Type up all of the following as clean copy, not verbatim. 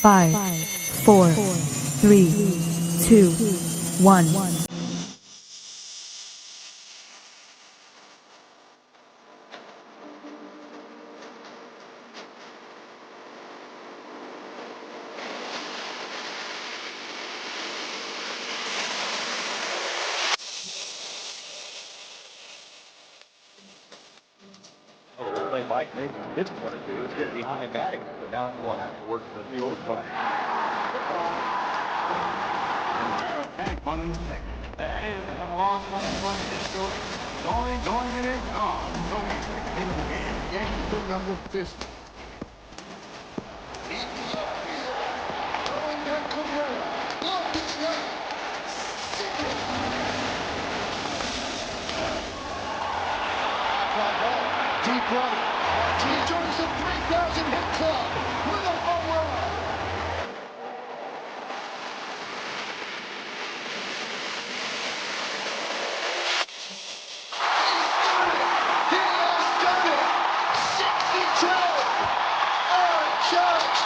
5, 4, 3, 2, 1. Mike maybe didn't want to do is get behind batting, but now we'll have to work the field coach. One in the second. And a long one is going in it. Oh, Yankees took number 50. Deep right. He joins the 3,000 hit club with a home run. He has done it. 62. Aaron Judge.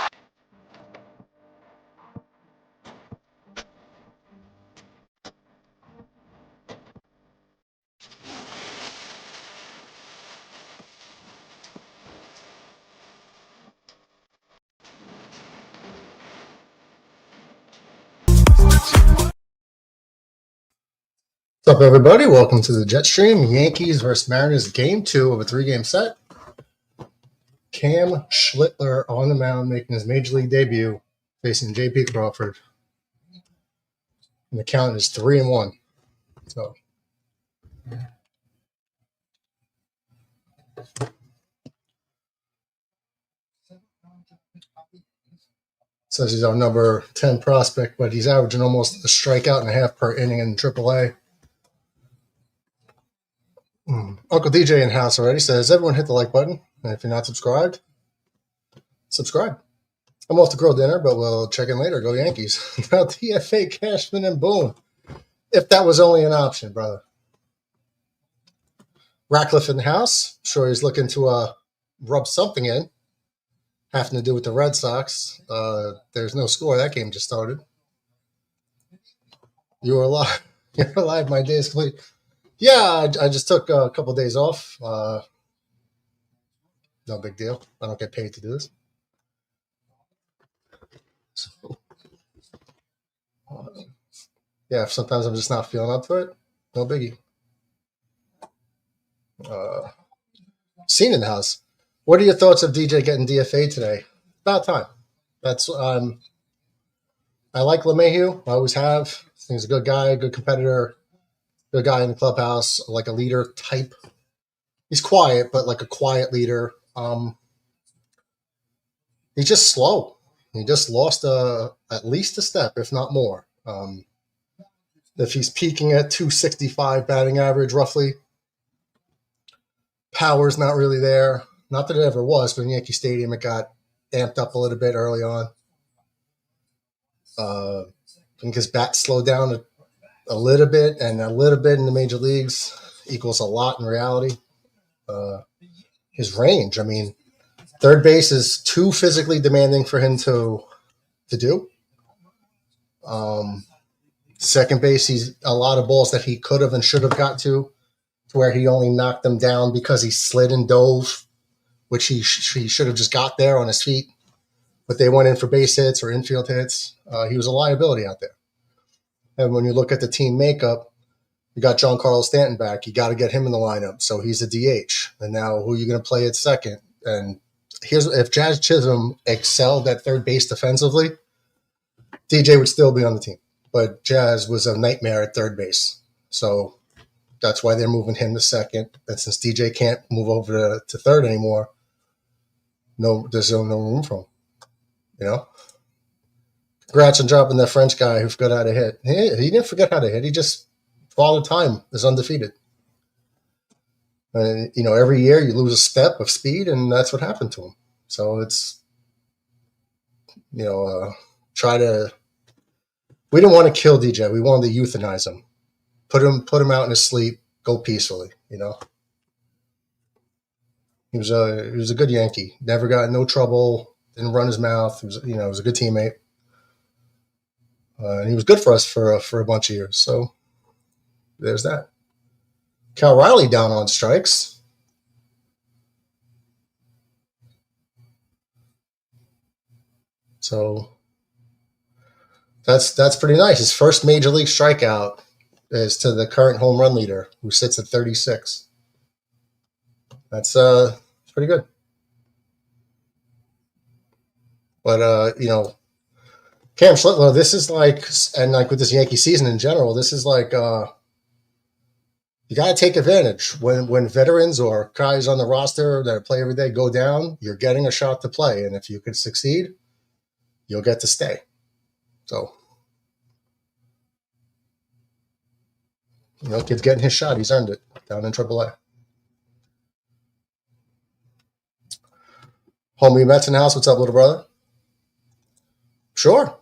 What's up, everybody? Welcome to the Jet Stream. Yankees versus Mariners, Game 2 of a 3-game set. Cam Schlittler on the mound, making his Major League debut, facing J.P. Crawford. And the count is 3-1. So, says he's our number 10 prospect, but he's averaging almost a strikeout and a half per inning in AAA. Uncle DJ in house already says, everyone hit the like button. And if you're not subscribed, subscribe. I'm off to grill dinner, but we'll check in later. Go Yankees. Now DFA, Cashman, and Boone. If that was only an option, brother. Ratcliffe in the house. Sure he's looking to rub something in. Having to do with the Red Sox. There's no score. That game just started. You're alive. You're alive. My day is complete. Yeah, I just took a couple of days off. No big deal. I don't get paid to do this. So, yeah, sometimes I'm just not feeling up to it. No biggie. Scene in the house. What are your thoughts of DJ getting DFA today? About time. That's I like LeMahieu. I always have. He's a good guy, good competitor, good guy in the clubhouse, like a leader type. He's quiet, but like a quiet leader. He's just slow. He just lost at least a step, if not more. If he's peaking at 265 batting average, roughly, power's not really there. Not that it ever was, but in Yankee Stadium, it got amped up a little bit early on. I think his bat slowed down a little bit, and a little bit in the major leagues equals a lot in reality. His range, I mean, third base is too physically demanding for him to do. Second base, he's a lot of balls that he could have and should have got to where he only knocked them down because he slid and dove, which he should have just got there on his feet. But they went in for base hits or infield hits. He was a liability out there. And when you look at the team makeup, you got Giancarlo Stanton back. You got to get him in the lineup. So he's a DH. And now who are you going to play at second? And if Jazz Chisholm excelled at third base defensively, DJ would still be on the team. But Jazz was a nightmare at third base. So that's why they're moving him to second. And since DJ can't move over to third anymore, there's no room for him. You know? Congrats on dropping that French guy who forgot how to hit. He didn't forget how to hit. He just, all the time, is undefeated. And, every year you lose a step of speed, and that's what happened to him. So it's, we didn't want to kill DJ. We wanted to euthanize him. Put him out in his sleep, go peacefully, He was a good Yankee. Never got in no trouble. didn't run his mouth. He was, he was a good teammate. And he was good for us for a bunch of years. So there's that. Cal Riley down on strikes. So that's pretty nice. His first major league strikeout is to the current home run leader, who sits at 36. That's pretty good. But Cam Schlittler, this is like, and like with this Yankee season in general, this is like you got to take advantage when veterans or guys on the roster that play every day go down. You're getting a shot to play, and if you can succeed, you'll get to stay. So, kid's getting his shot. He's earned it down in AAA. Homie Mets in the house. What's up, little brother? Sure.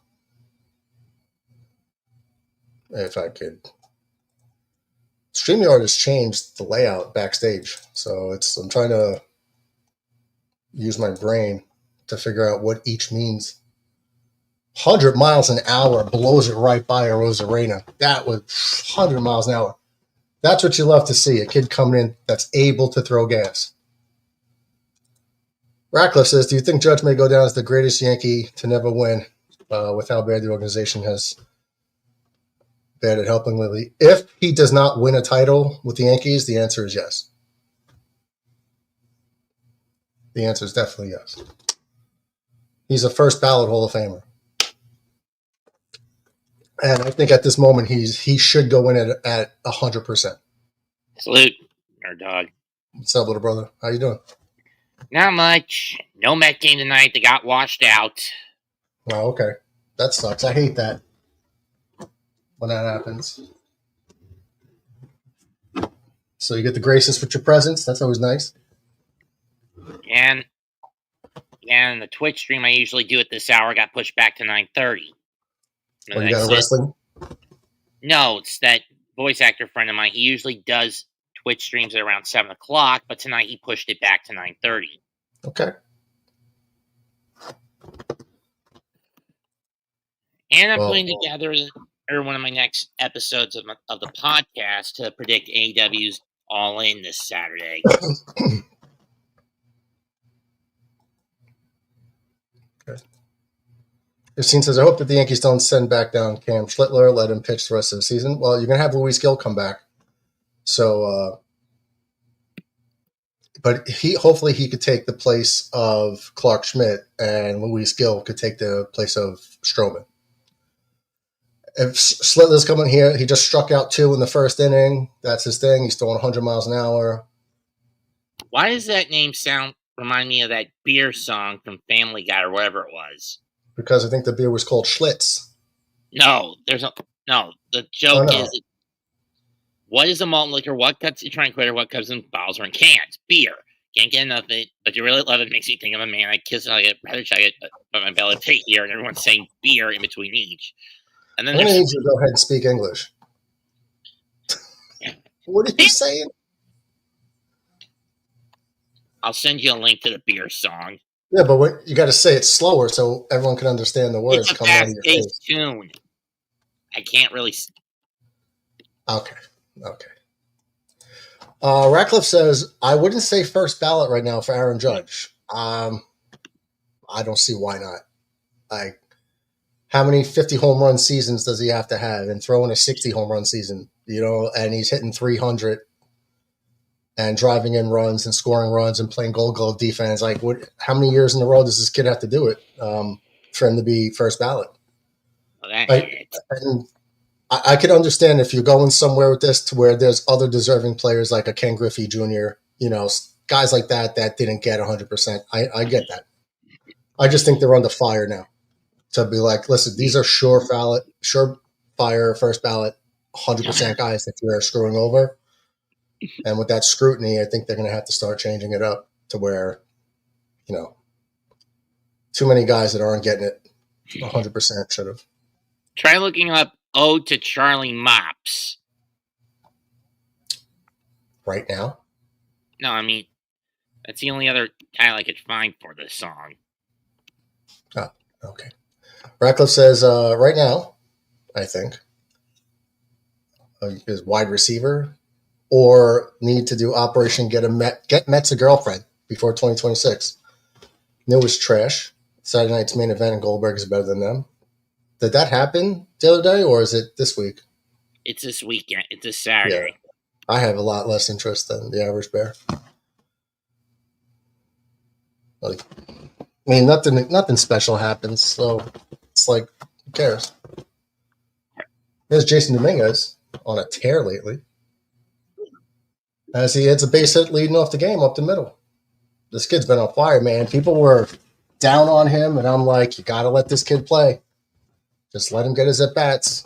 If I could. StreamYard has changed the layout backstage. So I'm trying to use my brain to figure out what each means. 100 miles an hour blows it right by Rosarena. That was 100 miles an hour. That's what you love to see, a kid coming in that's able to throw gas. Ratcliffe says, do you think Judge may go down as the greatest Yankee to never win with how bad the organization has been at helping lately? If he does not win a title with the Yankees, the answer is yes. The answer is definitely yes. He's a first ballot Hall of Famer. And I think at this moment he should go in at 100%. Salute, our dog. What's up, little brother? How you doing? Not much. No Met game tonight. They got washed out. Oh, okay. That sucks. I hate that when that happens. So you get the graces with your presence. That's always nice. And the Twitch stream I usually do at this hour got pushed back to 9:30. Oh, you got a wrestling? No, it's that voice actor friend of mine. He usually does Twitch streams at around 7 o'clock, but tonight he pushed it back to 9:30. Okay. And I'm putting together one of my next episodes of the podcast to predict AEW's All In this Saturday. Okay. Christine says, I hope that the Yankees don't send back down Cam Schlittler, let him pitch the rest of the season. Well, you're going to have Luis Gill come back. So, but hopefully he could take the place of Clark Schmidt, and Luis Gill could take the place of Stroman. If Schlittler's coming here, he just struck out 2 in the first inning. That's his thing. He's throwing 100 miles an hour. Why does that name remind me of that beer song from Family Guy or whatever it was? Because I think the beer was called Schlitz. No, the joke is, what is a malt liquor? What cuts you trying to quit, or what comes in bottles or in cans? Beer. Can't get enough of it, but you really love it. Makes you think of a man. I kiss it, I get rather chug it, but my belly take here, and everyone's saying beer in between each. And then I need you to go ahead and speak English. What are you saying? I'll send you a link to the beer song. Yeah, but you got to say it slower so everyone can understand the words coming out of your face. It's a fast-paced tune. I can't really. Okay. Ratcliffe says, I wouldn't say first ballot right now for Aaron Judge. I don't see why not. How many 50 home run seasons does he have to have and throw in a 60 home run season, and he's hitting 300 and driving in runs and scoring runs and playing Gold Glove defense. Like, how many years in a row does this kid have to do it for him to be first ballot? Well, I could understand if you're going somewhere with this to where there's other deserving players like a Ken Griffey Jr., guys like that didn't get 100%. I get that. I just think they're under fire now to be like, listen, these are surefire first ballot, 100% guys that you're screwing over. And with that scrutiny, I think they're going to have to start changing it up to where, too many guys that aren't getting it 100% should have. Try looking up Ode to Charlie Mops. Right now? No, I mean, that's the only other title I could find for this song. Oh, okay. Ratcliffe says, right now, I think, is wide receiver or need to do Operation Get Mets a Girlfriend before 2026. It was trash. Saturday night's main event and Goldberg is better than them. Did that happen the other day or is it this week? It's this weekend. It's this Saturday. Yeah. I have a lot less interest than the average bear. Like, I mean, nothing special happens, so it's like, who cares? There's Jason Dominguez on a tear lately. As he hits a base hit leading off the game up the middle. This kid's been on fire, man. People were down on him, and I'm like, you got to let this kid play. Just let him get his at-bats.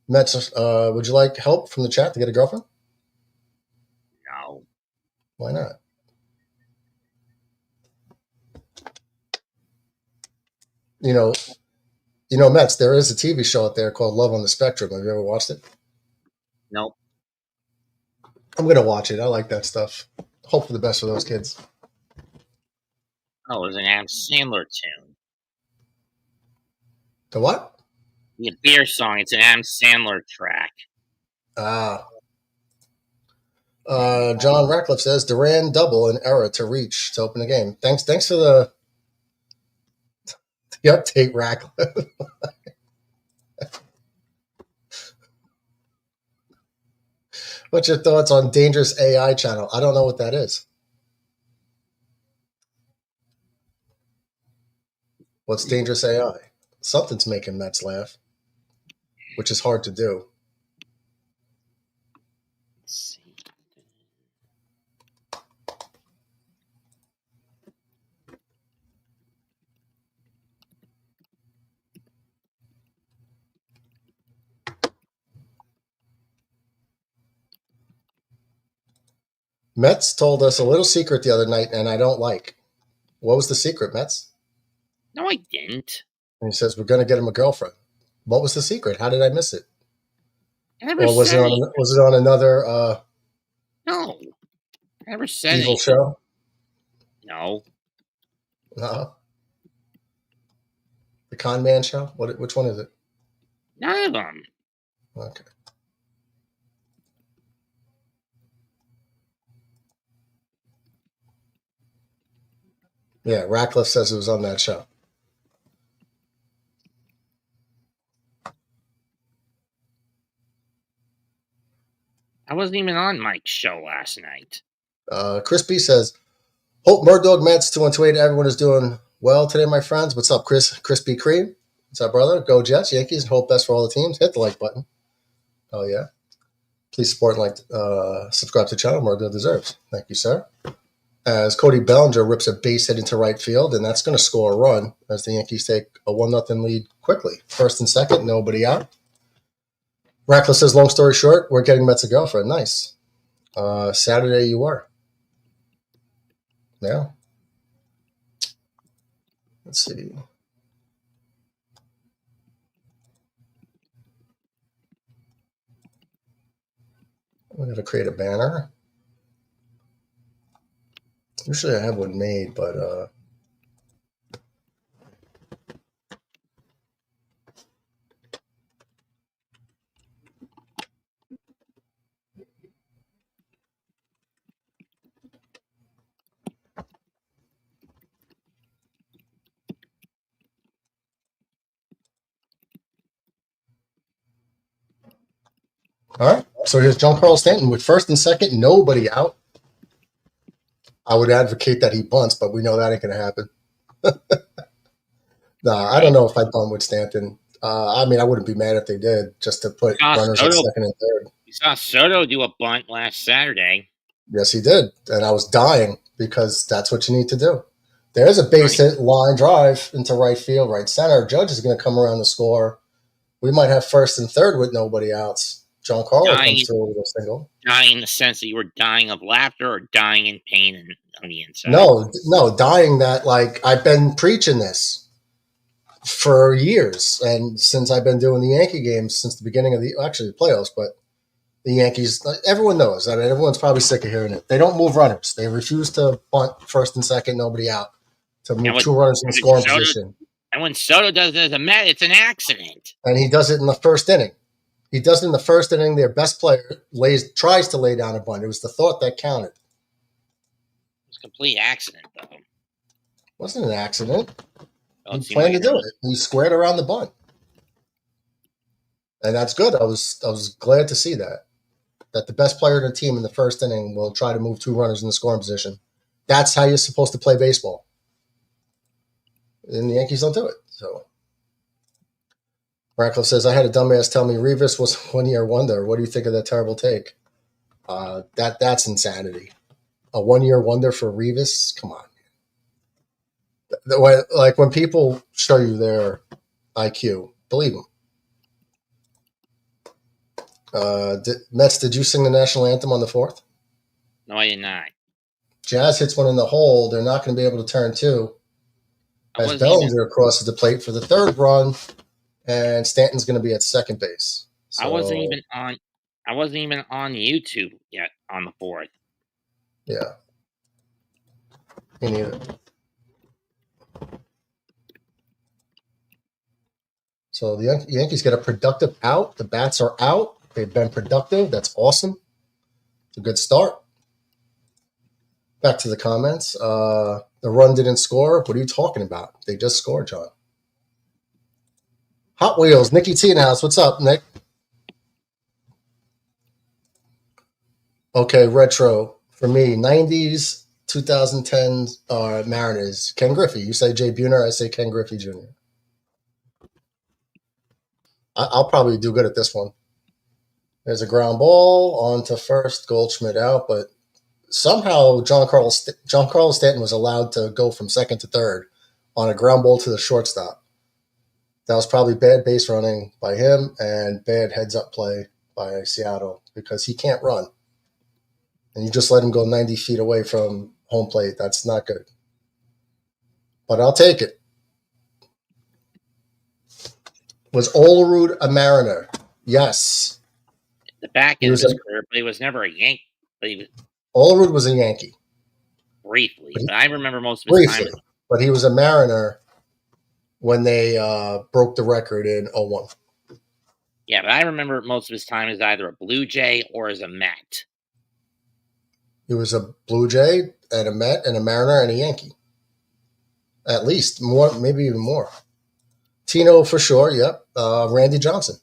Mets, would you like help from the chat to get a girlfriend? No. Why not? You know, Mets, there is a TV show out there called Love on the Spectrum. Have you ever watched it? Nope. I'm going to watch it. I like that stuff. Hope for the best for those kids. Oh, it was an Adam Sandler tune. The what? The beer song. It's an Adam Sandler track. John Ratcliffe says Duran double an error to reach to open the game. Thanks for the update, Ratcliffe. What's your thoughts on Dangerous AI channel? I don't know what that is. What's Dangerous AI? Something's making Mets laugh, which is hard to do. Let's see. Mets told us a little secret the other night, and I don't like. What was the secret, Mets? No, I didn't. And he says, we're going to get him a girlfriend. What was the secret? How did I miss it? I never Or was said it on another no. I never said evil anything. show? No. The Con Man show? Which one is it? None of them. Okay. Yeah, Ratcliffe says it was on that show. I wasn't even on Mike's show last night. Chris B says, hope Murddog Mets 2128. Everyone is doing well today, my friends. What's up, Chris B. Cream? What's up, brother? Go Jets, Yankees, and hope best for all the teams. Hit the like button. Oh, yeah. Please support and subscribe to the channel. Murddog deserves. Thank you, sir. As Cody Bellinger rips a base hit into right field, and that's going to score a run as the Yankees take a 1-0 lead quickly. First and second, nobody out. Ratcliffe says, long story short, we're getting Mets a girlfriend. Nice. Saturday you were. Yeah. Let's see. We're going to create a banner. Usually I have one made, but all right. So here's Giancarlo Stanton with first and second, nobody out. I would advocate that he bunts, but we know that ain't going to happen. I don't know if I bunt with Stanton. I mean, I wouldn't be mad if they did, just to put runners at second and third. You saw Soto do a bunt last Saturday. Yes, he did. And I was dying because that's what you need to do. There's a base hit line drive into right field, right center. Judge is going to come around the score. We might have first and third with nobody outs. Giancarlo comes through with a single. Dying in the sense that you were dying of laughter or dying in pain on the inside? No, dying that, like, I've been preaching this for years. And since I've been doing the Yankee games since the beginning of the playoffs, but the Yankees, everyone knows that. Everyone's probably sick of hearing it. They don't move runners. They refuse to bunt first and second, nobody out. to move 2 runners in scoring position. And when Soto does it as a Met, it's an accident. And he does it in the first inning. He does it in the first inning. Their best player tries to lay down a bunt. It was the thought that counted. It was a complete accident, though. It wasn't an accident. He planned to do it. He squared around the bunt. And that's good. I was glad to see that the best player in the team in the first inning will try to move 2 runners in the scoring position. That's how you're supposed to play baseball. And the Yankees don't do it. So Radcliffe says, I had a dumbass tell me Rivas was a 1-year wonder. What do you think of that terrible take? That's insanity. A 1-year wonder for Rivas? Come on. Like when people show you their IQ, believe them. Mets, did you sing the national anthem on the 4th? No, I did not. Jazz hits one in the hole. They're not going to be able to turn 2. As Bellinger crosses the plate for the 3rd run, and Stanton's going to be at second base. So, I wasn't even on YouTube yet on the 4th. Yeah. Me neither. So the Yankees get a productive out. The bats are out. They've been productive. That's awesome. It's a good start. Back to the comments. The run didn't score. What are you talking about? They just scored, John. Hot Wheels. Nicky T in the house. What's up, Nick? Okay, retro. For me, 90s, 2010s Mariners. Ken Griffey. You say Jay Buhner. I say Ken Griffey Jr. I'll probably do good at this one. There's a ground ball on to first, Goldschmidt out, but somehow Giancarlo Stanton was allowed to go from second to third on a ground ball to the shortstop. That was probably bad base running by him and bad heads-up play by Seattle because he can't run. And you just let him go 90 feet away from home plate. That's not good. But I'll take it. Was Olerud a Mariner? Yes. The back end of his career, but he was never a Yankee. Olerud was a Yankee. Briefly, but I remember most of his time. But he was a Mariner when they broke the record in 01. Yeah, but I remember most of his time as either a Blue Jay or as a Met. He was a Blue Jay and a Met and a Mariner and a Yankee. At least more, maybe even more. Tino for sure, yep. Randy Johnson.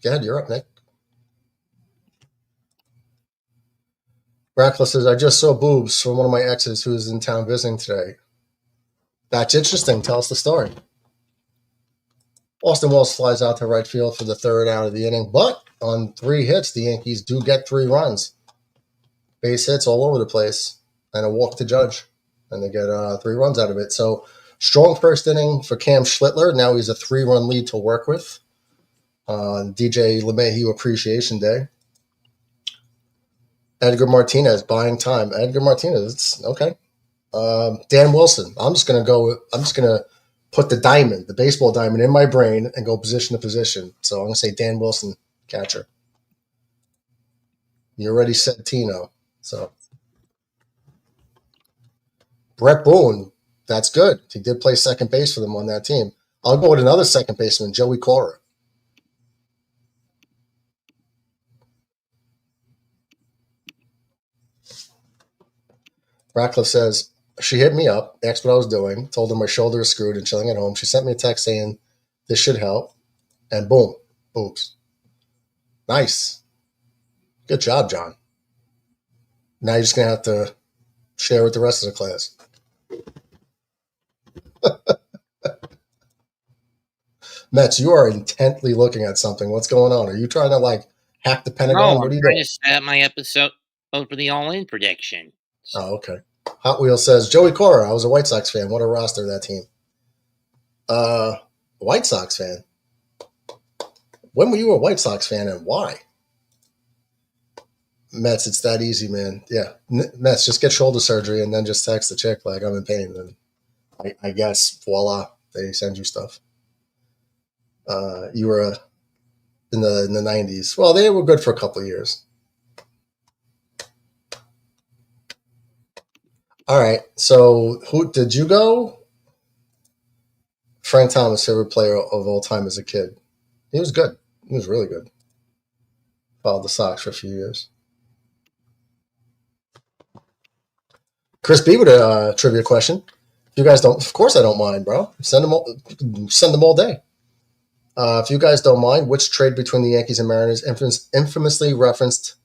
Go ahead, you're up, Nick. Radcliffe says, I just saw boobs from one of my exes who's in town visiting today. That's interesting. Tell us the story. Austin Wells flies out to right field for the 3rd out of the inning, but on 3 hits, the Yankees do get 3 runs. Base hits all over the place and a walk to Judge, and they get 3 runs out of it. So strong first inning for Cam Schlittler. Now he's a 3-run lead to work with on DJ LeMahieu Appreciation Day. Edgar Martinez buying time. Edgar Martinez, okay. Dan Wilson. I'm just going to put the baseball diamond in my brain and go position to position. So I'm going to say Dan Wilson, catcher. You already said Tino. So Brett Boone, that's good. He did play second base for them on that team. I'll go with another second baseman, Joey Cora. Radcliffe says, she hit me up, asked what I was doing, told her my shoulder is screwed and chilling at home. She sent me a text saying this should help, and boom, boobs. Nice. Good job, John. Now you're just going to have to share with the rest of the class. Mets, you are intently looking at something. What's going on? Are you trying to, hack the Pentagon? No, what are you doing? doing? I just set up my episode for the all-in prediction. Oh, okay. Hot Wheel says, Joey Cora, I was a White Sox fan. What a roster, that team. White Sox fan? When were you a White Sox fan and why? Mets, it's that easy, man. Yeah. Mets, just get shoulder surgery and then just text the chick I'm in pain. And I guess, voila, they send you stuff. You were in the 90s. Well, they were good for a couple of years. All right. So who did you go? Frank Thomas, favorite player of all time as a kid. He was good. He was really good. Followed the Sox for a few years. Chris B with a trivia question. If you guys don't, of course I don't mind, bro. Send them all day. If you guys don't mind, which trade between the Yankees and Mariners infamously referenced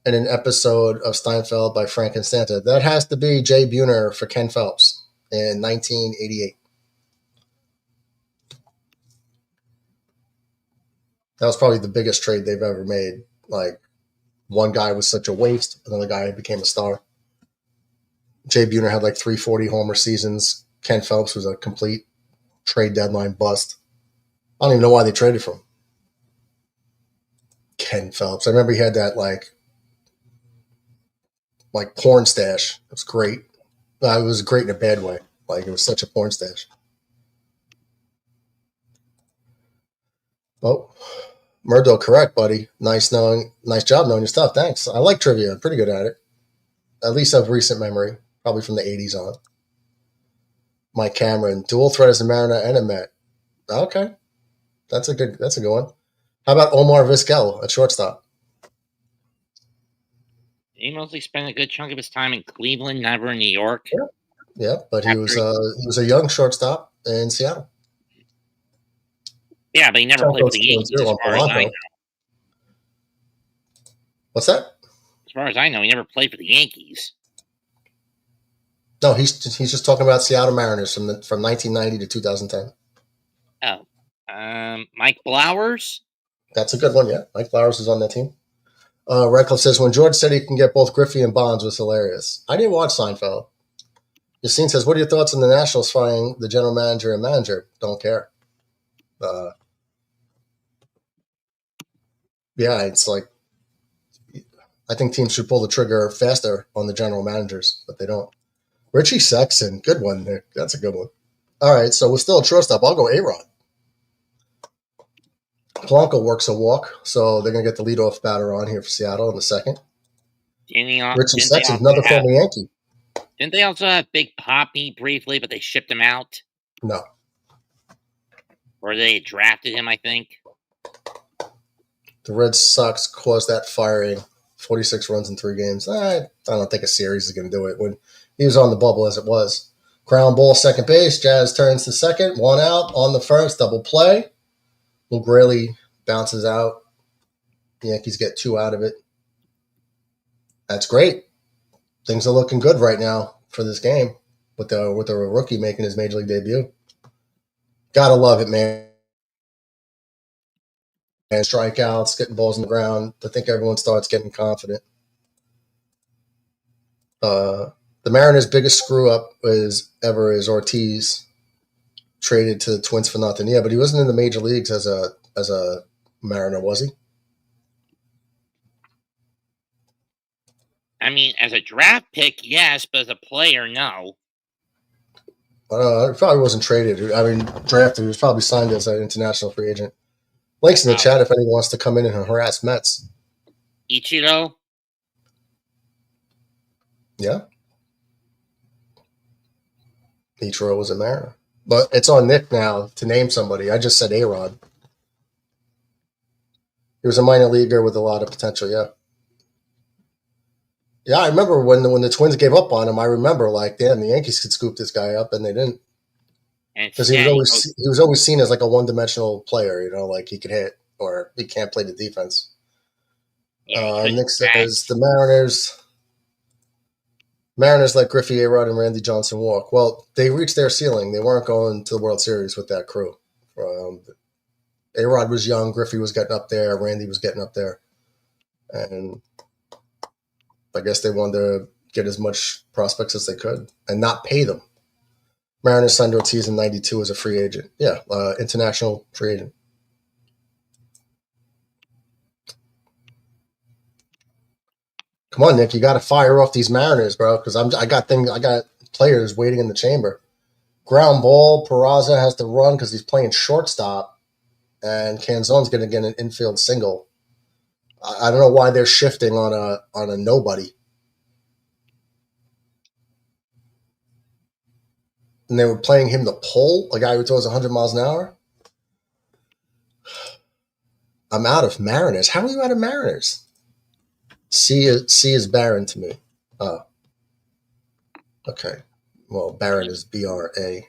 in an episode of Steinfeld by Frank and Santa? That has to be Jay Buhner for Ken Phelps in 1988. That was probably the biggest trade they've ever made. Like, one guy was such a waste, another guy became a star. Jay Buhner had like 340 homer seasons. Ken Phelps was a complete trade deadline bust. I don't even know why they traded for him. Ken Phelps. I remember he had that like porn stash. It was great. It was great in a bad way. Like, it was such a porn stash. Oh, Murdo, correct, buddy. Nice job knowing your stuff. Thanks. I like trivia. I'm pretty good at it. At least of recent memory. Probably from the 80s on. Mike Cameron, dual threat as a Mariner and a Met. Okay. That's a good one. How about Omar Vizquel at shortstop? He mostly spent a good chunk of his time in Cleveland, never in New York. Yeah, but he was a young shortstop in Seattle. Yeah, but he never played for the Yankees, as far as I know. What's that? As far as I know, he never played for the Yankees. No, he's just talking about Seattle Mariners from 1990 to 2010. Oh, Mike Blowers. That's a good one. Yeah, Mike Blowers is on that team. Redcliffe says, when George said he can get both Griffey and Bonds was hilarious. I didn't watch Seinfeld. Yassine says, what are your thoughts on the Nationals firing the general manager and manager? Don't care. Yeah, it's like, I think teams should pull the trigger faster on the general managers, but they don't. Richie Sexton, good one, Nick. That's a good one. All right, so we're still at shortstop. I'll go A-Rod. Polanco works a walk, so they're going to get the leadoff batter on here for Seattle in the second. Richie Sexton, another former Yankee. Didn't they also have Big Poppy briefly, but they shipped him out? No. Or they drafted him, I think. The Red Sox caused that firing. 46 runs in 3 games. I don't think a series is going to do it. When he was on the bubble as it was. Ground ball, second base. Jazz turns to second. 1 out on the first. Double play. Luke Raley bounces out. The Yankees get 2 out of it. That's great. Things are looking good right now for this game with the rookie making his major league debut. Gotta love it, man. And strikeouts, getting balls in the ground. I think everyone starts getting confident. The Mariners' biggest screw up is Ortiz traded to the Twins for nothing. Yeah, but he wasn't in the major leagues as a Mariner, was he? I mean, as a draft pick, yes, but as a player, no. He probably wasn't traded. I mean, drafted. He was probably signed as an international free agent. Links in the chat if anyone wants to come in and harass Mets. Ichiro? Yeah. Ichiro was a Mariner. But it's on Nick now to name somebody. I just said A-Rod. He was a minor leaguer with a lot of potential, yeah. Yeah, I remember when the Twins gave up on him, I remember, like, damn, the Yankees could scoop this guy up, and they didn't. Because he was always seen as like a one-dimensional player, like he could hit or he can't play the defense. Yeah, Nick says the Mariners let Griffey, A-Rod, and Randy Johnson walk. Well, they reached their ceiling. They weren't going to the World Series with that crew. A-Rod was young. Griffey was getting up there. Randy was getting up there. And I guess they wanted to get as much prospects as they could and not pay them. Mariners signed Ortiz in 92 as a free agent. Yeah, international free agent. Come on, Nick, you got to fire off these Mariners, bro, because I got players waiting in the chamber. Ground ball, Peraza has to run because he's playing shortstop. and Canzone's going to get an infield single. I don't know why they're shifting on a nobody. And they were playing him to pull, a guy who throws 100 miles an hour. I'm out of Mariners. How are you out of Mariners? C is Barron to me. Oh. Okay. Well, Barron is B-A-R-E-N.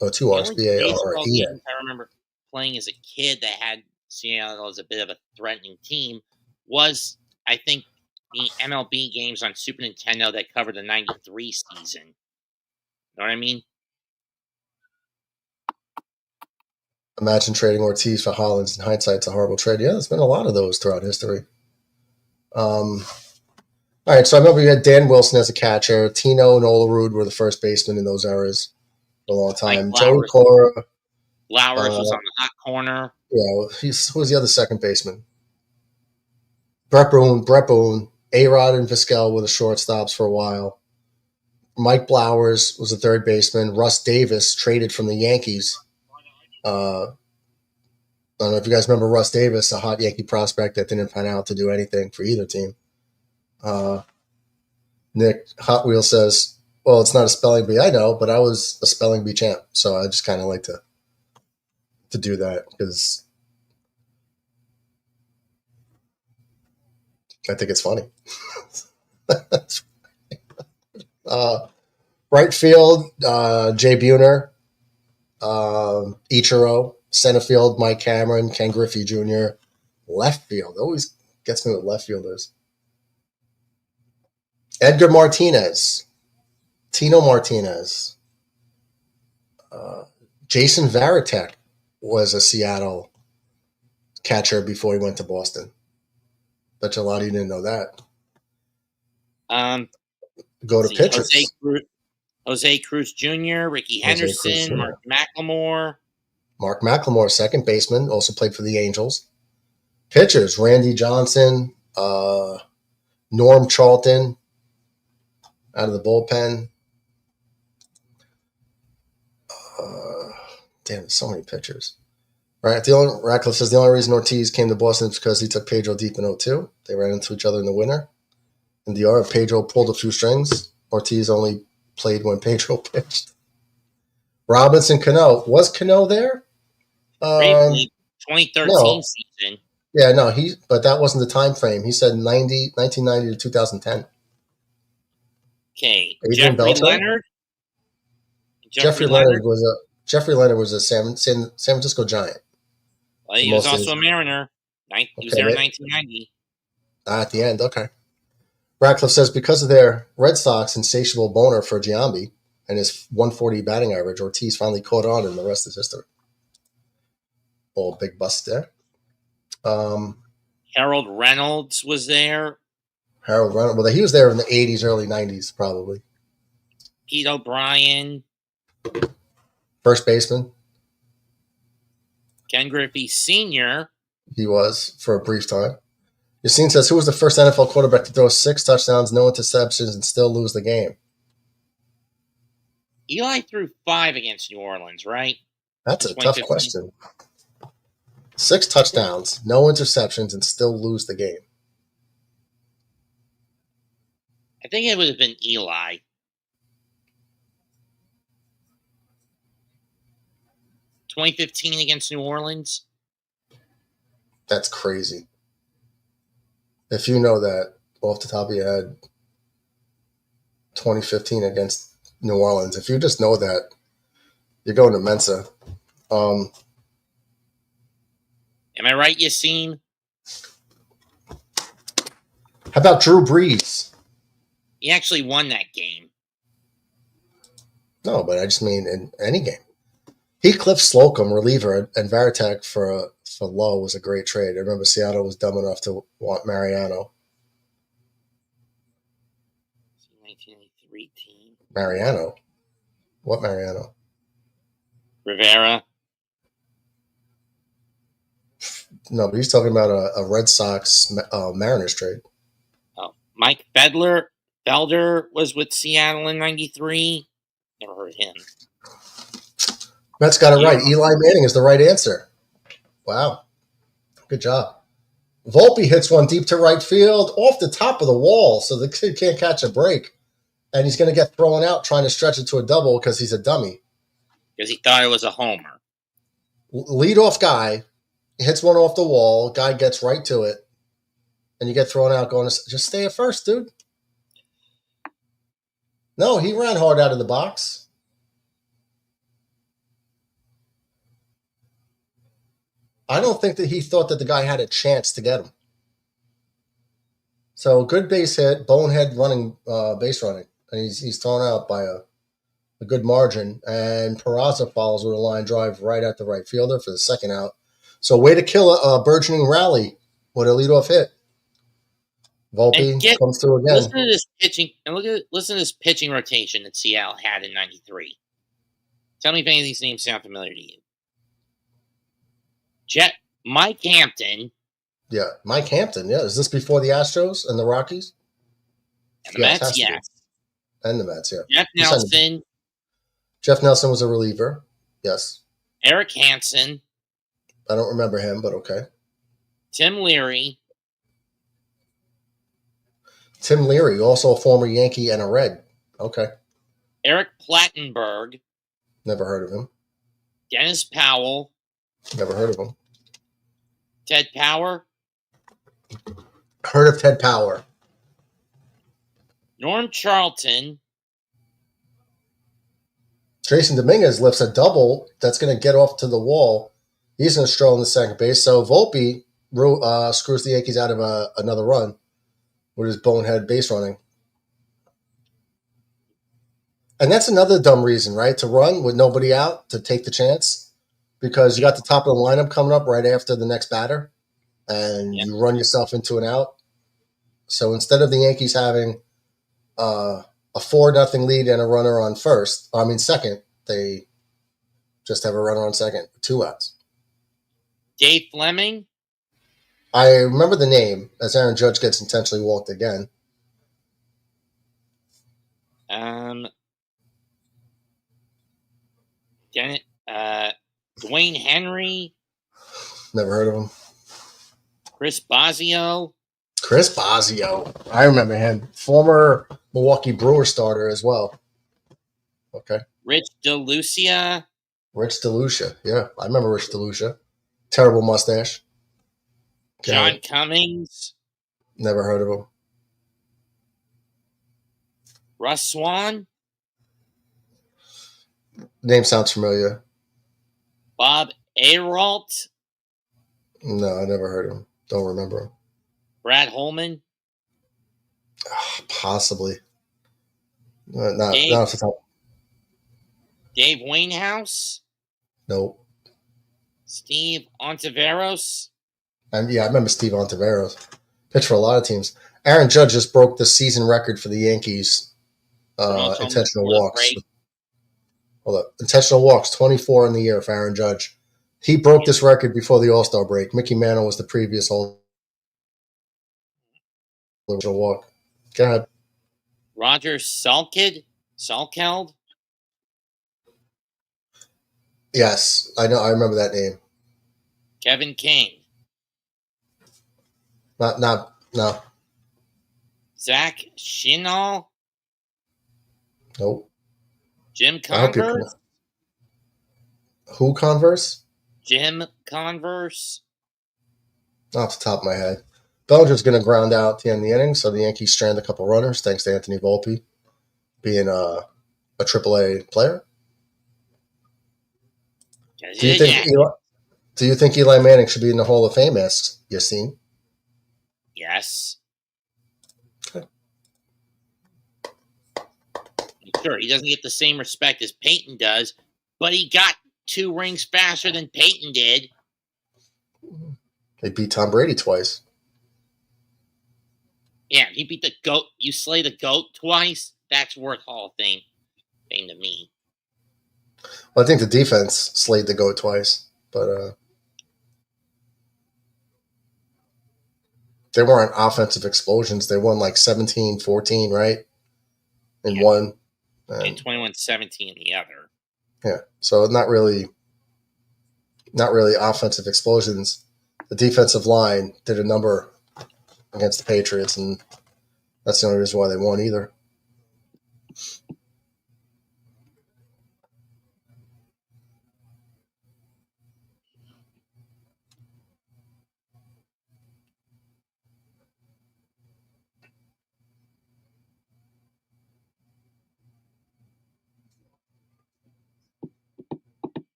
Oh, two R's, B-A-R-E-N. I remember playing as a kid that had Seattle as a bit of a threatening team was, I think, the MLB games on Super Nintendo that covered the 93 season. You know what I mean? Imagine trading Ortiz for Hollins. In hindsight, it's a horrible trade. Yeah, there's been a lot of those throughout history. All right, so I remember you had Dan Wilson as a catcher. Tino and Olerud were the first baseman in those eras for a long time. Joey Cora. Flowers was on the hot corner. Yeah, who was the other second baseman? Brett Boone. A-Rod and Vizquel were the shortstops for a while. Mike Blowers was the third baseman. Russ Davis traded from the Yankees. I don't know if you guys remember Russ Davis, a hot Yankee prospect that didn't pan out to do anything for either team. Nick Hot Wheel says, well, it's not a spelling bee. I know, but I was a spelling bee champ, so I just kind of like to do that because I think it's funny. Right field, Jay Buhner, Ichiro. Center field, Mike Cameron, Ken Griffey Jr. Left field, always gets me with left fielders. Edgar Martinez, Tino Martinez. Jason Varitek was a Seattle catcher before he went to Boston. Bet you a lot of you didn't know that. Go to pitchers. Jose Cruz Jr., Ricky Henderson, Mark McLemore. Mark McLemore, second baseman, also played for the Angels. Pitchers, Randy Johnson, Norm Charlton out of the bullpen. Damn, there's so many pitchers. Right, Ratcliffe says the only reason Ortiz came to Boston is because he took Pedro deep in 2002. They ran into each other in the winter. In the DR, Pedro pulled a few strings. Ortiz only played when Pedro pitched. Robinson Cano. Was Cano there? Briefly, 2013 season. Yeah, no, but that wasn't the time frame. He said 1990 to 2010. Okay. Adrian Jeffrey Beltre? Leonard. Jeffrey Leonard was a San Francisco Giant. Well, he was also a Mariner. He was there in 1990. At the end, okay. Ratcliffe says because of their Red Sox insatiable boner for Giambi and his 140 batting average, Ortiz finally caught on, and the rest is history. All big bust there. Harold Reynolds was there. Harold Reynolds. Well, he was there in the 80s, early 90s, probably. Pete O'Brien. First baseman. Ken Griffey Sr. He was for a brief time. Yassine says, who was the first NFL quarterback to throw 6 touchdowns, no interceptions, and still lose the game? Eli threw 5 against New Orleans, right? That's a tough question. 6 touchdowns, no interceptions, and still lose the game. I think it would have been Eli. (2015) against New Orleans. That's crazy. If you know that off the top of your head, 2015 against New Orleans, if you just know that, you're going to Mensa. Am I right, Yassine? How about Drew Brees? He actually won that game. No, but I just mean in any game. Heathcliff Slocum, reliever, and Varitek for Lowe was a great trade. I remember Seattle was dumb enough to want Mariano. 1983 team. Mariano? What Mariano? Rivera. No, but he's talking about a Red Sox Mariners trade. Oh, Mike Felder was with Seattle in 93. Never heard of him. Mets got it right. Eli Manning is the right answer. Wow. Good job. Volpe hits one deep to right field off the top of the wall, so the kid can't catch a break. And he's going to get thrown out trying to stretch it to a double because he's a dummy. Because he thought it was a homer. Leadoff guy hits one off the wall. Guy gets right to it. And you get thrown out going, just stay at first, dude. No, he ran hard out of the box. I don't think that he thought that the guy had a chance to get him. So good base hit, bonehead running, base running. And he's thrown out by a good margin. And Peraza follows with a line drive right at the right fielder for the second out. So way to kill a burgeoning rally with a leadoff hit. Volpe comes through again. Listen to this pitching, and listen to this pitching rotation that Seattle had in '93. Tell me if any of these names sound familiar to you. Mike Hampton. Yeah, Mike Hampton. Yeah, is this before the Astros and the Rockies? And the Mets, yes. And the Mets, yeah. Jeff Nelson. Jeff Nelson was a reliever. Yes. Eric Hansen. I don't remember him, but okay. Tim Leary. Tim Leary, also a former Yankee and a Red. Okay. Eric Plattenberg. Never heard of him. Dennis Powell. Never heard of him. Ted Power. Heard of Ted Power. Norm Charlton. Jason Dominguez lifts a double that's going to get off to the wall. He's going to stroll in the second base. So Volpe screws the Yankees out of another run with his bonehead base running. And that's another dumb reason, right? To run with nobody out, to take the chance. Because you got the top of the lineup coming up right after the next batter. And you run yourself into an out. So instead of the Yankees having a 4-0 lead and a runner on second, they just have a runner on second, 2 outs. Dave Fleming. I remember the name as Aaron Judge gets intentionally walked again. Dwayne Henry. Never heard of him. Chris Bosio. I remember him. Former Milwaukee Brewers starter as well. Okay. Rich DeLucia. Yeah, I remember Rich DeLucia. Terrible mustache. John Cummings. Never heard of him. Russ Swan. Name sounds familiar. Bob Airalt. No, I never heard of him. Don't remember him. Brad Holman. Possibly. Not off the top. Dave Wainhouse. Nope. Steve Ontiveros. I remember Steve Ontiveros. Pitched for a lot of teams. Aaron Judge just broke the season record for the Yankees. Intentional walks. Hold up. Intentional walks, 24 in the year for Aaron Judge. He broke this record before the All-Star break. Mickey Mantle was the previous holder. Walk. Go ahead. Roger Salkeld. Yes, I know. I remember that name. Kevin King. No. Zach Shinall. Nope. Jim Converse. Who Converse? Jim Converse. Off the top of my head. Bellinger's going to ground out at the end of the inning, so the Yankees strand a couple runners thanks to Anthony Volpe being a AAA player. Do you think Eli Manning should be in the Hall of Fame, asks Yassine? Yes. Okay. Sure, he doesn't get the same respect as Peyton does, but he got 2 rings faster than Peyton did. They beat Tom Brady twice. Yeah, he beat the GOAT. You slay the GOAT twice, that's worth Hall of Fame to me. Well, I think the defense slayed the GOAT twice, but they weren't offensive explosions. They won like 17-14, right? In one. And 21-17 in the other. Yeah, so not really not really offensive explosions. The defensive line did a number against the Patriots, and that's the only reason why they won either.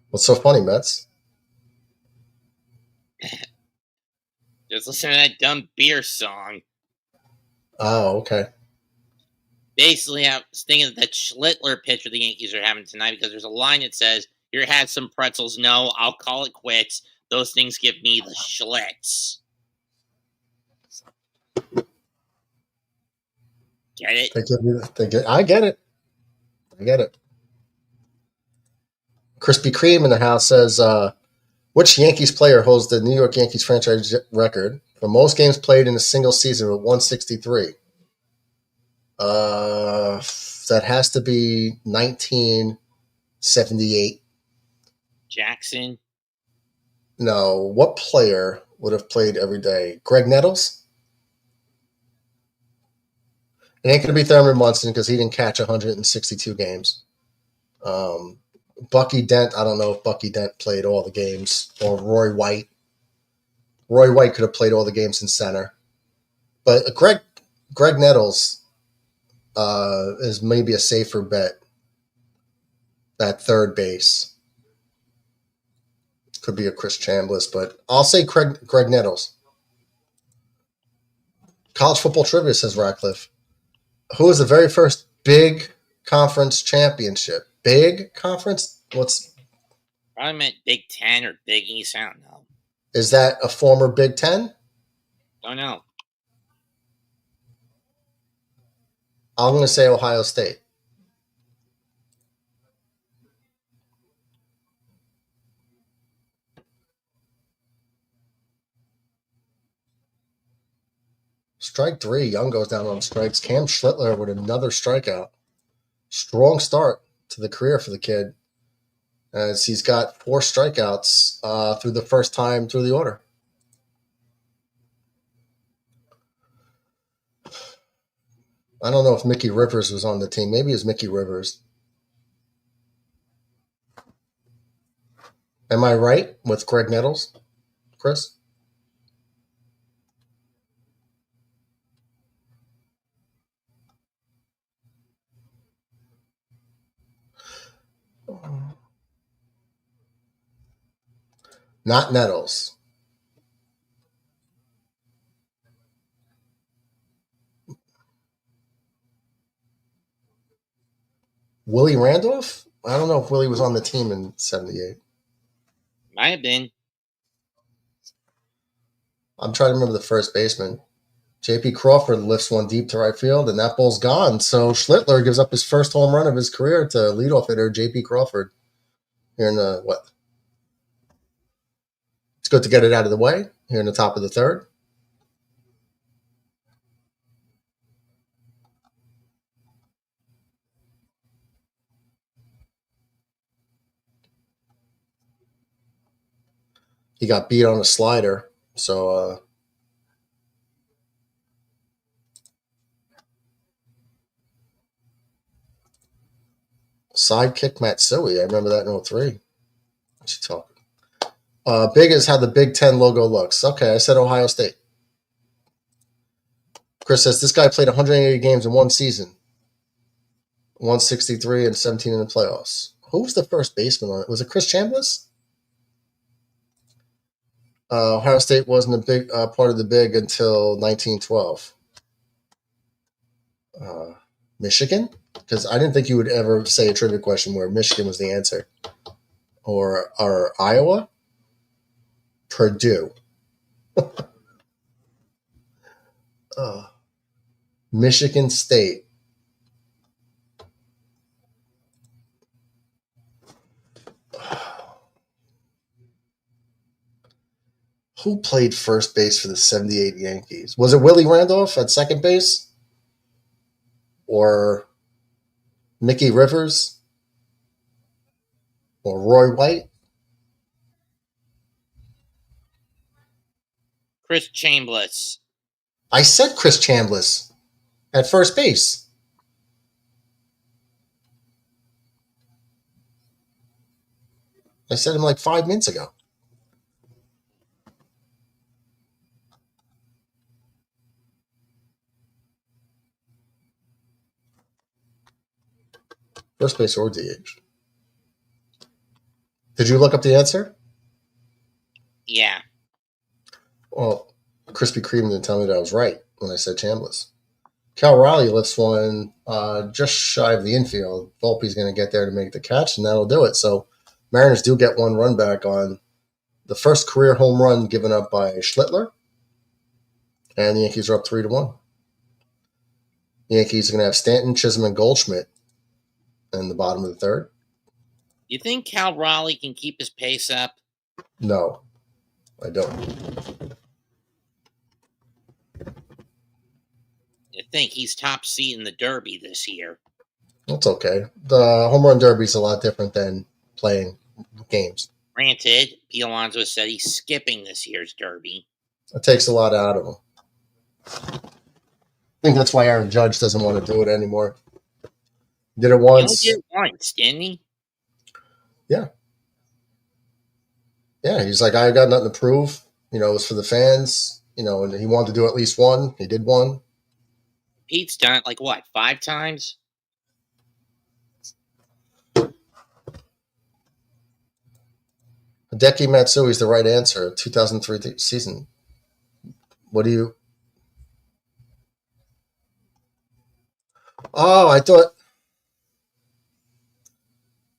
What's so funny, Mets? Just listen to that dumb beer song. Oh, okay. Basically, I was thinking of that Schlittler pitcher the Yankees are having tonight because there's a line that says, "Here, have some pretzels." No, I'll call it quits. Those things give me the Schlitz. Get it? I get it. I get it. Krispy Kreme in the house says, which Yankees player holds the New York Yankees franchise record for most games played in a single season with 163? That has to be 1978. Jackson? No. What player would have played every day? Greg Nettles? It ain't going to be Thurman Munson because he didn't catch 162 games. Bucky Dent, I don't know if Bucky Dent played all the games, or Roy White. Roy White could have played all the games in center. But Greg Nettles is maybe a safer bet at third base. Could be a Chris Chambliss, but I'll say Greg Nettles. College football trivia, says Ratcliffe. Who was the very first big conference championship? Big conference? What's... Probably meant Big Ten or Big East. I don't know. Is that a former Big Ten? Don't know. I'm going to say Ohio State. Strike three. Young goes down on strikes. Cam Schlittler with another strikeout. Strong start to the career for the kid, as he's got 4 strikeouts through the first time through the order. I don't know if Mickey Rivers was on the team. Maybe it was Mickey Rivers. Am I right with Greg Nettles, Chris? Not Nettles. Willie Randolph? I don't know if Willie was on the team in 78. Might have been. I'm trying to remember the first baseman. J.P. Crawford lifts one deep to right field, and that ball's gone. So Schlittler gives up his first home run of his career to leadoff hitter J.P. Crawford. Here in the what? It's good to get it out of the way here in the top of the third. He got beat on a slider, so sidekick Matsui. I remember that in 03. What you talking? Big is how the Big Ten logo looks. Okay, I said Ohio State. Chris says this guy played 180 games in one season. 163 and 17 in the playoffs. Who was the first baseman on it? Was it Chris Chambliss? Ohio State wasn't a big part of the big until 1912. Michigan? Because I didn't think you would ever say a trivia question where Michigan was the answer. Or Iowa? Purdue. Michigan State. Who played first base for the 78 Yankees? Was it Willie Randolph at second base? or Mickey Rivers or Roy White? Chris Chambliss. I said Chris Chambliss at first base. I said him like 5 minutes ago. First base or DH. Did you look up the answer? Yeah. Well, Krispy Kreme didn't tell me that I was right when I said Chambliss. Cal Raleigh lifts one just shy of the infield. Volpe's going to get there to make the catch, and that'll do it. So Mariners do get one run back on the first career home run given up by Schlittler, and the Yankees are up 3-1. The Yankees are going to have Stanton, Chisholm, and Goldschmidt in the bottom of the third. You think Cal Raleigh can keep his pace up? No, I don't. You think he's top seed in the Derby this year? That's okay. The home run derby is a lot different than playing games. Granted, Pete Alonso said he's skipping this year's Derby. It takes a lot out of him. I think that's why Aaron Judge doesn't want to do it anymore. Did it once. He only did it once, didn't he? Yeah. Yeah, he's like, I got nothing to prove. You know, it was for the fans. You know, and he wanted to do at least one. He did one. Pete's done it, like, what, 5 times? Hideki Matsui is the right answer. 2003 season. What do you... Oh, I thought...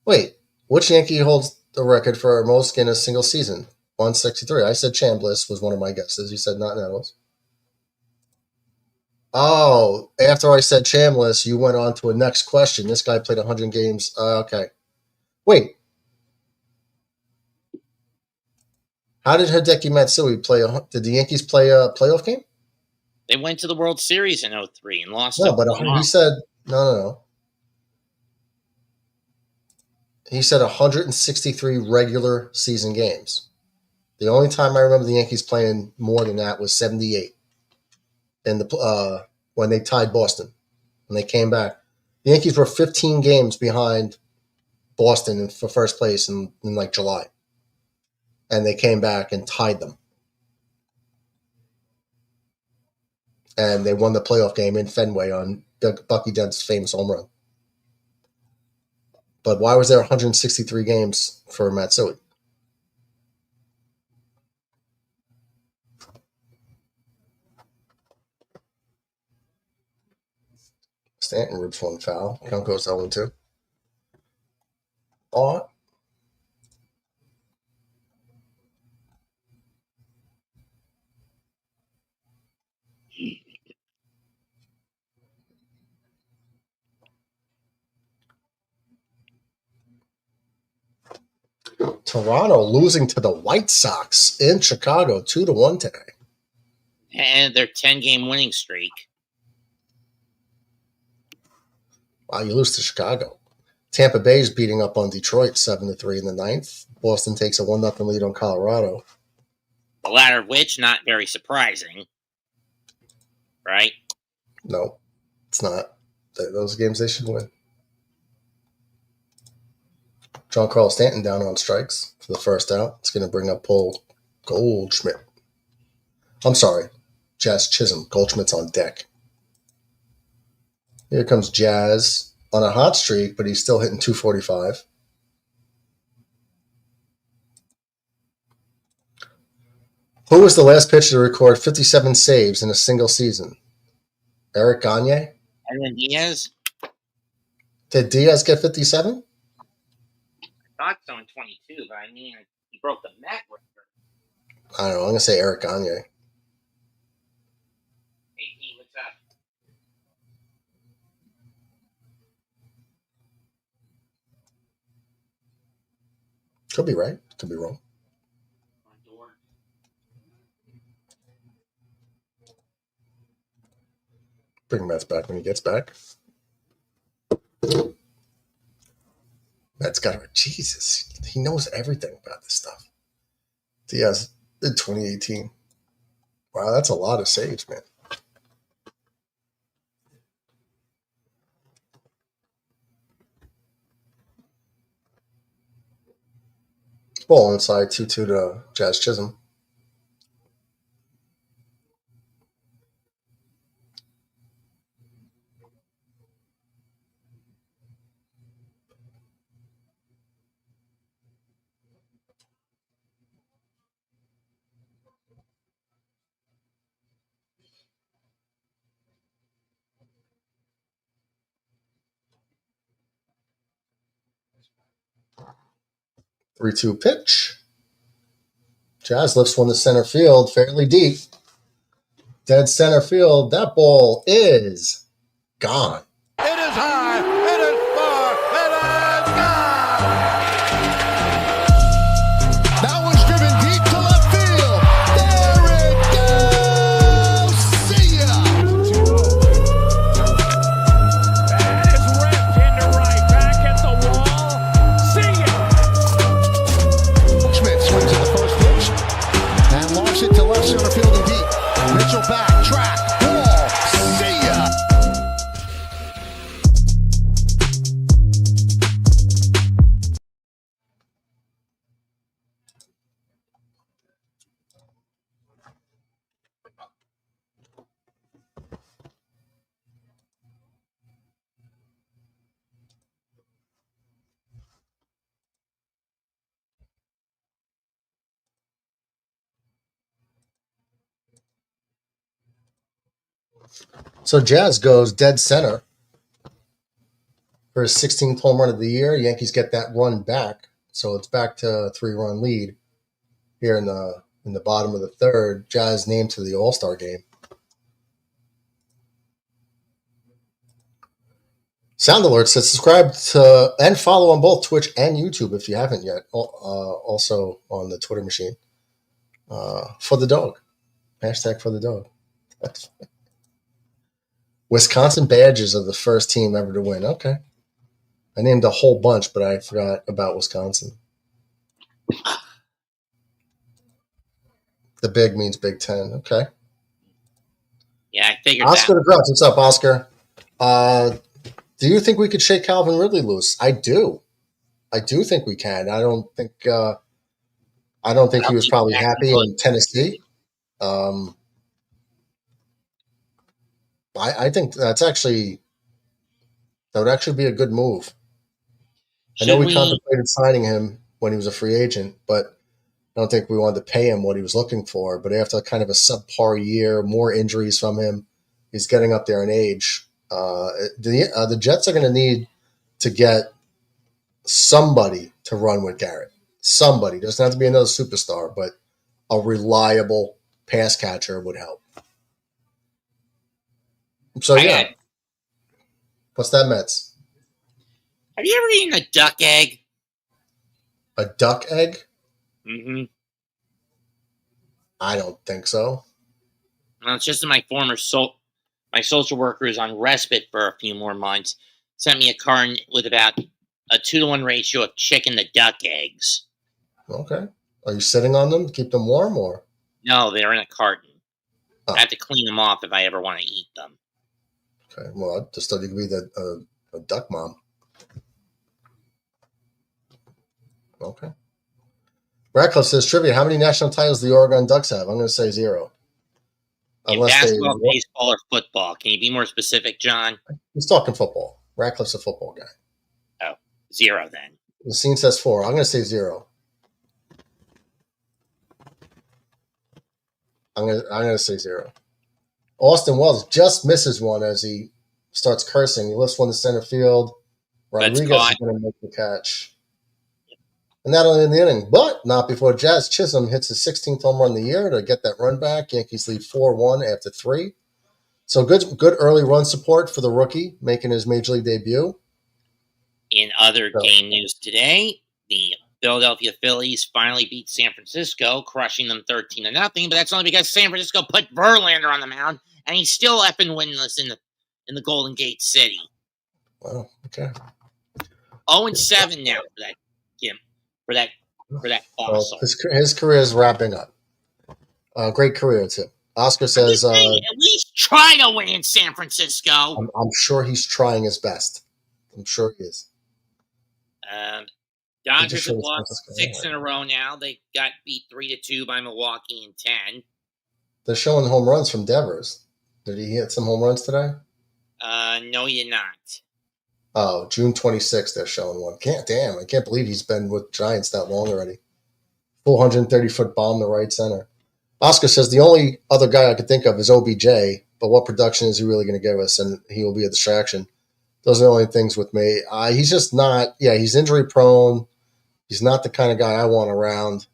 Wait, which Yankee holds the record for most in a single season? 163. I said Chambliss was one of my guesses. You said not Nettles. Oh, after I said Chambliss, you went on to a next question. This guy played 100 games. Okay. Wait. How did Hideki Matsui play? Did the Yankees play a playoff game? They went to the World Series in 2003 and lost. No, but he said no. He said 163 regular season games. The only time I remember the Yankees playing more than that was 78, in the when they tied Boston, when they came back. The Yankees were 15 games behind Boston for first place in like July, and they came back and tied them, and they won the playoff game in Fenway on Bucky Dent's famous home run. But why was there 163 games for Matsui? Stanton rips one foul. Count goes 0-2. Oh. Toronto losing to the White Sox in Chicago 2-1 today. And their 10-game winning streak. Wow, you lose to Chicago. Tampa Bay is beating up on Detroit 7-3 in the ninth. Boston takes a 1-0 lead on Colorado. The latter of which, not very surprising. Right? No, it's not. Those games they should win. Giancarlo Stanton down on strikes for the first out. It's going to bring up Paul Goldschmidt. I'm sorry, Jazz Chisholm. Goldschmidt's on deck. Here comes Jazz on a hot streak, but he's still hitting 245. Who was the last pitcher to record 57 saves in a single season? Eric Gagne? Edwin Diaz? Did Diaz get 57? I thought so in 22, but I mean, he broke the Met record. I don't know. I'm going to say Eric Gagne. Hey, what's up? Could be right. Could be wrong. Bring Mets back when he gets back. That's got to, Jesus, he knows everything about this stuff. Diaz in 2018. Wow, that's a lot of saves, man. Ball inside 2-2 to Jazz Chisholm. Three-two pitch. Jazz lifts one to center field, fairly deep. Dead center field. That ball is gone. It is high, it is far, it is gone! That one's driven deep to left field. There it goes! See ya! That is ripped into right, back at the wall. See ya! Schmidt swings at the first pitch and launches it to left center field and deep. Mitchell back, track, ball, see ya! So Jazz goes dead center for his 16th home run of the year. Yankees get that run back, so it's back to a 3-run lead here in the bottom of the third. Jazz named to the All-Star game. Sound Alert says subscribe to and follow on both Twitch and YouTube if you haven't yet. Also on the Twitter machine. For the dog. Hashtag for the dog. Wisconsin Badgers are the first team ever to win. Okay. I named a whole bunch, but I forgot about Wisconsin. The big means Big Ten. Okay. Yeah, I figured Oscar that. the Grouch. What's up, Oscar? Do you think we could shake Calvin Ridley loose? I do. I do think we can. I don't think he was probably happy in Tennessee. I think that would actually be a good move. I know we contemplated signing him when he was a free agent, but I don't think we wanted to pay him what he was looking for. But after kind of a subpar year, more injuries from him, he's getting up there in age. The Jets are going to need to get somebody to run with Garrett. Somebody. Doesn't have to be another superstar, but a reliable pass catcher would help. So, yeah. What's that, Mets? Have you ever eaten a duck egg? A duck egg? Mm-hmm. I don't think so. Well, it's just that my my social worker is on respite for a few more months. Sent me a carton with about a 2-to-1 ratio of chicken to duck eggs. Okay. Are you sitting on them to keep them warm, or? No, they're in a carton. Oh. I have to clean them off if I ever want to eat them. Okay. Well, I just thought you could be a duck mom. Okay. Radcliffe says, trivia, how many national titles do the Oregon Ducks have? I'm going to say 0. In basketball, baseball, or football. Can you be more specific, John? He's talking football. Radcliffe's a football guy. Oh, 0 then. The scene says 4. I'm going to say 0. I'm going to say 0. Austin Wells just misses one as he starts cursing. He lifts one to center field. Rodriguez is going to make the catch. And not only in the inning, but not before Jazz Chisholm hits his 16th home run of the year to get that run back. Yankees lead 4-1 after 3. So good early run support for the rookie making his major league debut. In other game news today, the Philadelphia Phillies finally beat San Francisco, crushing them 13-0. But that's only because San Francisco put Verlander on the mound, and he's still effing winless in the Golden Gate City. Wow. Okay. 0-7 now for that Kim. For that fossil. His career is wrapping up. Great career too. Oscar says, at least try to win in San Francisco. I'm sure he's trying his best. I'm sure he is. Dodgers have lost 6 in a row now. They got beat 3-2 by Milwaukee in 10. They're showing home runs from Devers. Did he hit some home runs today? No, you're not. Oh, June 26th, they're showing one. I can't believe he's been with Giants that long already. 430-foot bomb to right center. Oscar says the only other guy I could think of is OBJ, but what production is he really going to give us? And he will be a distraction. Those are the only things with me. He's just not. Yeah, he's injury prone. He's not the kind of guy I want around.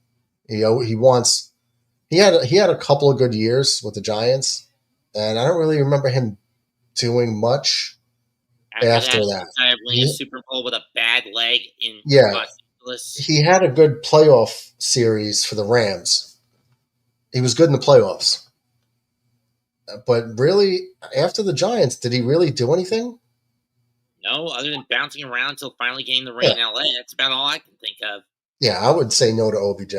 He had a couple of good years with the Giants, and I don't really remember him doing much after that. I winning a Super Bowl with a bad leg in Los Angeles. He had a good playoff series for the Rams. He was good in the playoffs. But really, after the Giants, did he really do anything? No, other than bouncing around until finally getting the ring in LA. That's about all I can think of. Yeah, I would say no to OBJ.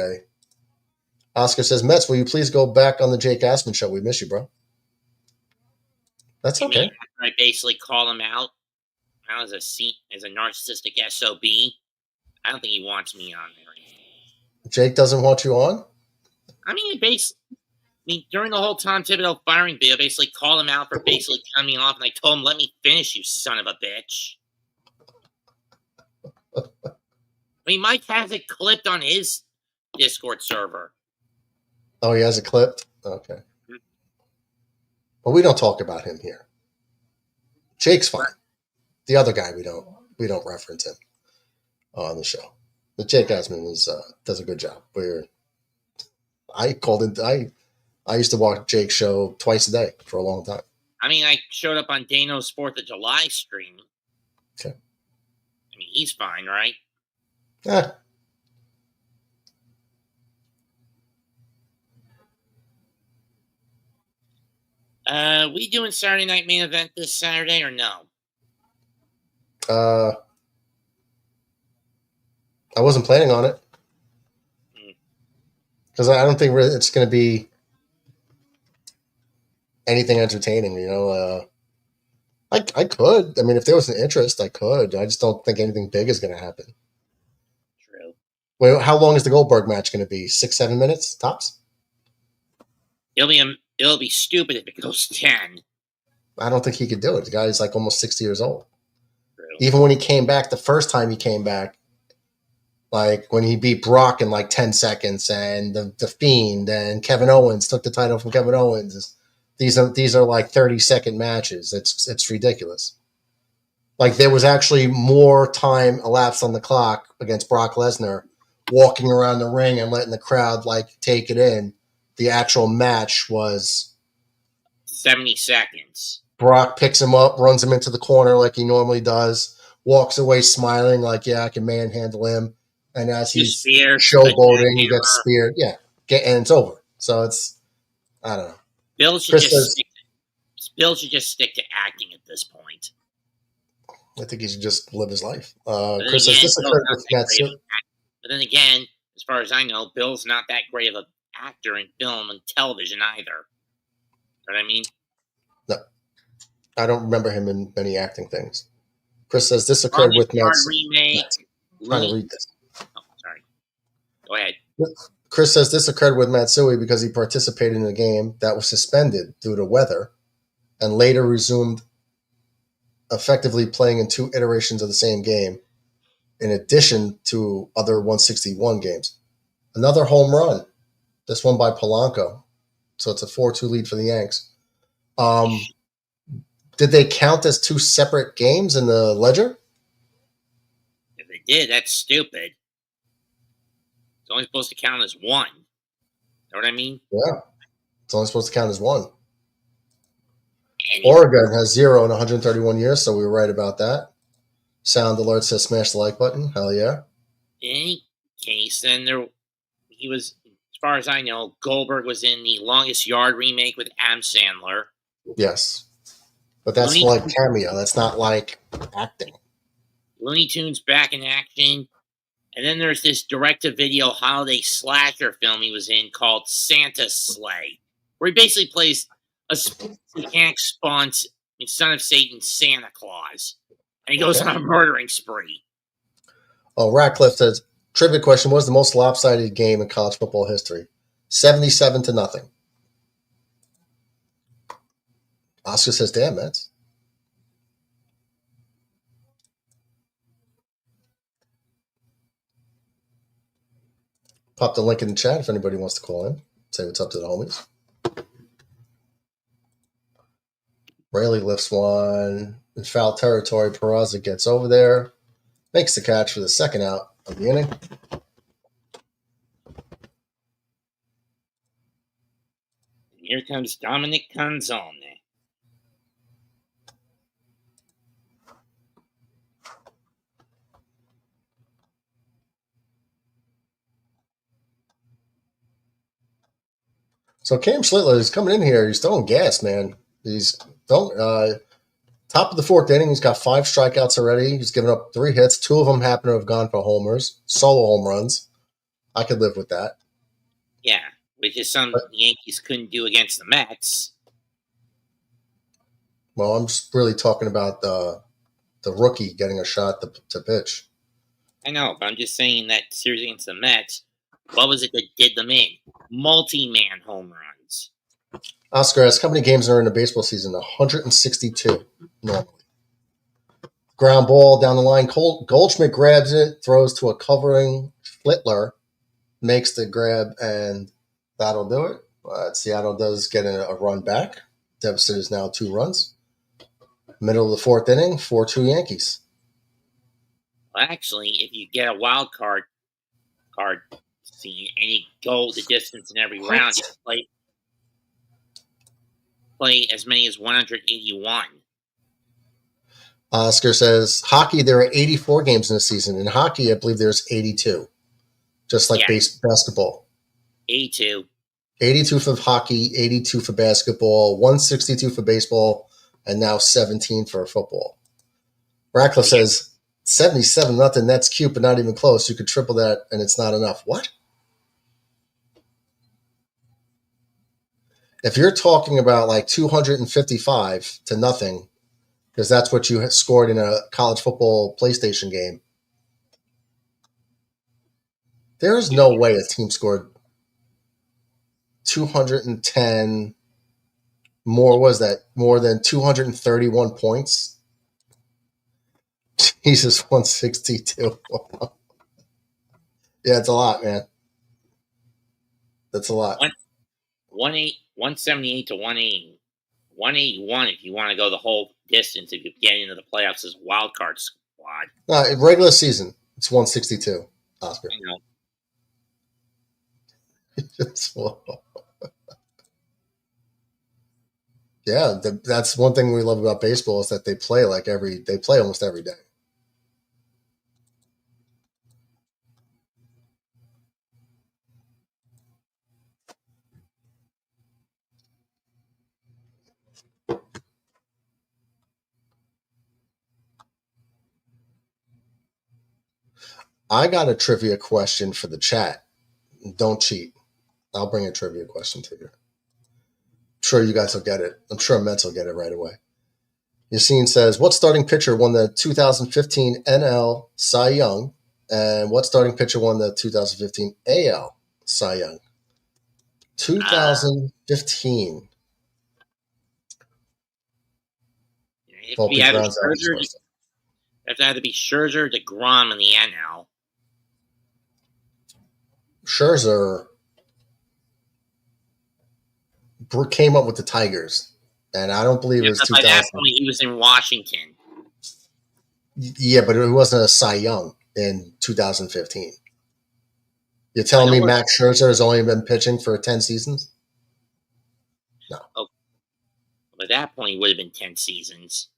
Oscar says, Mets, will you please go back on the Jake Asman show? We miss you, bro. That's okay. I basically call him out as a narcissistic SOB. I don't think he wants me on there. Jake doesn't want you on? I mean, during the whole Tom Thibodeau firing video, I basically called him out for basically coming off, and I told him, let me finish, you son of a bitch. I mean, Mike has it clipped on his Discord server. Oh, he has it clipped? Okay. Mm-hmm. But we don't talk about him here. Jake's fine. The other guy, we don't reference him on the show. But Jake Asman does a good job. I used to watch Jake's show twice a day for a long time. I mean, I showed up on Dano's 4th of July stream. Okay. I mean, he's fine, right? Yeah. We doing Saturday night main event this Saturday or no? I wasn't planning on it. Because I don't think it's going to be anything entertaining, I could. I mean, if there was an interest, I could. I just don't think anything big is going to happen. True. Wait, how long is the Goldberg match going to be? 6-7 minutes tops? It'll be stupid if it goes 10. I don't think he could do it. The guy's like almost 60 years old. True. Even when he came back, the first time he came back, like when he beat Brock in like 10 seconds and the Fiend and Kevin Owens took the title from Kevin Owens. These are like 30-second matches. It's ridiculous. Like there was actually more time elapsed on the clock against Brock Lesnar walking around the ring and letting the crowd like take it in. The actual match was 70 seconds. Brock picks him up, runs him into the corner like he normally does, walks away smiling like, yeah, I can manhandle him. And as he's showboating, he gets speared. Yeah, and it's over. So it's, I don't know. Bill should just stick to acting at this point. I think he should just live his life. Chris says this occurred with Matsu. But then again, as far as I know, Bill's not that great of an actor in film and television either. You know what I mean? No. I don't remember him in many acting things. Chris says this occurred with Matsu. Remake. I'm trying to read this. Oh, sorry. Go ahead. Chris says this occurred with Matsui because he participated in a game that was suspended due to weather and later resumed effectively playing in 2 iterations of the same game in addition to other 161 games. Another home run, this one by Polanco. So it's a 4-2 lead for the Yanks. Did they count as 2 separate games in the ledger? If they did, that's stupid. It's only supposed to count as 1. You know what I mean? Yeah. It's only supposed to count as 1. Oregon has 0 in 131 years, so we were right about that. Sound alert says smash the like button. Hell yeah. In any case, then he was, as far as I know, Goldberg was in the Longest Yard remake with Adam Sandler. Yes. But that's like cameo. That's not like acting. Looney Tunes back in action. And then there's this direct-to-video holiday slasher film he was in called Santa's Sleigh, where he basically plays a satanic son of Satan, Santa Claus. And he goes on a murdering spree. Oh, Ratcliffe says, trivia question, what was the most lopsided game in college football history? 77-0. Oscar says, damn, Mets. Pop the link in the chat if anybody wants to call in. Say what's up to the homies. Rayleigh lifts one in foul territory. Peraza gets over there. Makes the catch for the second out of the inning. Here comes Dominic Canzone. So Cam Schlittler is coming in here. He's throwing gas, man. He's throwing, top of the fourth inning. He's got 5 strikeouts already. He's given up 3 hits. 2 of them happen to have gone for homers, solo home runs. I could live with that. Yeah, which is something the Yankees couldn't do against the Mets. Well, I'm just really talking about the rookie getting a shot to pitch. I know, but I'm just saying that series against the Mets, what was it that did them in? Multi-man home runs. Oscar asks, how many games are in a baseball season? 162 normally. Ground ball down the line. Goldschmidt grabs it, throws to a covering Schlittler, makes the grab, and that'll do it. Seattle does get a run back. Deficit is now 2 runs. Middle of the fourth inning, 4-2 Yankees. Well, actually, if you get a wild card scene and you go the distance in every round, you play as many as 181. Oscar says, hockey, there are 84 games in a season. In hockey, I believe there's 82. Just like basketball. 82. 82 for hockey, 82 for basketball, 162 for baseball, and now 17 for football. Ratcliffe says, 77-0, that's cute, but not even close. You could triple that, and it's not enough. What? If you're talking about like 255-0, because that's what you scored in a college football PlayStation game, there is no way a team scored 210 more. Was that more than 231 points? Jesus, 162. Yeah, it's a lot, man. That's a lot. 178 to 180. 181 if you want to go the whole distance if you get into the playoffs as a wild card squad. No, in regular season, it's 162, Oscar. I know. Yeah, that's one thing we love about baseball is that they play almost every day. I got a trivia question for the chat. Don't cheat. I'll bring a trivia question to you. I'm sure you guys will get it. I'm sure Mets will get it right away. Yassine says, what starting pitcher won the 2015 NL Cy Young? And what starting pitcher won the 2015 AL Cy Young? 2015. If you have to be Scherzer, DeGrom in the NL. Scherzer came up with the Tigers, and I don't believe it was 2000. By that point, he was in Washington. Yeah, but it wasn't a Cy Young in 2015. You're telling me Max Scherzer has only been pitching for 10 seasons? No. Oh, by that point, it would have been 10 seasons.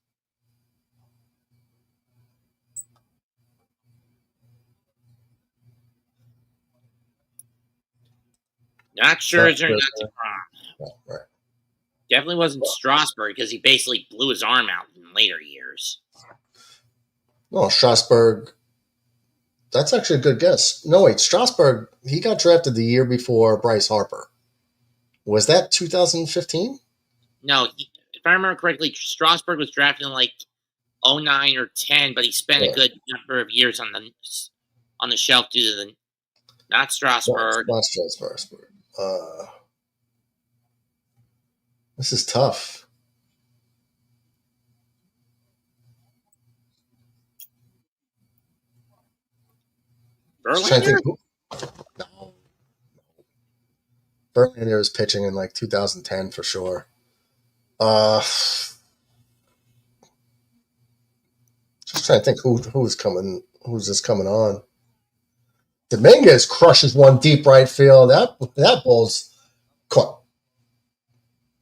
Not Scherzer, not DeGrom. Oh, right. Definitely wasn't Strasburg because he basically blew his arm out in later years. No, Strasburg. That's actually a good guess. No, wait, Strasburg, he got drafted the year before Bryce Harper. Was that 2015? No, if I remember correctly, Strasburg was drafted in like 09 or 10, but he spent a good number of years on the shelf due to the not Strasburg. Not Strasburg. This is tough. Verlander? No. Verlander was pitching in like 2010 for sure. Just trying to think who's this coming on. Dominguez crushes one deep right field. That ball's caught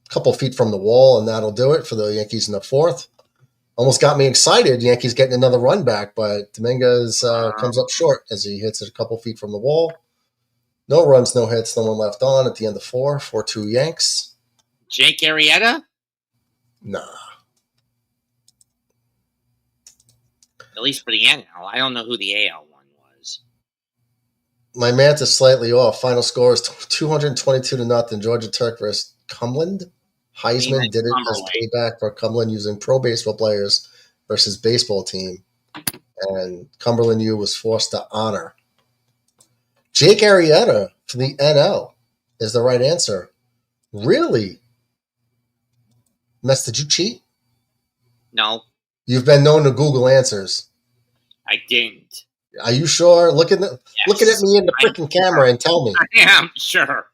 a couple feet from the wall, and that'll do it for the Yankees in the fourth. Almost got me excited. Yankees getting another run back, but Dominguez comes up short as he hits it a couple feet from the wall. No runs, no hits, no one left on at the end of 4-2 Yanks. Jake Arrieta? Nah. At least for the NL. I don't know who the AL one was. My math is slightly off. Final score is 222-0. Georgia Tech versus Cumberland. Heisman did it as payback for Cumberland using pro baseball players versus baseball team. And Cumberland U was forced to honor. Jake Arrieta for the NL is the right answer. Really? Mess, did you cheat? No. You've been known to Google answers. I didn't. Are you sure? Looking at me in the freaking camera and tell me. I am sure.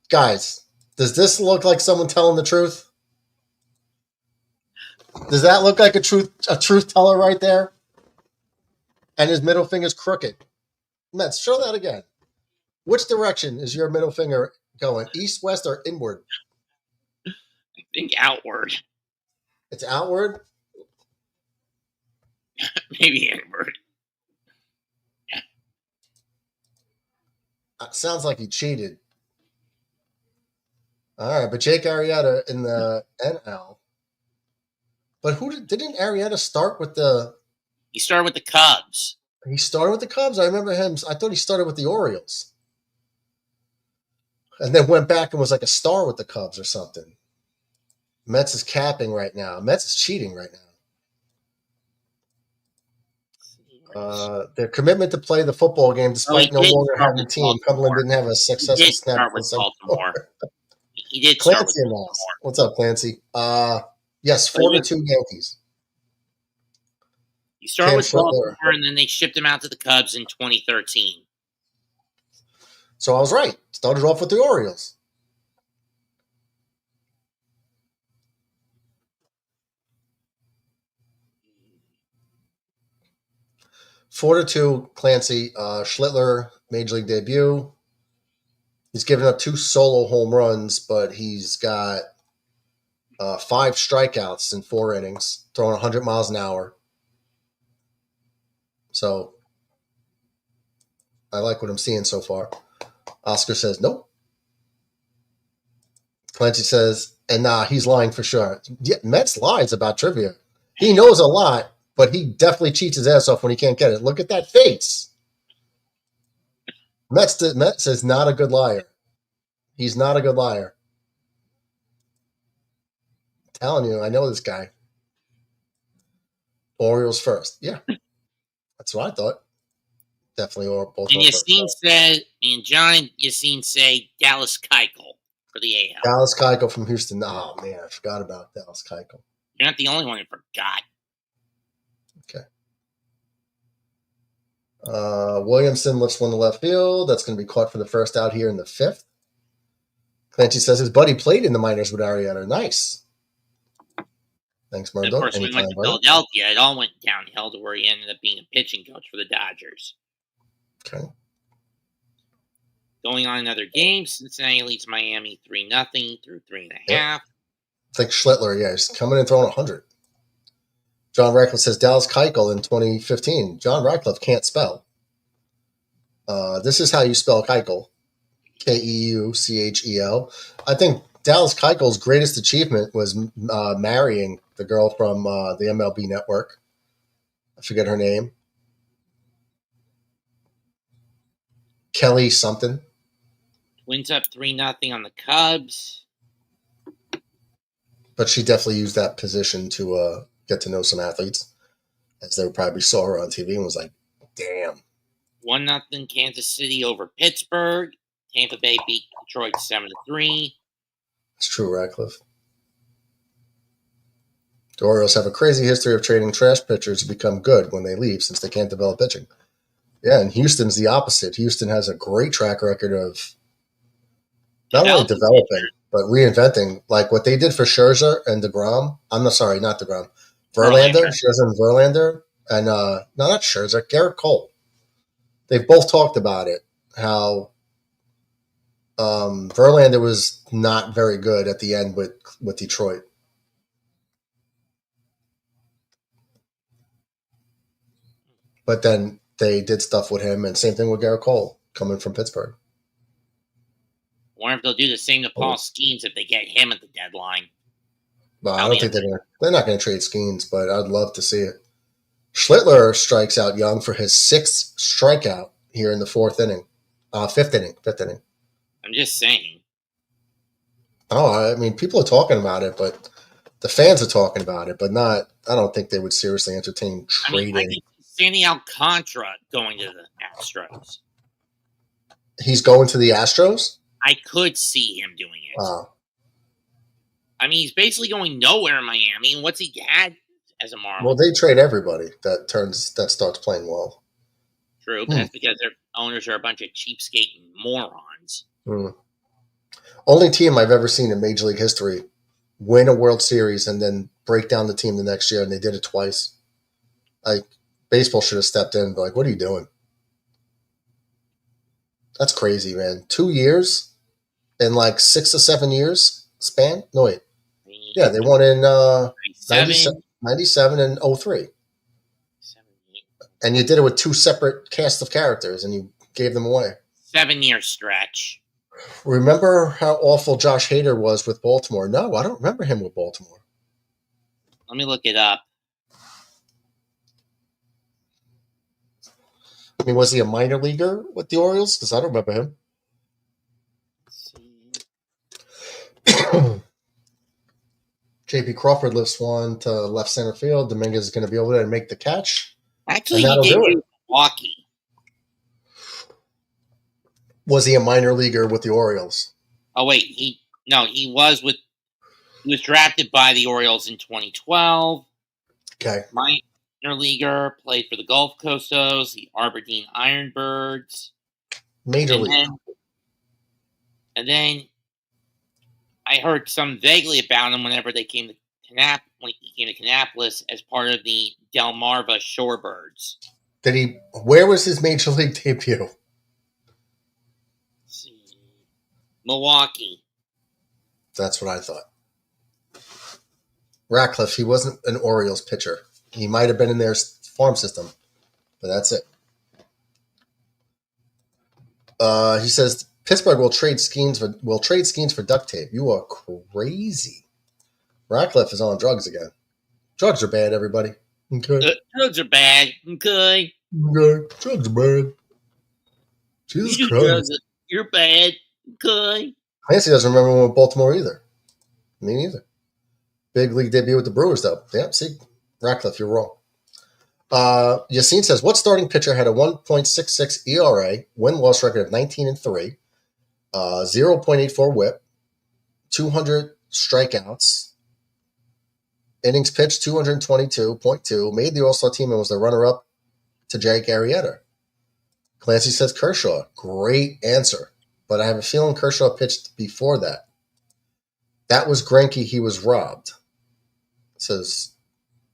Guys, does this look like someone telling the truth? Does that look like a truth teller right there? And his middle finger's crooked. Mets, show that again. Which direction is your middle finger going? East, west, or inward? I think outward. It's outward? Maybe inward. Sounds like he cheated. All right, but Jake Arrieta in the NL. But didn't Arrieta start with the... He started with the Cubs. He started with the Cubs? I remember him. I thought he started with the Orioles. And then went back and was like a star with the Cubs or something. Mets is capping right now. Mets is cheating right now. Their commitment to play the football game despite no longer having a team. Cumberland didn't have a successful snap. With Baltimore. He did Clancy start with What's up, Clancy? Yes, 4-2 Yankees. He started with Baltimore, and then they shipped him out to the Cubs in 2013. So I was right. Started off with the Orioles. Four to two, Clancy. Schlittler, Major League debut. He's given up 2 solo home runs, but he's got 5 strikeouts in 4 innings, throwing 100 miles an hour. So I like what I'm seeing so far. Oscar says, nope. Clancy says, and nah, he's lying for sure. Yeah, Mets lies about trivia. He knows a lot, but he definitely cheats his ass off when he can't get it. Look at that face. Mets is not a good liar. He's not a good liar. I'm telling you, I know this guy. Orioles first. Yeah. That's what I thought. Definitely both. And Yassine said, and John and Yassine say Dallas Keuchel for the AL. Dallas Keuchel from Houston. Oh, man, I forgot about Dallas Keuchel. You're not the only one who forgot. Okay. Williamson lifts one to left field. That's going to be caught for the first out here in the 5th. Clancy says his buddy played in the minors with Arrieta. Nice. Thanks, Murdo. Of course, when he went to Philadelphia, it all went downhill to where he ended up being a pitching coach for the Dodgers. Okay. Going on another game, Cincinnati leads Miami 3-0 through 3.5. Yep. I think Schlittler, yeah, he's coming in throwing 100. John Ratcliffe says Dallas Keuchel in 2015. John Ratcliffe can't spell. This is how you spell Keuchel. Keuchel. I think Dallas Keuchel's greatest achievement was marrying the girl from the MLB Network. I forget her name. Kelly something. Twins up 3-0 on the Cubs. But she definitely used that position to get to know some athletes, as they probably saw her on TV and was like, damn. 1-0 Kansas City over Pittsburgh. Tampa Bay beat Detroit 7-3. It's true, Radcliffe. The Orioles have a crazy history of trading trash pitchers to become good when they leave, since they can't develop pitching. Yeah, and Houston's the opposite. Houston has a great track record of not only developing, but reinventing. Like what they did for Scherzer and DeGrom. I'm sorry, not DeGrom. Verlander. Scherzer and Verlander. And, no, not Scherzer, Garrett Cole. They've both talked about it, how Verlander was not very good at the end with Detroit. But then they did stuff with him, and same thing with Garrett Cole coming from Pittsburgh. I wonder if they'll do the same to Paul Skeens if they get him at the deadline. Well, I don't think they're not going to trade Skeens, but I'd love to see it. Schlittler strikes out Young for his 6th strikeout here in the 5th inning. I'm just saying. Oh, I mean, people are talking about it, but the fans are talking about it, but not. I don't think they would seriously entertain trading. I think Sandy Alcantara going to the Astros. He's going to the Astros? I could see him doing it. Wow. I mean, he's basically going nowhere in Miami. And what's he had as a Marlin? Well, they trade everybody that starts playing well. True, but that's because their owners are a bunch of cheapskate morons. Only team I've ever seen in Major League history win a World Series and then break down the team the next year, and they did it twice. Like, baseball should have stepped in and be like, what are you doing? That's crazy, man. 2 years in like 6 or 7 years span? No, wait. Yeah, they won in 97 and 03. And you did it with 2 separate casts of characters, and you gave them away. 7-year stretch. Remember how awful Josh Hader was with Baltimore? No, I don't remember him with Baltimore. Let me look it up. I mean, was he a minor leaguer with the Orioles? Because I don't remember him. J.P. Crawford lifts one to left center field. Dominguez is going to be over there and make the catch. Actually, he debuted Milwaukee. Was he a minor leaguer with the Orioles? Oh wait, he was drafted by the Orioles in 2012. Okay. Minor leaguer, played for the Gulf Coastos, the Aberdeen Ironbirds. Major league. And then I heard some vaguely about him whenever they came to when he came to Kannapolis as part of the Delmarva Shorebirds. Where was his major league debut? Let's see. Milwaukee. That's what I thought. Ratcliffe, he wasn't an Orioles pitcher. He might have been in their farm system, but that's it. He says Pittsburgh will trade Skeens for duct tape. You are crazy. Ratcliffe is on drugs again. Drugs are bad, everybody. Okay. Drugs are bad. Okay. Drugs are bad. Jesus Christ. You're bad. Okay. Clancy doesn't remember one with Baltimore either. Me neither. Big league debut with the Brewers, though. Yeah, see, Ratcliffe, you're wrong. Yassine says, what starting pitcher had a 1.66 ERA, win-loss record of 19-3, 0.84 whip, 200 strikeouts, innings pitched 222.2, made the All-Star team and was the runner-up to Jake Arrieta? Clancy says Kershaw. Great answer. But I have a feeling Kershaw pitched before that. That was Greinke. He was robbed, says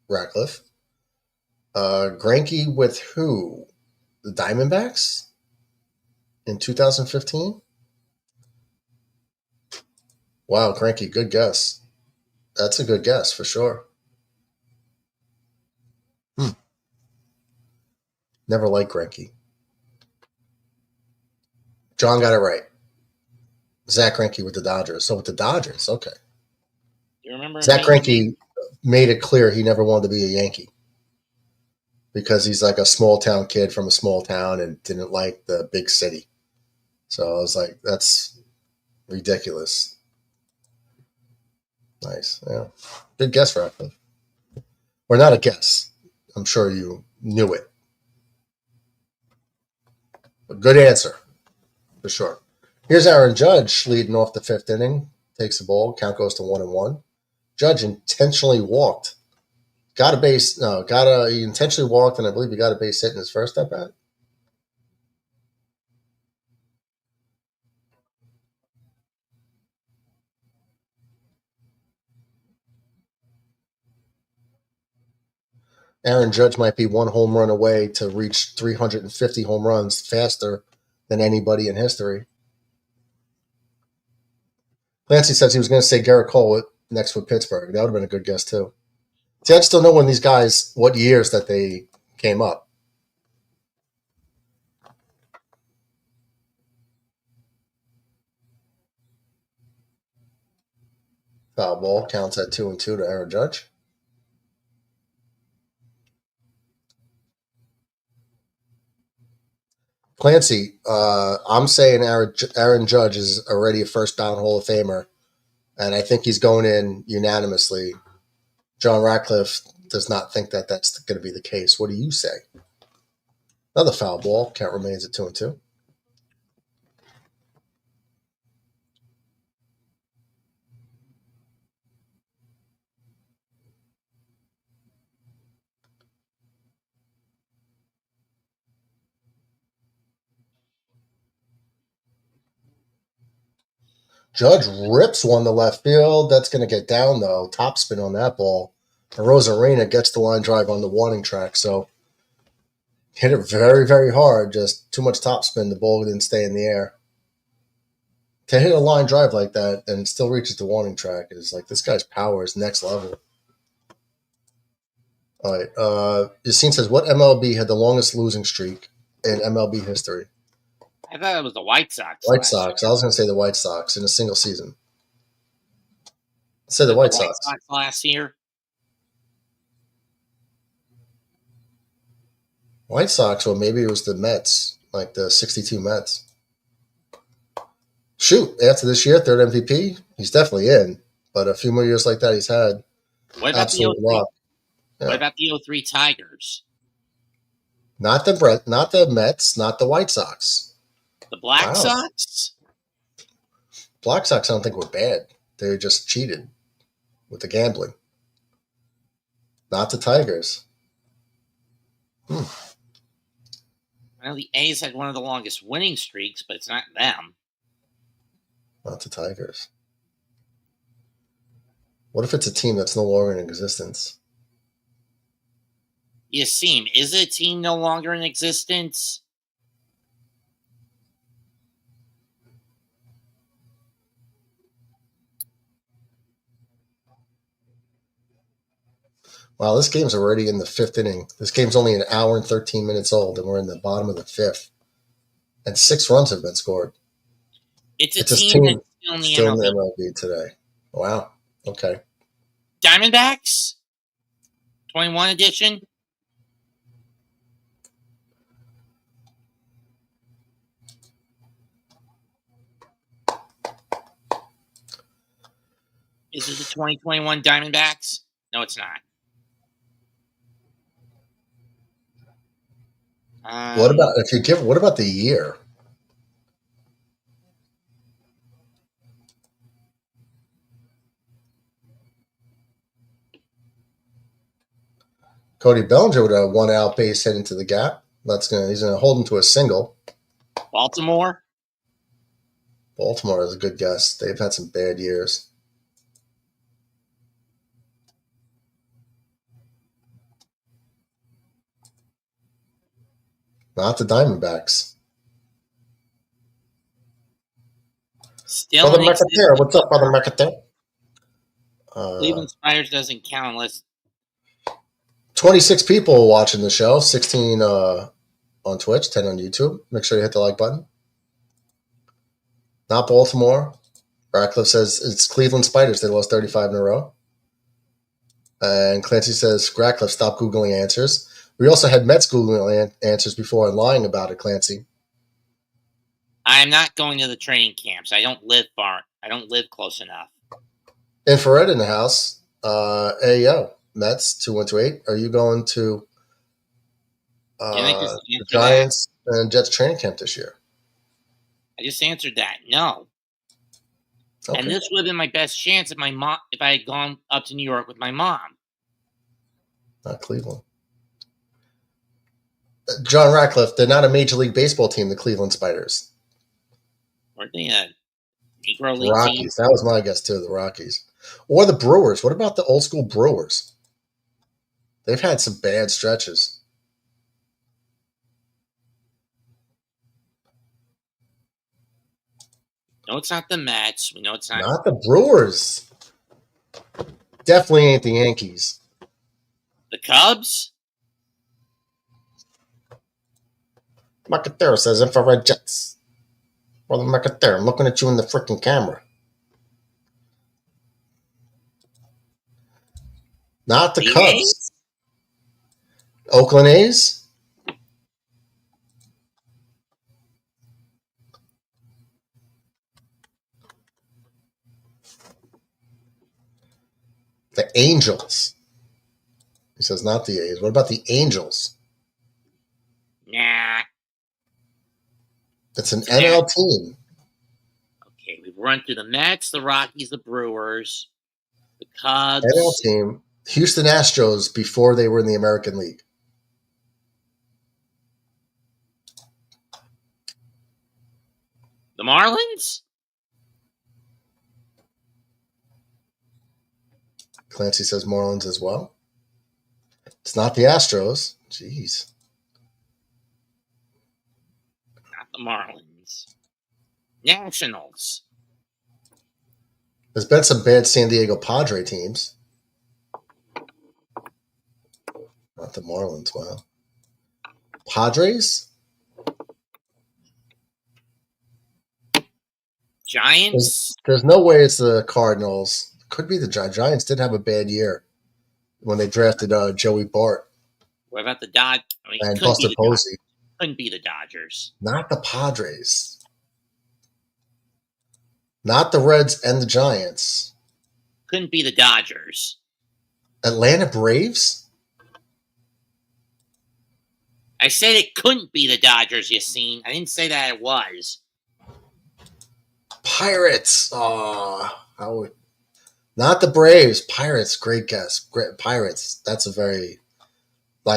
Ratcliffe. Greinke with who? The Diamondbacks? In 2015? Wow, Greinke, good guess. That's a good guess for sure. Never liked Greinke. John got it right. Zach Greinke with the Dodgers. So with the Dodgers, okay. You remember Zach Greinke made it clear he never wanted to be a Yankee. because he's like a small town kid from a small town and didn't like the big city. So I was like, that's ridiculous. Nice. Yeah. Good guess, Ratcliffe. Or not a guess. I'm sure you knew it. A good answer, for sure. Here's Aaron Judge leading off the 5th inning. Takes the ball. Count goes to 1-1. Judge intentionally walked. He intentionally walked, and I believe he got a base hit in his first at bat. Aaron Judge might be 1 home run away to reach 350 home runs faster than anybody in history. Clancy says he was going to say Garrett Cole next with Pittsburgh. That would have been a good guess, too. See, I just don't know when these guys, what years that they came up. Foul ball counts at 2-2 to Aaron Judge. Clancy, I'm saying Aaron Judge is already a first-bound Hall of Famer, and I think he's going in unanimously. John Ratcliffe does not think that that's going to be the case. What do you say? Another foul ball. Count remains at 2-2. Judge rips one to left field. That's going to get down, though. Top spin on that ball. And Rosarena gets the line drive on the warning track. So hit it very, very hard. Just too much top spin. The ball didn't stay in the air. To hit a line drive like that and still reaches the warning track is like, this guy's power is next level. All right. Yassine says, what MLB had the longest losing streak in MLB history? I thought it was the White Sox. White Sox. I was going to say the White Sox in a single season. Say the White Sox last year. White Sox, or maybe it was the Mets, like the 62 Mets. Shoot, after this year, 3rd MVP, he's definitely in. But a few more years like that he's had. What about the 03? Yeah. What about the 03 Tigers? Not the Mets, not the White Sox. The Black Sox? Black Sox I don't think were bad. They just cheated with the gambling. Not the Tigers. Well, the A's had one of the longest winning streaks, but it's not them. Not the Tigers. What if it's a team that's no longer in existence? Yassine, is it a team no longer in existence? Wow, this game's already in the 5th inning. This game's only an hour and 13 minutes old, and we're in the bottom of the 5th. And 6 runs have been scored. It's a team that's still in the MLB today. Wow. Okay. Diamondbacks? 21 edition? Is it the 2021 Diamondbacks? No, it's not. What about the year? Cody Bellinger with a 1-out base hit into the gap. He's gonna hold him to a single. Baltimore is a good guess. They've had some bad years. Not the Diamondbacks. Still Brother McAteer. What's up, Brother McAteer? Cleveland Spiders doesn't count unless 26 people watching the show, 16 on Twitch, 10 on YouTube. Make sure you hit the like button. Not Baltimore. Ratcliffe says it's Cleveland Spiders. They lost 35 in a row. And Clancy says, Ratcliffe, stop Googling answers. We also had Mets Googling answers before and lying about it, Clancy. I'm not going to the training camps. I don't live far. I don't live close enough. Infrared in the house. Yo, Mets 2128. Are you going to the Giants and Jets training camp this year? I just answered that. No. Okay. And this would have been my best chance if I had gone up to New York with my mom. Not Cleveland. John Ratcliffe, they're not a Major League Baseball team, the Cleveland Spiders. Weren't they a Negro League Rockies. team? That was my guess, too, the Rockies. Or the Brewers. What about the old school Brewers? They've had some bad stretches. No, it's not the Mets. We know it's not. Not the Brewers. Definitely ain't the Yankees. The Cubs? Macatero says infrared Jets. Brother Macatero, I'm looking at you in the freaking camera. Not the Cubs. A's? Oakland A's? The Angels. He says not the A's. What about the Angels? Nah. It's an NL team. Okay, we've run through the Mets, the Rockies, the Brewers, the Cubs. NL team. Houston Astros before they were in the American League. The Marlins? Clancy says Marlins as well. It's not the Astros. Jeez. Not the Marlins. Nationals. There's been some bad San Diego Padre teams. Not the Marlins, wow. Padres? Giants? There's no way it's the Cardinals. Could be the Giants. Giants did have a bad year when they drafted Joey Bart What about the Dodgers? and Buster Posey. Couldn't be the Dodgers. Not the Padres. Not the Reds and the Giants. Couldn't be the Dodgers. Atlanta Braves? I said it couldn't be the Dodgers, you seen. I didn't say that it was. Pirates. Not the Braves. Pirates. Great guess. Pirates. That's a very,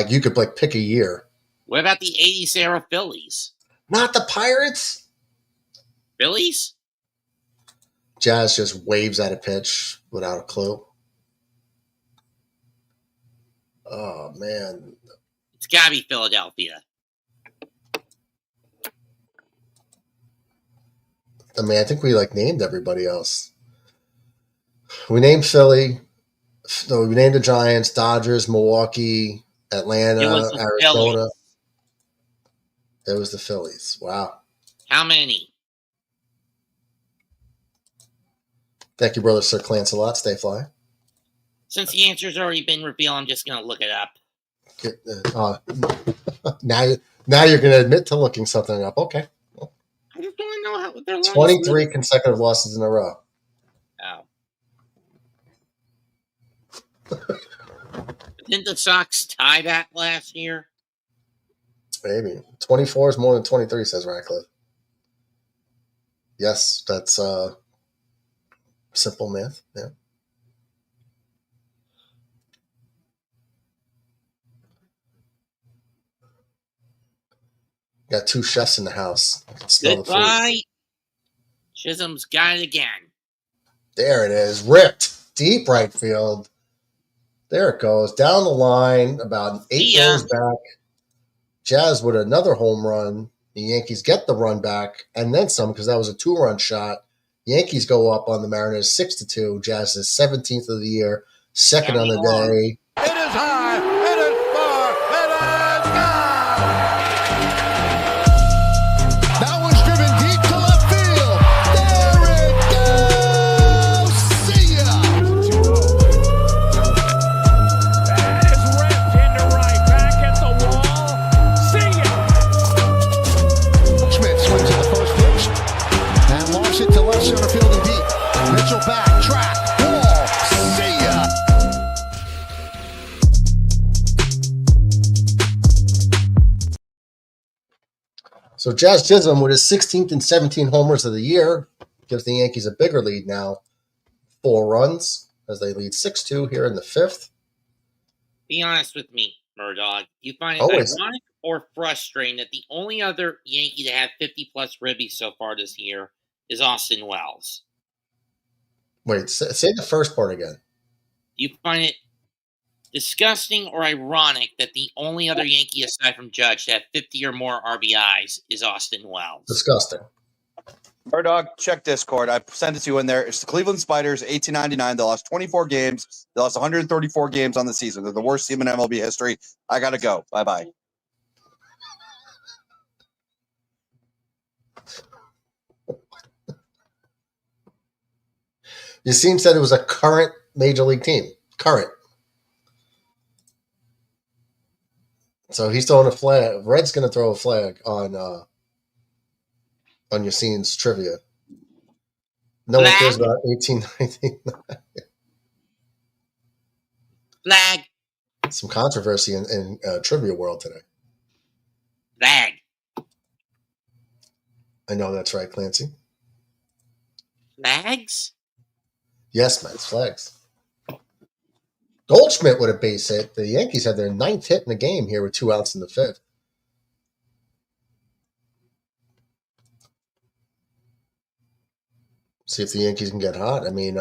you could pick a year. What about the 80s era Phillies? Not the Pirates. Phillies? Jazz just waves at a pitch without a clue. Oh, man. It's got to be Philadelphia. I mean, I think we named everybody else. We named Philly. No, we named the Giants, Dodgers, Milwaukee, Atlanta, Arizona. Phillies. It was the Phillies. Wow. How many? Thank you, brother Sir Clancelot. Stay fly. Since the answer's already been revealed, I'm just going to look it up. Now you're going to admit to looking something up. Okay. I just want to know what their losses 23 consecutive losses in a row. Oh. Didn't the Sox tie that last year? Maybe. 24 is more than 23, says Ratcliffe. Yes, that's simple math. Yeah. Got two chefs in the house. I can smell the food. Goodbye. Chisholm's got it again. There it is. Ripped. Deep right field. There it goes. Down the line, about 8 rows back. Jazz with another home run. The Yankees get the run back, and then some, because that was a 2-run shot. Yankees go up on the Mariners 6-2. Jazz is 17th of the year, second on the day. It is high. It is far. It is gone. That one's driven deep to left field. There it goes. See ya. That is ripped into right. Back at the So Jazz Chisholm with his 16th and 17th homers of the year gives the Yankees a bigger lead now, 4 runs as they lead 6-2 here in the 5th. Be honest with me, Murdoch. You find it Always. ironic or frustrating that the only other Yankee to have 50-plus ribbies so far this year is Austin Wells? Wait, say the first part again. You find it disgusting or ironic that the only other Yankee aside from Judge to have 50 or more RBIs is Austin Wells? Disgusting. Murdoch, check Discord. I sent it to you in there. It's the Cleveland Spiders, 1899. They lost 24 games. They lost 134 games on the season. They're the worst team in MLB history. I got to go. Bye-bye. Yassine said it was a current Major League team. Current. So he's throwing a flag. Red's going to throw a flag on Yassine's trivia. No one cares about 1819. Flag. Some controversy in trivia world today. Flag. I know that's right, Clancy. Flags? Yes, man, it's flags. Goldschmidt with a base hit. The Yankees had their 9th hit in the game here with 2 outs in the 5th. See if the Yankees can get hot. I mean,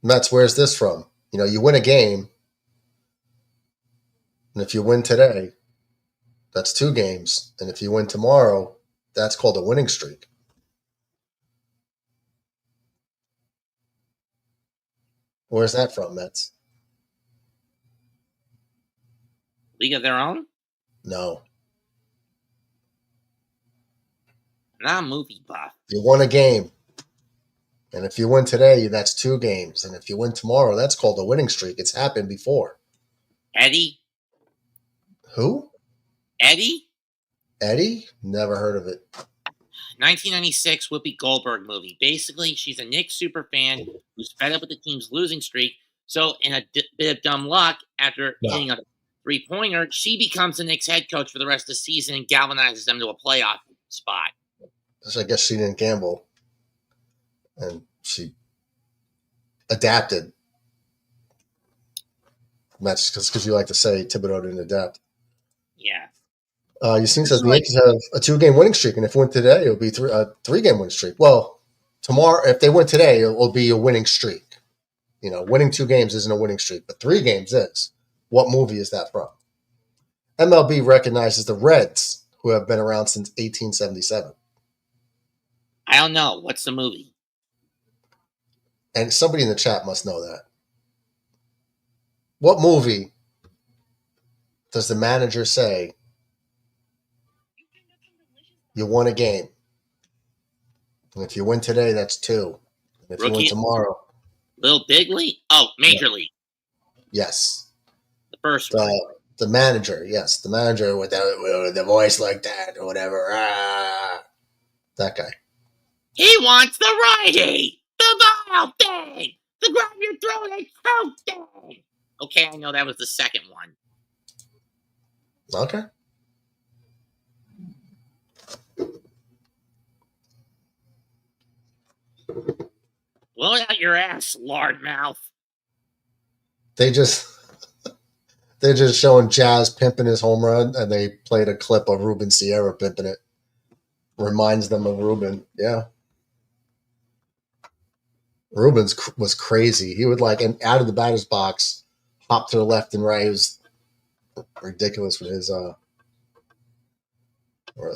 Mets, where's this from? You win a game, and if you win today, that's 2 games. And if you win tomorrow, that's called a winning streak. Where's that from, Mets? League of Their Own? No. Not a movie buff. You won a game. And if you win today, that's 2 games. And if you win tomorrow, that's called a winning streak. It's happened before. Eddie? Who? Eddie? Eddie? Never heard of it. 1996 Whoopi Goldberg movie. Basically, she's a Knicks superfan who's fed up with the team's losing streak. So, in a bit of dumb luck, after hitting a 3-pointer, she becomes the Knicks head coach for the rest of the season and galvanizes them to a playoff spot. So I guess she didn't gamble. And she adapted. That's because you like to say Thibodeau didn't adapt. Yeah. Yassine says the Yankees have a 2-game winning streak, and if win today, it'll be a 3-game winning streak. Well, tomorrow, if they win today, it will be a winning streak. Winning 2 games isn't a winning streak, but 3 games is. What movie is that from? MLB recognizes the Reds, who have been around since 1877. I don't know. What's the movie? And somebody in the chat must know that. What movie does the manager say, you won a game? And if you win today, that's 2. And if you win tomorrow. Little Bigley? Oh, Major League. Yes. The first one. The manager, yes. The manager with the voice like that or whatever. That guy. He wants the righty! The ball thing! The grab your throat and choke thing! Okay, I know that was the second one. Okay. Blow out your ass, lard mouth. They're just showing Jazz pimping his home run, and they played a clip of Ruben Sierra pimping it. Reminds them of Ruben. Yeah. Ruben's was crazy. He would and out of the batter's box, hop to the left and right. It was ridiculous with his.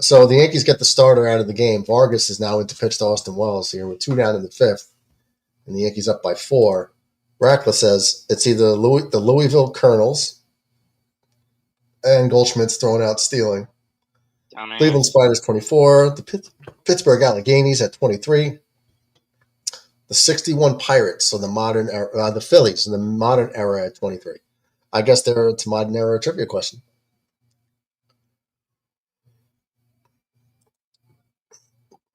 So the Yankees get the starter out of the game. Vargas is now in to pitch to Austin Wells here with 2 down in the 5th, and the Yankees up by 4. Rackla says it's either the Louisville Colonels and Goldschmidt's thrown out stealing. Dumbass. Cleveland Spiders 24. The Pittsburgh Alleghenies at 23. The 61 Pirates, so the modern era, the Phillies in the modern era at 23. I guess it's a modern era trivia question.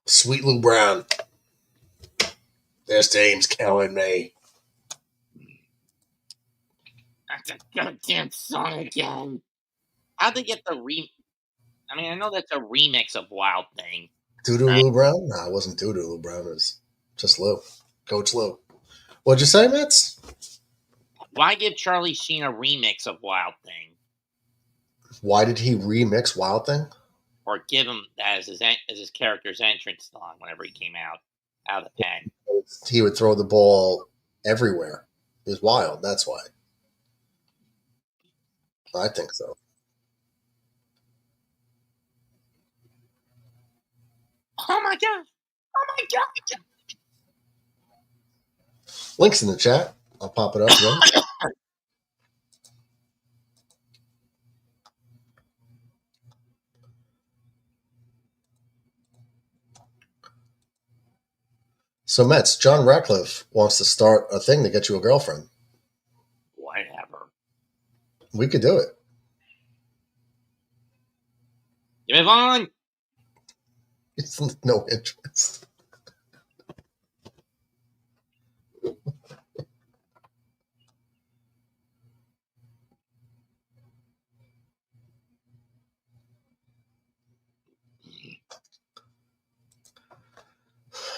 Sweet Lou Brown. This team's killing me. That's a goddamn song again. How'd they get the I mean, I know that's a remix of Wild Thing. Doo-Doo Lou Brown? No, it wasn't Doo-Doo Lou Brown. It was just Lou. Coach Lou. What'd you say, Mets? Why give Charlie Sheen a remix of Wild Thing? Why did he remix Wild Thing? Or give him that as his character's entrance song whenever he came out of the pen? He would throw the ball everywhere. It was wild. That's why. I think so. Oh my god! Oh my god! Links in the chat. I'll pop it up again. So, Mets, John Ratcliffe wants to start a thing to get you a girlfriend. Whatever. We could do it. Give me Vaughn! It's no interest.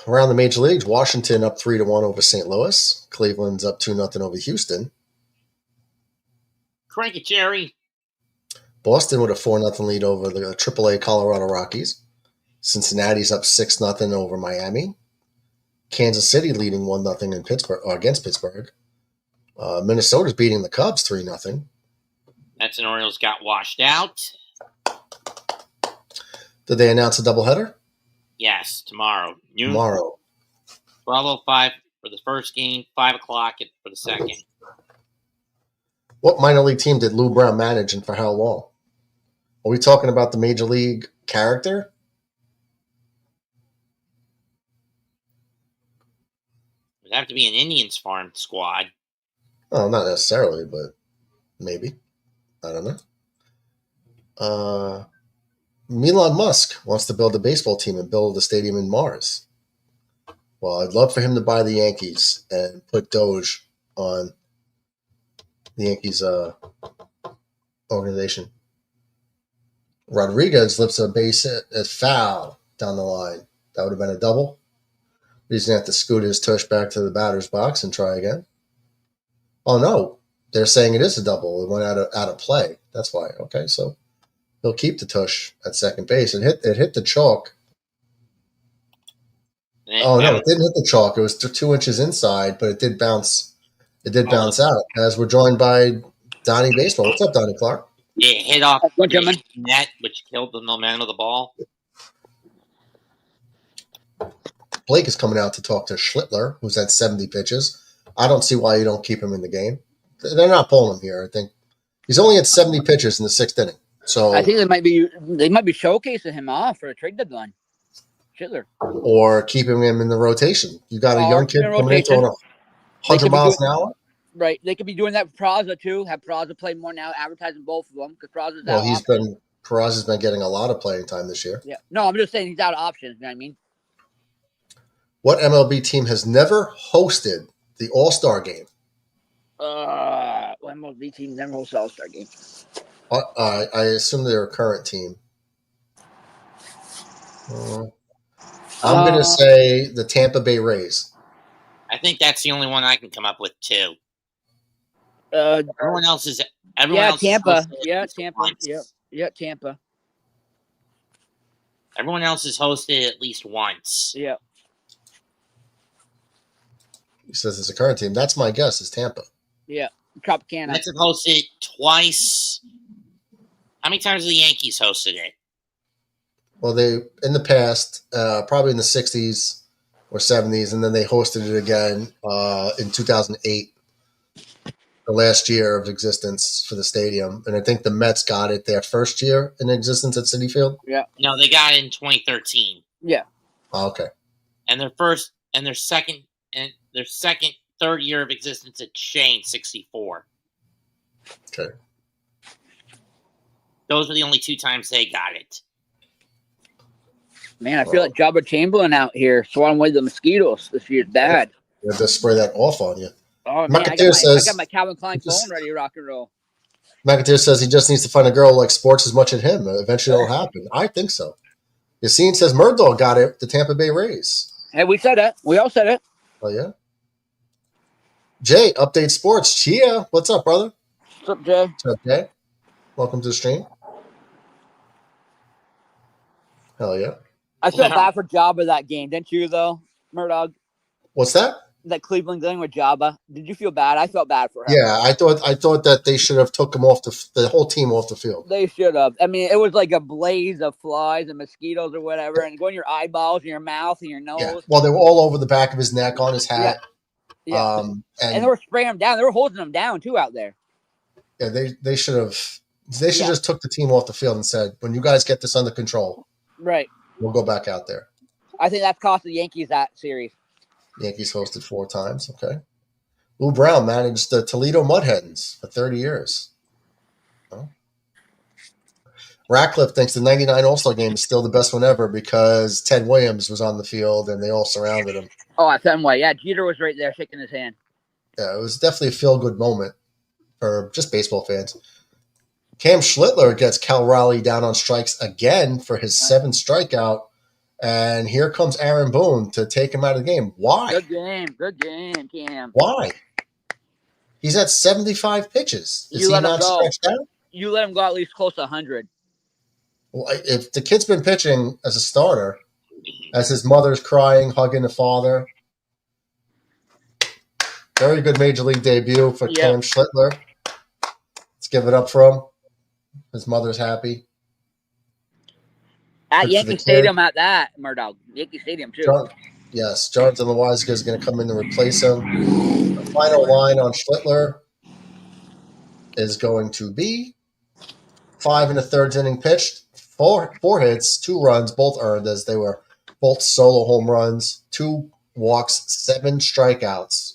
Around the major leagues, Washington up 3-1 over St. Louis. Cleveland's up 2-0 over Houston. Crank it, Jerry. Boston with a 4-0 lead over the AAA Colorado Rockies. Cincinnati's up 6-0 over Miami. Kansas City leading 1-0 in Pittsburgh against Pittsburgh. Minnesota's beating the Cubs 3-0. Mets and Orioles got washed out. Did they announce a doubleheader? Yes, tomorrow. Noon. Tomorrow. 12:05 for the first game, 5 o'clock for the second. What minor league team did Lou Brown manage and for how long? Are we talking about the major league character? It would have to be an Indians farm squad. Oh, not necessarily, but maybe. I don't know. Elon Musk wants to build a baseball team and build a stadium in Mars. Well, I'd love for him to buy the Yankees and put Doge on the Yankees organization. Rodriguez lifts a base hit at foul down the line. That would have been a double. He's going to have to scoot his tush back to the batter's box and try again. Oh, no. They're saying it is a double. It went out of play. That's why. Okay, so he'll keep the tush at second base. It hit the chalk. Oh, no, it didn't hit the chalk. It was 2 inches inside, but it did bounce. It did bounce out. As we're joined by Donnie Baseball. What's up, Donnie Clark? It hit off the net, which killed the momentum of the ball. Blake is coming out to talk to Schlittler, who's at 70 pitches. I don't see why you don't keep him in the game. They're not pulling him here. I think he's only at 70 pitches in the 6th inning. So I think they might be showcasing him off for a trade deadline. Schlittler. Or keeping him in the rotation. You got a young kid coming in throwing 100 miles an hour. Right. They could be doing that with Peraza too. Have Peraza play more now, advertising both of them because Peraza's out. Well, Peraza's been getting a lot of playing time this year. Yeah. No, I'm just saying he's out of options. You know what I mean? What MLB team has never hosted the All-Star game? MLB team never hosted the All-Star game. I assume they're a current team. I'm going to say the Tampa Bay Rays. I think that's the only one I can come up with too. Everyone else is Tampa. Tampa. Yeah, Tampa. Everyone else is hosted at least once. Yeah. He says it's a current team. That's my guess. Is Tampa. Yeah, Tropicana. Mets have hosted it twice. How many times have the Yankees hosted it? Well, they in the past, probably in the 60s or 70s, and then they hosted it again in 2008, the last year of existence for the stadium. And I think the Mets got it their first year in existence at Citi Field. Yeah. No, they got it in 2013. Yeah. Oh, okay. And their third year of existence at Shane 64. Okay. Those were the only 2 times they got it. Man, I feel like Jabba Chamberlain out here swatting away the mosquitoes this year's bad. You have to spray that off on you. Oh, man, I got my Calvin Klein phone ready to rock and roll. McIntyre says he just needs to find a girl who likes sports as much as him. Eventually it'll happen. I think so. Yassine says Murdaugh got it, the Tampa Bay Rays. Hey, we said it. We all said it. Oh, yeah? Jay, Update Sports. Chia, what's up, brother? What's up, Jay? What's up, Jay? Welcome to the stream. Hell yeah. I feel bad for Jabba that game, didn't you, though, Murdoch? What's that? That Cleveland thing with Jabba. Did you feel bad? I felt bad for him. Yeah, I thought that they should have took him off the whole team off the field. They should have. I mean, it was like a blaze of flies and mosquitoes or whatever, and going your eyeballs and your mouth and your nose. Yeah. Well, they were all over the back of his neck, on his hat. Yeah. And they were spraying him down. They were holding him down too out there. Yeah, they should have. They should just took the team off the field and said, "When you guys get this under control, right, we'll go back out there." I think that's cost the Yankees that series. Yankees hosted 4 times. Okay. Lou Brown managed the Toledo Mudhens for 30 years. Oh. Ratcliffe thinks the 99 All-Star game is still the best one ever because Ted Williams was on the field and they all surrounded him. Oh, at Fenway. Yeah, Jeter was right there shaking his hand. Yeah, it was definitely a feel-good moment for just baseball fans. Cam Schlittler gets Cal Raleigh down on strikes again for his 7th strikeout. And here comes Aaron Boone to take him out of the game. Why? Good game, Cam. Why? He's at 75 pitches. Is he not stretched out? You let him go at least close to 100. Well, if the kid's been pitching as a starter, as his mother's crying, hugging the father. Very good major league debut for Cam Schlittler. Let's give it up for him. His mother's happy. At Yankee Stadium at that, Murdoch. Yankee Stadium, too. Yes, Jonathan Loizaga is going to come in to replace him. The final line on Schlittler is going to be 5 1/3 inning pitched, 4 hits, 2 runs, both earned as they were both solo home runs, 2 walks, 7 strikeouts.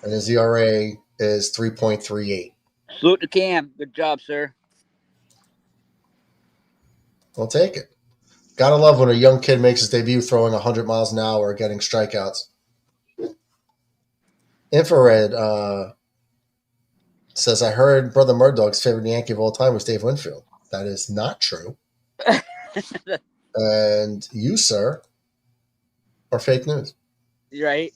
And his ERA is 3.38. Salute to Cam. Good job, sir. I'll take it. Gotta love when a young kid makes his debut throwing 100 miles an hour, getting strikeouts. Infrared says, I heard Brother Murdoch's favorite Yankee of all time was Dave Winfield. That is not true. And you, sir, are fake news. Right.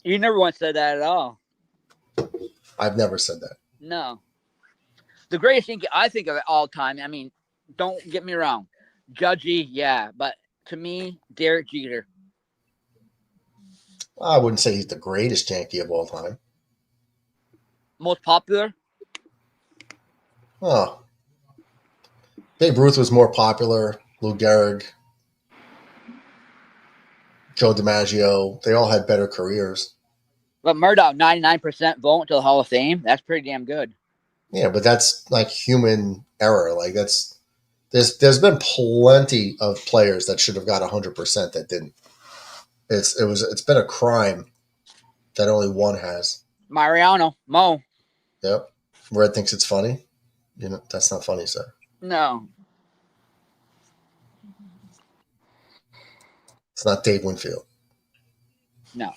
You never once said that at all. I've never said that. No. The greatest Yankee I think of all time, I mean, don't get me wrong. Judgy, yeah. But to me, Derek Jeter. I wouldn't say he's the greatest Yankee of all time. Most popular? Oh. Babe Ruth was more popular. Lou Gehrig. Joe DiMaggio. They all had better careers. But Murdoch, 99% vote to the Hall of Fame. That's pretty damn good. Yeah, but that's like human error. Like there's been plenty of players that should have got 100% that didn't. It's been a crime that only one has. Mariano, Mo. Yep. Red thinks it's funny. You know, that's not funny, sir. No. It's not Dave Winfield. No.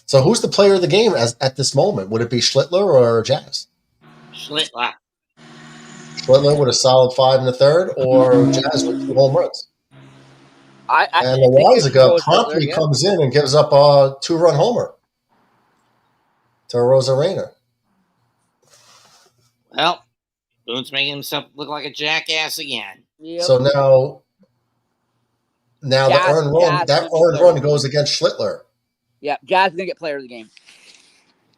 So who's the player of the game at this moment? Would it be Schlittler or Jazz? Schlittler. Schlittler with a solid 5 1/3 or Jazz with 2 home runs? And Loizaga promptly comes in and gives up a 2-run homer to Rosarena. Well, Boone's making himself look like a jackass again. Yep. So now the earned run goes against Schlittler. Yeah, Jazz is going to get player of the game.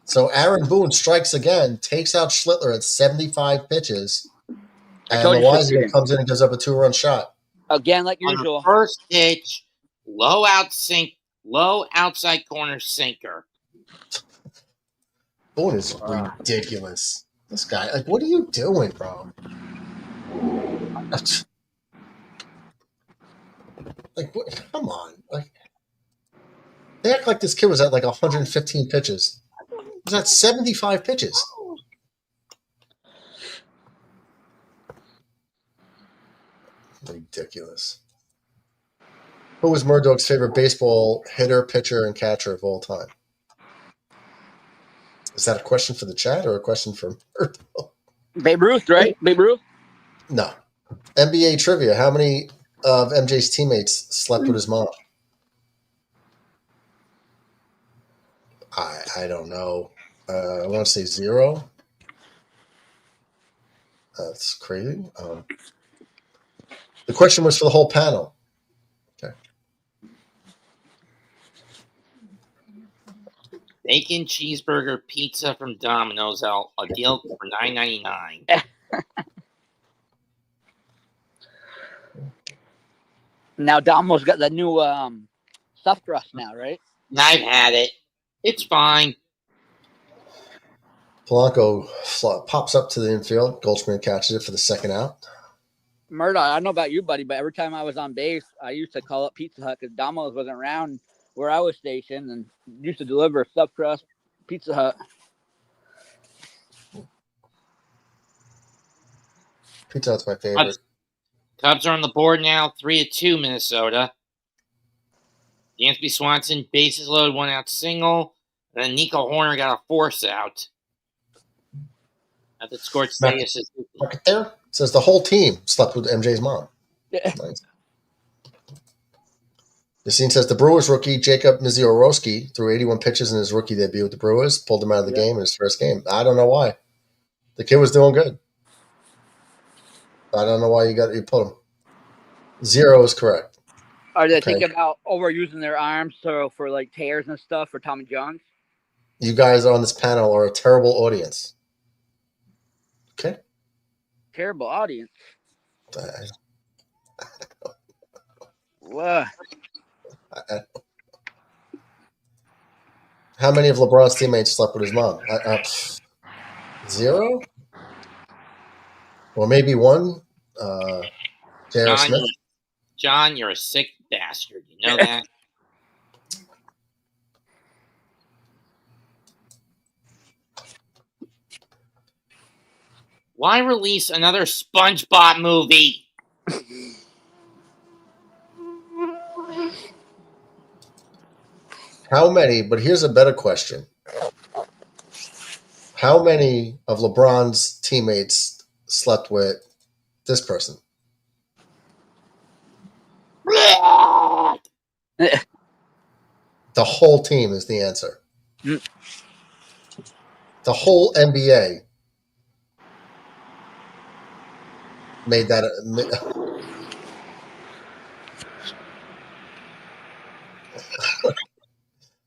So Aaron Boone strikes again, takes out Schlittler at 75 pitches, and Loizaga comes in and gives up a 2-run shot. Again, like on usual. The first pitch, low outside corner sinker. Boone is ridiculous. This guy, like, what are you doing, bro? Like, what? Come on. Like, they act like this kid was at like 115 pitches. He was at 75 pitches. Ridiculous. Who was Murdoch's favorite baseball hitter, pitcher, and catcher of all time? Is that a question for the chat or a question for Murdoch? Babe Ruth, right? Babe Ruth? No. NBA trivia. How many of MJ's teammates slept with his mom? I don't know. I want to say 0. That's crazy. The question was for the whole panel. Okay. Bacon cheeseburger pizza from Domino's out a deal for $9.99. Now Domino's got the new stuffed crust now, right? I've had it. It's fine. Polanco pops up to the infield. Goldschmidt catches it for the second out. Murdoch, I don't know about you, buddy, but every time I was on base, I used to call up Pizza Hut because Domino's wasn't around where I was stationed and used to deliver stuffed crust Pizza Hut. Pizza Hut's my favorite. Cubs are on the board now, 3-2 Minnesota. Dansby Swanson, bases loaded, 1 out single. And then Nico Horner got a force out. That scored Look at there. It says the whole team slept with MJ's mom. Yeah. Nice. The scene says the Brewers rookie Jacob Misiorowski threw 81 pitches in his rookie debut with the Brewers, pulled him out of the game in his first game. I don't know why. The kid was doing good. I don't know why you put him. 0 is correct. Are they thinking about overusing their arms for like tears and stuff for Tommy John? You guys on this panel are a terrible audience. Okay. Terrible audience. What? How many of LeBron's teammates slept with his mom? 0? Or maybe 1. J.R. Smith. John, you're a sick bastard. You know that? Why release another SpongeBob movie? How many, but here's a better question. How many of LeBron's teammates slept with this person? The whole team is the answer. The whole NBA made that.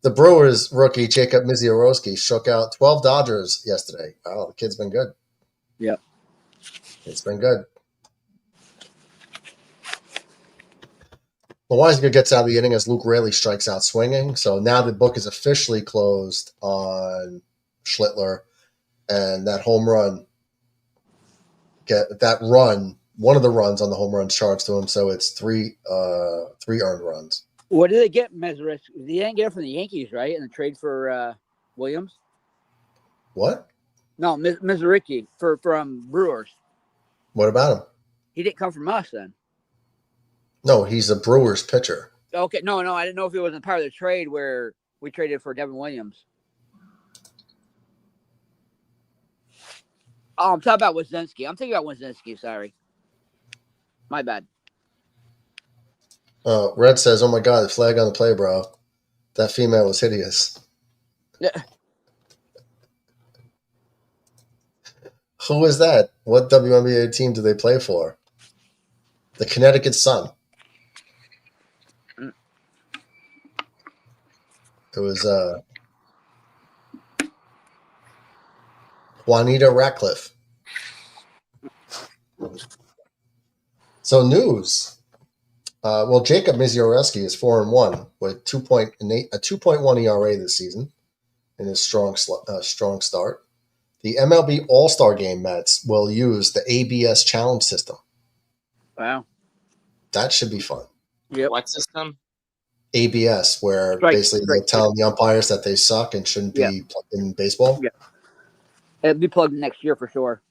The Brewers rookie Jacob Misiorowski shook out 12 Dodgers yesterday. Wow, the kid's been good. Yeah. It's been good. Loizaga gets out of the inning as Luke Raley strikes out swinging. So now the book is officially closed on Schlittler. And that home run, one of the runs on the home run charged to him. So it's three earned runs. What did they get, Mesrich? They didn't get it from the Yankees, right? In the trade for Williams? What? No, Mesrich from Brewers. What about him? He didn't come from us then. No, he's a Brewers pitcher. Okay, no, I didn't know if it was a part of the trade where we traded for Devin Williams. Oh, I'm talking about Wazinski. I'm thinking about Wazinski, sorry. My bad. Red says, "Oh my God, the flag on the play, bro. That female was hideous." Yeah. Who is that? What WNBA team do they play for? The Connecticut Sun. It was Juanita Ratcliffe. So news. Well, Jacob Misiorowski is 4-1 with a 2.1 ERA this season in his strong start. The MLB All-Star Game Mets will use the ABS challenge system. Wow. That should be fun. Yep. What system? ABS, where basically they tell the umpires that they suck and shouldn't be plugged in baseball. Yeah. It'll be plugged next year for sure.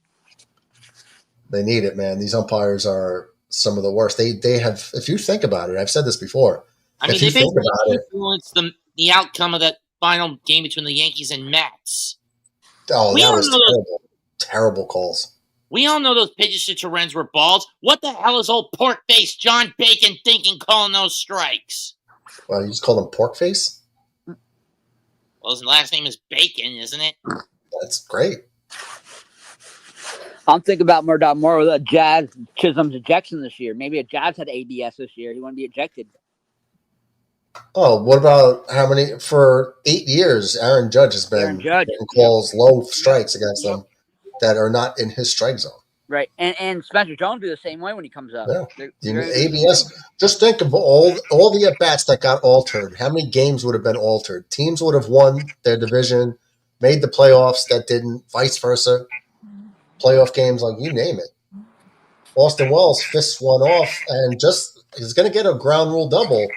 They need it, man. These umpires are some of the worst. They have, if you think about it, I've said this before, I mean, If they you think basically about it, influenced the outcome of that final game between the Yankees and Mets. oh, We that all was know those, terrible. Terrible calls. we all know those pitches to Torrens were balls. What the hell is old pork-faced John Bacon thinking calling those strikes? Well, you just call him pork face? Well, his last name is Bacon, isn't it? That's great. I'm thinking about Murdoch more with a Jazz Chisholm's ejection this year. Maybe a Jazz had ABS this year. He wouldn't be ejected. Oh, what about how many for 8 years? Aaron Judge has been getting calls low strikes against them that are not in his strike zone. Right, and Spencer Jones do the same way when he comes up. Yeah, ABS. Just think of all the at bats that got altered. How many games would have been altered? Teams would have won their division, made the playoffs that didn't, vice versa. Playoff games, like you name it. Austin Wells fists one off and just is going to get a ground rule double.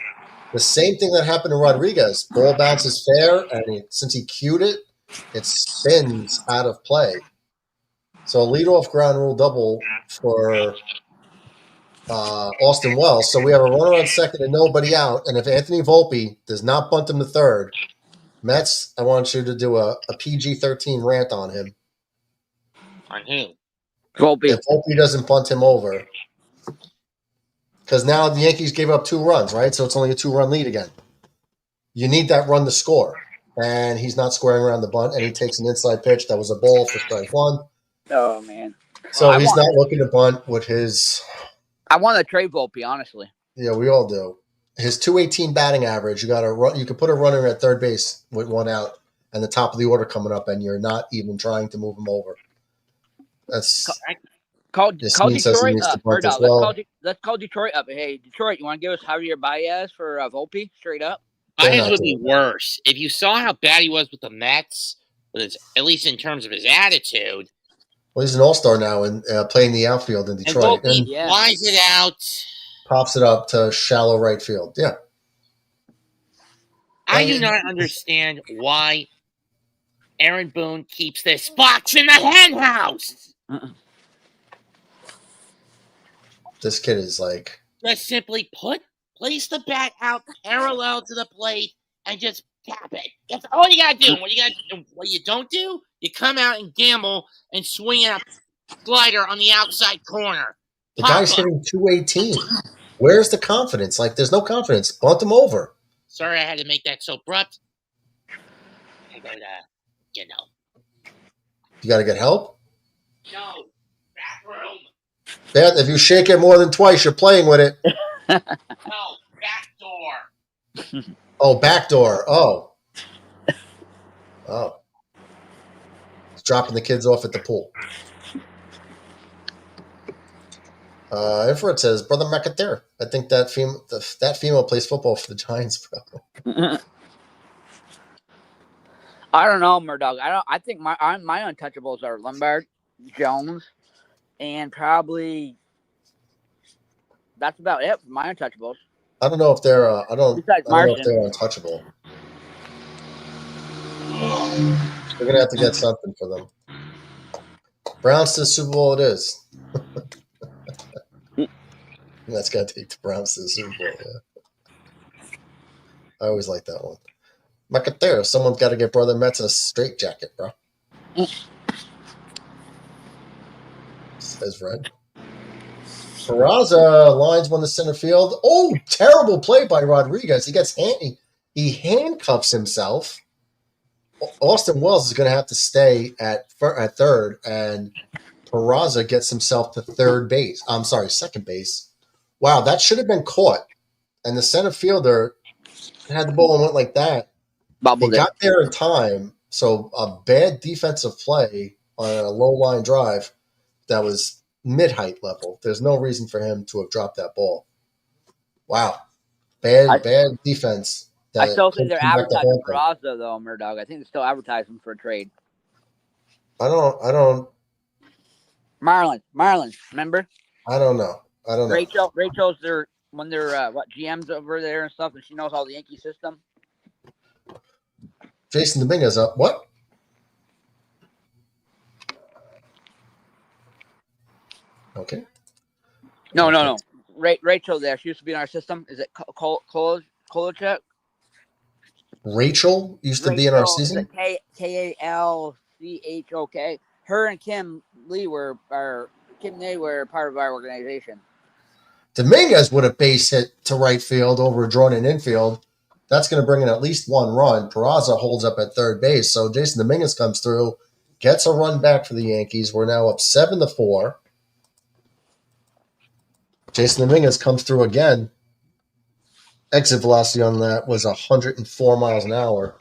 The same thing that happened to Rodriguez. Ball bounces fair, and since he cued it, it spins out of play. So a leadoff ground rule double for Austin Wells. So we have a runner on second and nobody out. And if Anthony Volpe does not bunt him to third, Mets, I want you to do a PG-13 rant on him. On who? Volpe. If Volpe doesn't bunt him over. Because now the Yankees gave up 2 runs, right? So it's only a 2-run lead again. You need that run to score. And he's not squaring around the bunt, and he takes an inside pitch that was a ball for strike 1. Oh, man. So he's not looking to bunt with his... I want to trade Volpe, honestly. Yeah, we all do. His .218 batting average, you could put a runner at third base with 1 out and the top of the order coming up, and you're not even trying to move him over. That's... Call Detroit up. Well. Let's call Detroit up. Hey, Detroit, you want to give us Javier Baez for Volpe straight up? Baez would be worse. If you saw how bad he was with the Mets, at least in terms of his attitude. Well, he's an all-star now and playing the outfield in Detroit. And flies it out. Pops it up to shallow right field. Yeah. I do not understand why Aaron Boone keeps this fox in the hen house. This kid is like... Just simply place the bat out parallel to the plate and just tap it. That's all you got to do. What you don't do, you come out and gamble and swing a slider on the outside corner. The guy's hitting .218. Where's the confidence? Like, there's no confidence. Bunt him over. Sorry I had to make that so abrupt. But, You got to get help? No. Bathroom. Yeah, if you shake it more than twice, you're playing with it. No. Back door. Oh, back door. Oh. He's dropping the kids off at the pool. Infrared says, Brother McAteer. I think that female plays football for the Giants, bro. I don't know, Murdoch. I think my untouchables are Lombard, Jones, and probably that's about it for my untouchables. I don't know if they're untouchable. We're gonna have to get something for them. Browns to the Super Bowl it is. That's got to take the Browns to the Super Bowl. Yeah. I always like that one. McAteer, someone's got to get Brother Mets in a straitjacket, bro. Says Fred. Peraza lines one to center field. Oh, terrible play by Rodriguez. He handcuffs himself. Austin Wells is going to have to stay at third, and Peraza gets himself to second base. Wow, that should have been caught. And the center fielder had the ball and went like that. He got there in time. So a bad defensive play on a low line drive that was mid-height level. There's no reason for him to have dropped that ball. Wow. Bad defense. I still think they're advertising Peraza, though, Murdoch. I think they're still advertising for a trade. I don't. Marlins, remember? I don't know. Rachel's their GM's over there and stuff, and she knows all the Yankee system. Jason Dominguez up. What? Okay. No. Rachel there. She used to be in our system. Is it Cole? Kolachuk. Rachel used to be in our season. Kalchok. Her and Kim Lee were part of our organization. Dominguez would have base hit to right field over a drawn in infield. That's going to bring in at least one run. Peraza holds up at third base. So Jason Dominguez comes through, gets a run back for the Yankees. We're now up 7-4. Jason Dominguez comes through again. Exit velocity on that was 104 miles an hour.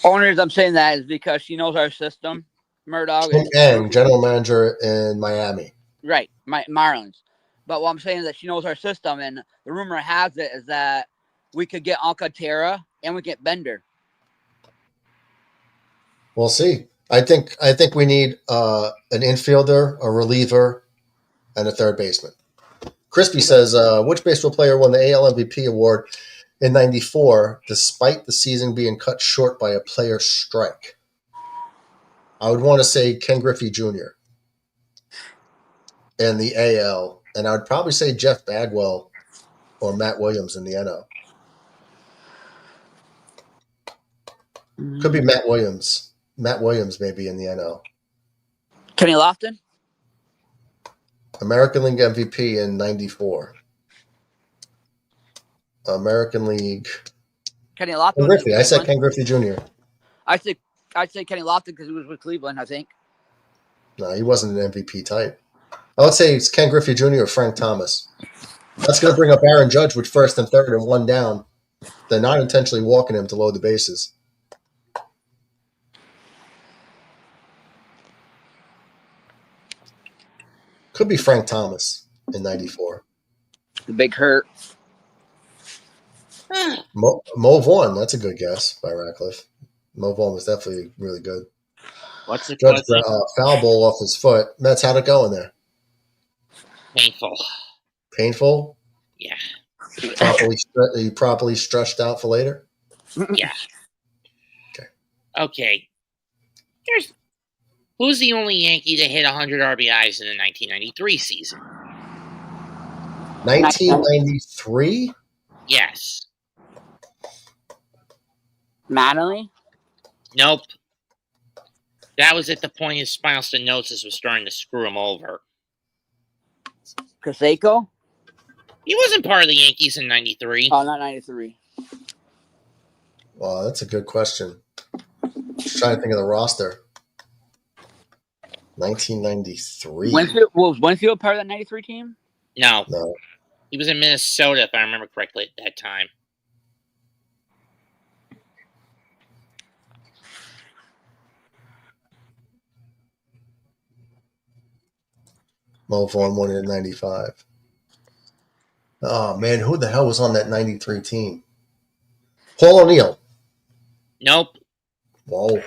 Only reason I'm saying that is because she knows our system. Murdoch. And general manager in Miami. Right, Marlins. But what I'm saying is that she knows our system, and the rumor has it is that we could get Alcantara and we get Bender. We'll see. I think we need an infielder, a reliever, and a third baseman. Crispy says, which baseball player won the AL MVP award in '94 despite the season being cut short by a player strike? I would want to say Ken Griffey Jr. in the AL, and I would probably say Jeff Bagwell or Matt Williams in the NL. Could be Matt Williams. Matt Williams maybe in the NL. Kenny Lofton? American League MVP in '94. American League. Kenny Lofton. Ken Griffey. I said Ken Griffey Jr. I'd say Kenny Lofton because he was with Cleveland, I think. No, he wasn't an MVP type. I would say it's Ken Griffey Jr. or Frank Thomas. That's going to bring up Aaron Judge with first and third and one down. They're not intentionally walking him to load the bases. Could be Frank Thomas in '94. The big hurt. Mo Vaughn, that's a good guess by Ratcliffe. Mo Vaughn was definitely really good. What's the Judge foul ball off his foot. Mets, how'd it go in there? Painful. Painful? Yeah. Are you properly stretched out for later? Yeah. Okay. Who's the only Yankee to hit 100 RBIs in the 1993 season? 1993? Yes. Mattingly? Nope. That was at the point his spinal stenosis was starting to screw him over. Canseco? He wasn't part of the Yankees in '93. Oh, not 93. Wow, that's a good question. Just trying to think of the roster. 1993. Was Winfield part of that 93 team? No. No. He was in Minnesota, if I remember correctly, at that time. Mo Vaughn won it in '95. Oh, man, who the hell was on that 93 team? Paul O'Neill. Nope. Whoa.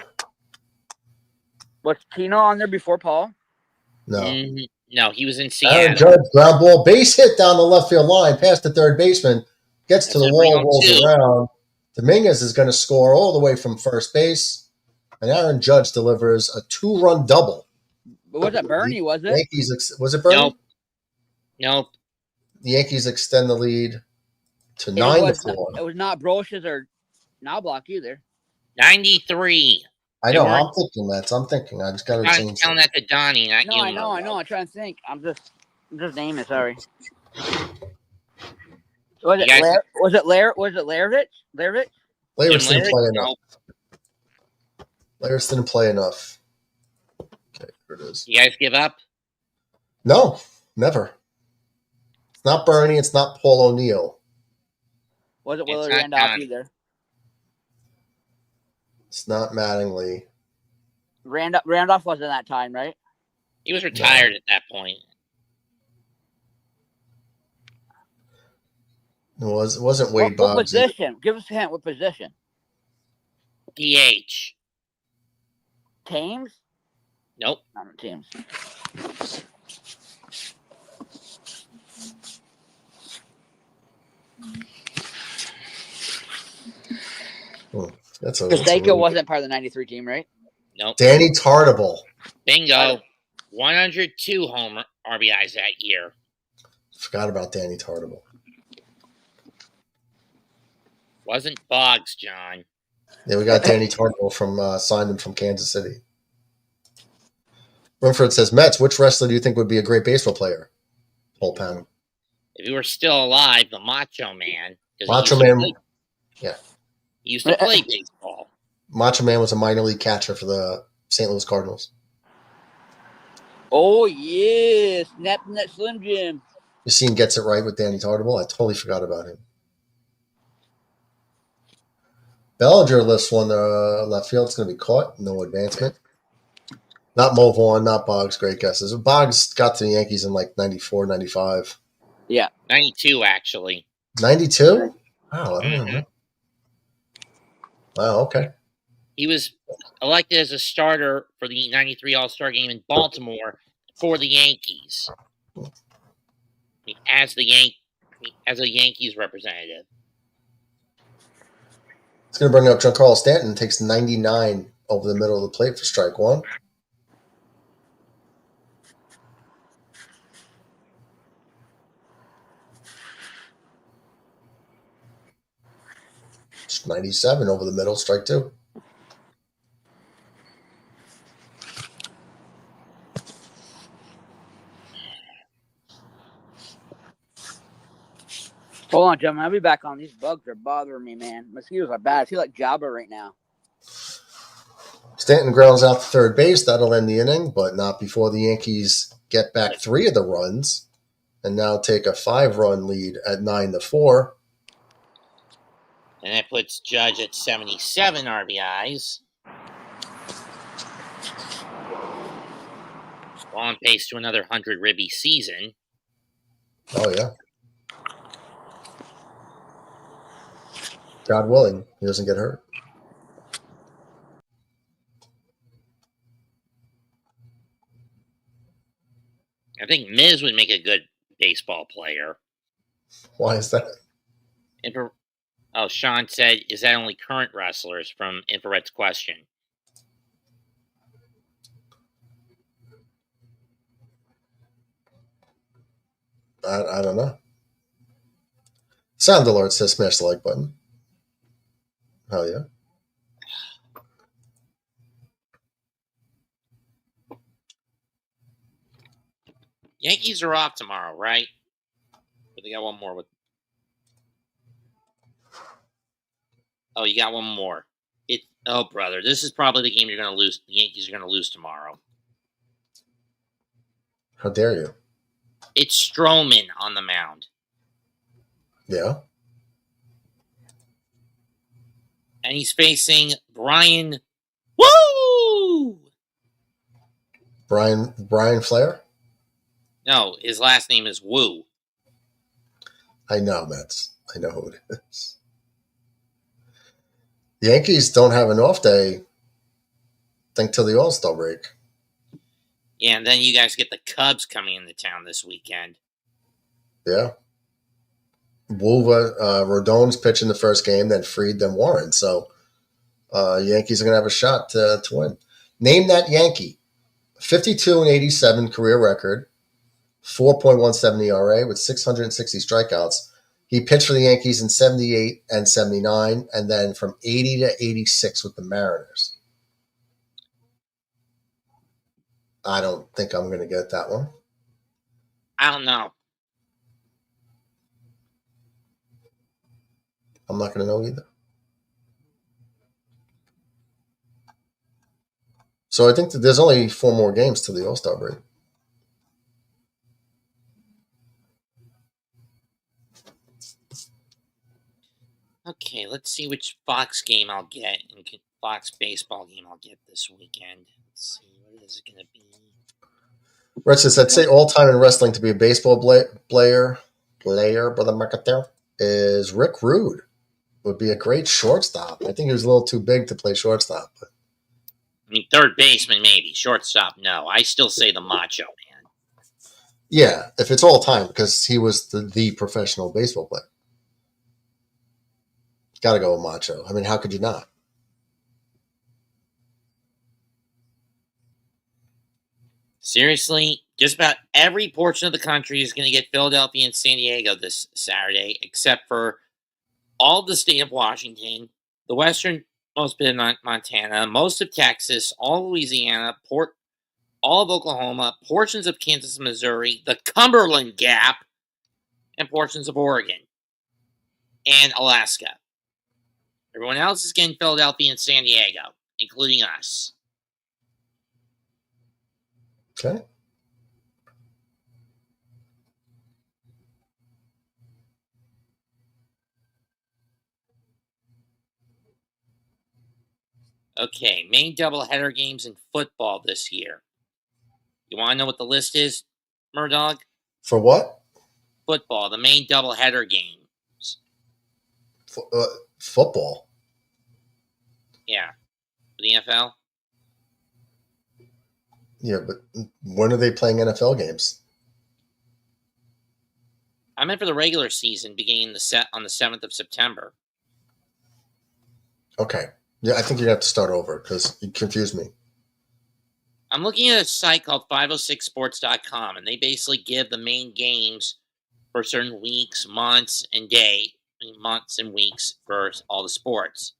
Was Tino on there before Paul? No. No, he was in Seattle. Aaron Judge, ground ball, base hit down the left field line, past the third baseman, gets to the wall, rolls around. Dominguez is going to score all the way from first base, and Aaron Judge delivers a 2-run double. But was it Bernie, was it? Yankees, was it Bernie? Nope. The Yankees extend the lead to 9-4. It was not Brocious or Knobloch either. 93. I know. I'm thinking that. I'm thinking. I just got to I'm change. telling that to Donnie, not you. I know. I'm trying to think. I'm just naming. Sorry. Was it Lerich? Layers didn't play enough. Layers didn't play enough. Okay, here it is. You guys give up? No, never. It's not Bernie. It's not Paul O'Neill. Was it Willie Randolph either? It's not Mattingly. Randolph wasn't that time, right? He was retired at that point. It wasn't Wade Boggs. What position? Give us a hint. What position? DH. Thames? Nope. Not Thames. Canseco wasn't part of the 93 team, right? Nope. Danny Tartable. Bingo. 102 home RBIs that year. Forgot about Danny Tartable. Wasn't Boggs, John. Yeah, we got Danny Tarnbull from signed him from Kansas City. Rumford says, Mets, which wrestler do you think would be a great baseball player? Whole panel. If he were still alive, the Macho Man. Macho Man. Yeah. He used to play baseball. Macho Man was a minor league catcher for the St. Louis Cardinals. Oh, yeah. Snapping that Slim Jim. You seen Gets It Right with Danny Tarnbull? I totally forgot about him. Bellinger lifts one left field. It's going to be caught. No advancement. Not Mo Vaughn, not Boggs. Great guesses. Boggs got to the Yankees in like 94, 95. Yeah. 92, actually. 92? Wow, I don't know. Wow, okay. He was elected as a starter for the 93 All-Star game in Baltimore for the Yankees. As a Yankees representative. It's going to bring up Giancarlo Stanton. Takes 99 over the middle of the plate for strike one. It's 97 over the middle, strike two. Hold on, gentlemen. I'll be back on. These bugs are bothering me, man. Mosquitoes are bad. I feel like Jabba right now. Stanton grounds out to third base. That'll end the inning, but not before the Yankees get back 3 of the runs and now take a 5-run lead at 9-4. And that puts Judge at 77 RBIs. On pace to another 100 ribby season. Oh, yeah. God willing, he doesn't get hurt. I think Miz would make a good baseball player. Why is that? Sean said, is that only current wrestlers from Infrared's question? I don't know. Sound alert says smash the like button. Hell yeah. Yankees are off tomorrow, right? But they got one more with. Oh, you got one more. Brother, this is probably the game you're going to lose. The Yankees are going to lose tomorrow. How dare you? It's Stroman on the mound. Yeah. And he's facing Brian. Woo! Brian Flair? No, his last name is Woo. I know, Mets. I know who it is. The Yankees don't have an off day, I think, till the All-Star break. Yeah, and then you guys get the Cubs coming into town this weekend. Yeah. Rodon's pitching the first game, then Fried, then Warren. So Yankees are going to have a shot to win. Name that Yankee. 52-87 career record, 4.17 ERA with 660 strikeouts. He pitched for the Yankees in 78 and 79, and then from 80 to 86 with the Mariners. I don't think I'm going to get that one. I don't know. I'm not going to know either. So I think that there's only 4 more games to the All-Star break. Okay, let's see which Fox game I'll get and Fox baseball game I'll get this weekend. Let's see, what is it going to be? Rich says, I'd say all-time in wrestling to be a baseball player, brother Marketer, is Rick Rude. Would be a great shortstop. I think he was a little too big to play shortstop. But. I mean, third baseman, maybe. Shortstop, no. I still say the Macho Man. Yeah, if it's all-time, because he was the professional baseball player. Got to go with Macho. I mean, how could you not? Seriously, just about every portion of the country is going to get Philadelphia and San Diego this Saturday, except for all the state of Washington, the westernmost bit of Montana, most of Texas, all of Louisiana, all of Oklahoma, portions of Kansas and Missouri, the Cumberland Gap, and portions of Oregon and Alaska. Everyone else is getting Philadelphia and San Diego, including us. Okay. Okay, main doubleheader games in football this year. You want to know what the list is, Murdoch? For what? Football, the main doubleheader games. Football? Yeah. For the NFL? Yeah, but when are they playing NFL games? I meant for the regular season beginning on the 7th of September. Okay. Yeah, I think you have to start over because you confused me. I'm looking at a site called 506sports.com, and they basically give the main games for certain weeks, months, and months and weeks for all the sports.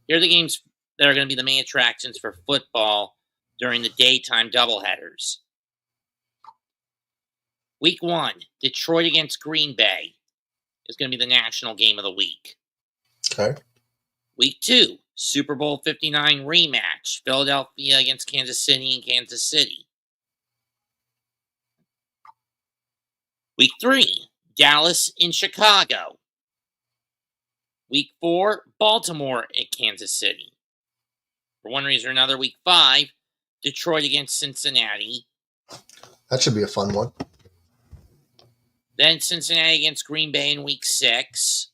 Here are the games that are going to be the main attractions for football during the daytime doubleheaders. Week 1, Detroit against Green Bay is going to be the national game of the week. Okay. Week 2, Super Bowl 59 rematch, Philadelphia against Kansas City and Kansas City. Week 3, Dallas in Chicago. Week 4, Baltimore at Kansas City. For one reason or another, Week 5, Detroit against Cincinnati. That should be a fun one. Then Cincinnati against Green Bay in Week 6.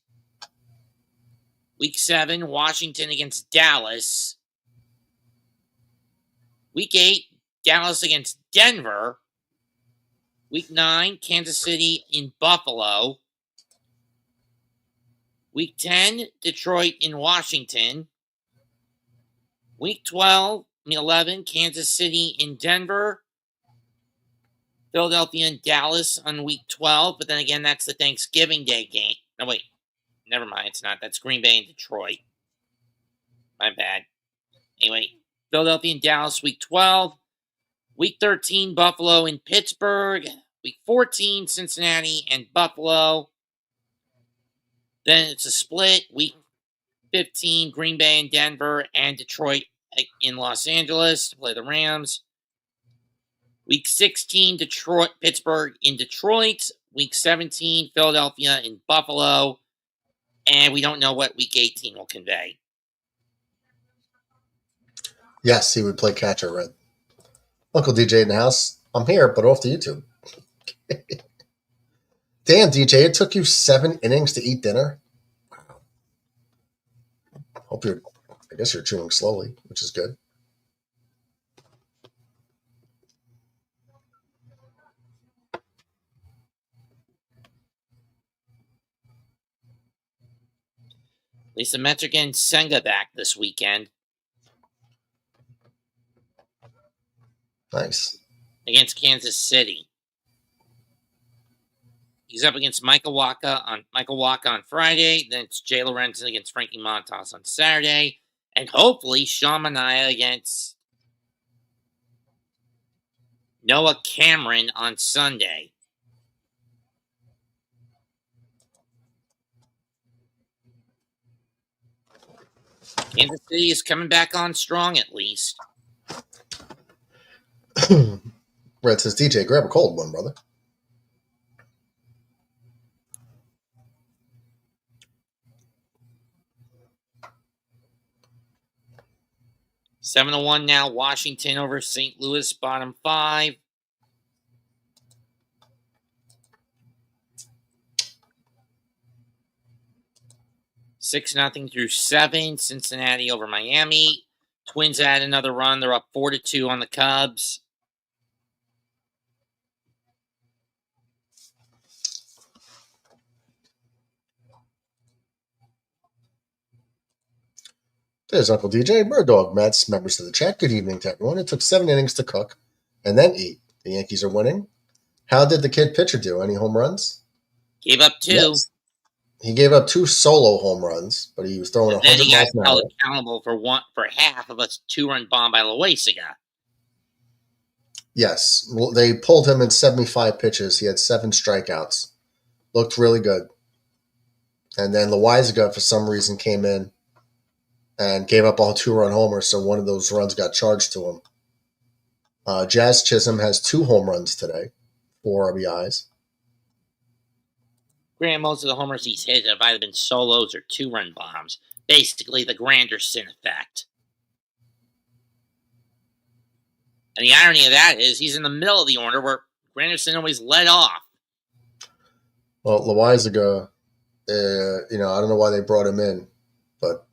Week 7, Washington against Dallas. Week 8, Dallas against Denver. Week 9, Kansas City in Buffalo. Week 10, Detroit in Washington. Week 11, Kansas City in Denver. Philadelphia and Dallas on Week 12, but then again, that's the Thanksgiving Day game. No, wait. Never mind, it's not. That's Green Bay and Detroit. My bad. Anyway, Philadelphia and Dallas, Week 12. Week 13, Buffalo and Pittsburgh. Week 14, Cincinnati and Buffalo. Then it's a split. Week 15, Green Bay and Denver, and Detroit in Los Angeles to play the Rams. Week 16, Pittsburgh in Detroit. Week 17, Philadelphia in Buffalo. And we don't know what Week 18 will convey. Yes, he would play catch or red. Uncle DJ in the house. I'm here, but off to YouTube. Damn, DJ, it took you 7 innings to eat dinner? Wow. I guess you're chewing slowly, which is good. At least the Mets are getting Senga back this weekend. Nice. Against Kansas City. He's up against Michael Wacha on Friday. Then it's Jay Lorenzen against Frankie Montas on Saturday. And hopefully Sean Manaea against Noah Cameron on Sunday. Kansas City is coming back on strong, at least. Red says, DJ, grab a cold one, brother. Seven to 1 now. Washington over St. Louis, bottom 5. Six 0 through 7. Cincinnati over Miami. Twins add another run. They're up 4-2 on the Cubs. There's Uncle DJ, Bird Mets, members of the chat. Good evening to everyone. It took 7 innings to cook and then eat. The Yankees are winning. How did the kid pitcher do? Any home runs? Gave up 2. Yes. He gave up 2 solo home runs, but he was throwing 100 then he got miles an held hour. accountable for half of a 2-run bomb by Loaisaga. Yes, they pulled him in 75 pitches. He had 7 strikeouts. Looked really good. And then Loaisaga, for some reason, came in and gave up all 2-run homers, so one of those runs got charged to him. Jazz Chisholm has 2 home runs today, 4 RBIs. Granted, most of the homers he's hit have either been solos or 2-run bombs. Basically, the Granderson effect. And the irony of that is he's in the middle of the order where Granderson always led off. Well, Loaisaga, I don't know why they brought him in, but...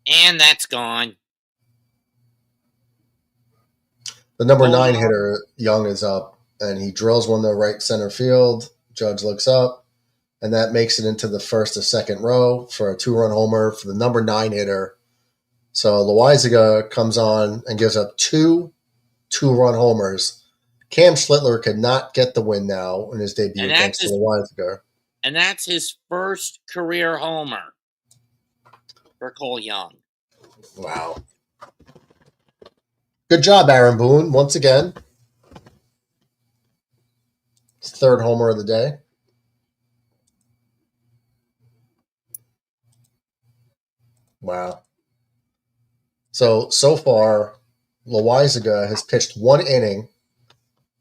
And that's gone. The number 9 hitter, Young, is up, and he drills one to right center field. Judge looks up, and that makes it into the first or second row for a 2-run homer for the number 9 hitter. So Loaisaga comes on and gives up 2 2-run homers. Cam Schlittler could not get the win now in his debut thanks to Loaisaga. And that's his first career homer for Cole Young. Wow. Good job, Aaron Boone, once again. His 3rd homer of the day. Wow. So far, Loaisaga has pitched 1 inning,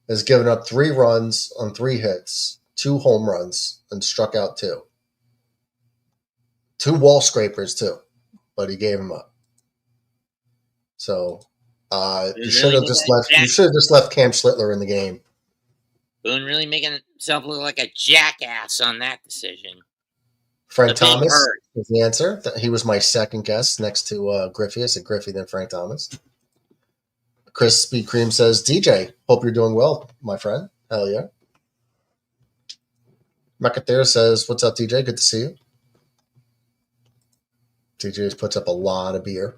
has given up 3 runs on 3 hits, 2 home runs, and struck out 2. 2 wall scrapers, too, but he gave them up. So you should have just left Cam Schlittler in the game. Boone really making himself look like a jackass on that decision. Frank Thomas is the answer. He was my second guess next to Griffey. I said Griffey, then Frank Thomas. Crispy Cream says, DJ, hope you're doing well, my friend. Hell yeah. McAteer says, what's up, DJ? Good to see you. DJ puts up a lot of beer.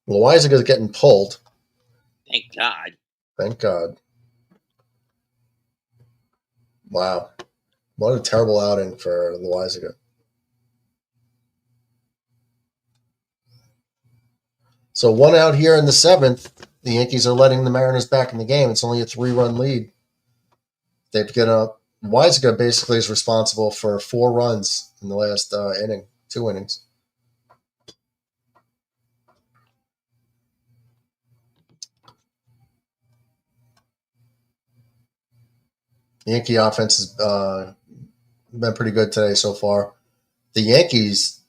Loaisaga getting pulled. Thank God. Thank God. Wow. What a terrible outing for Loaisaga. So 1 out here in the 7th. The Yankees are letting the Mariners back in the game. It's only a 3-run lead. They've got Loaisaga basically is responsible for 4 runs in the last inning, 2 innings. The Yankee offense has been pretty good today so far. The Yankees,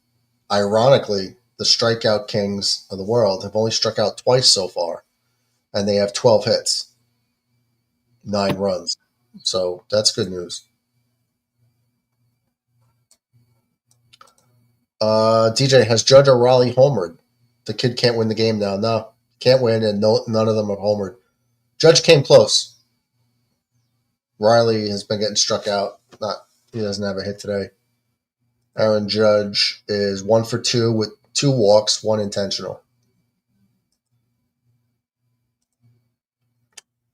ironically, the strikeout kings of the world, have only struck out twice so far, and they have 12 hits, 9 runs. So that's good news. DJ, has Judge or Raleigh homered? The kid can't win the game now. No, can't win, and none of them have homered. Judge came close. Riley has been getting struck out. He doesn't have a hit today. Aaron Judge is 1 for 2 with 2 walks, 1 intentional.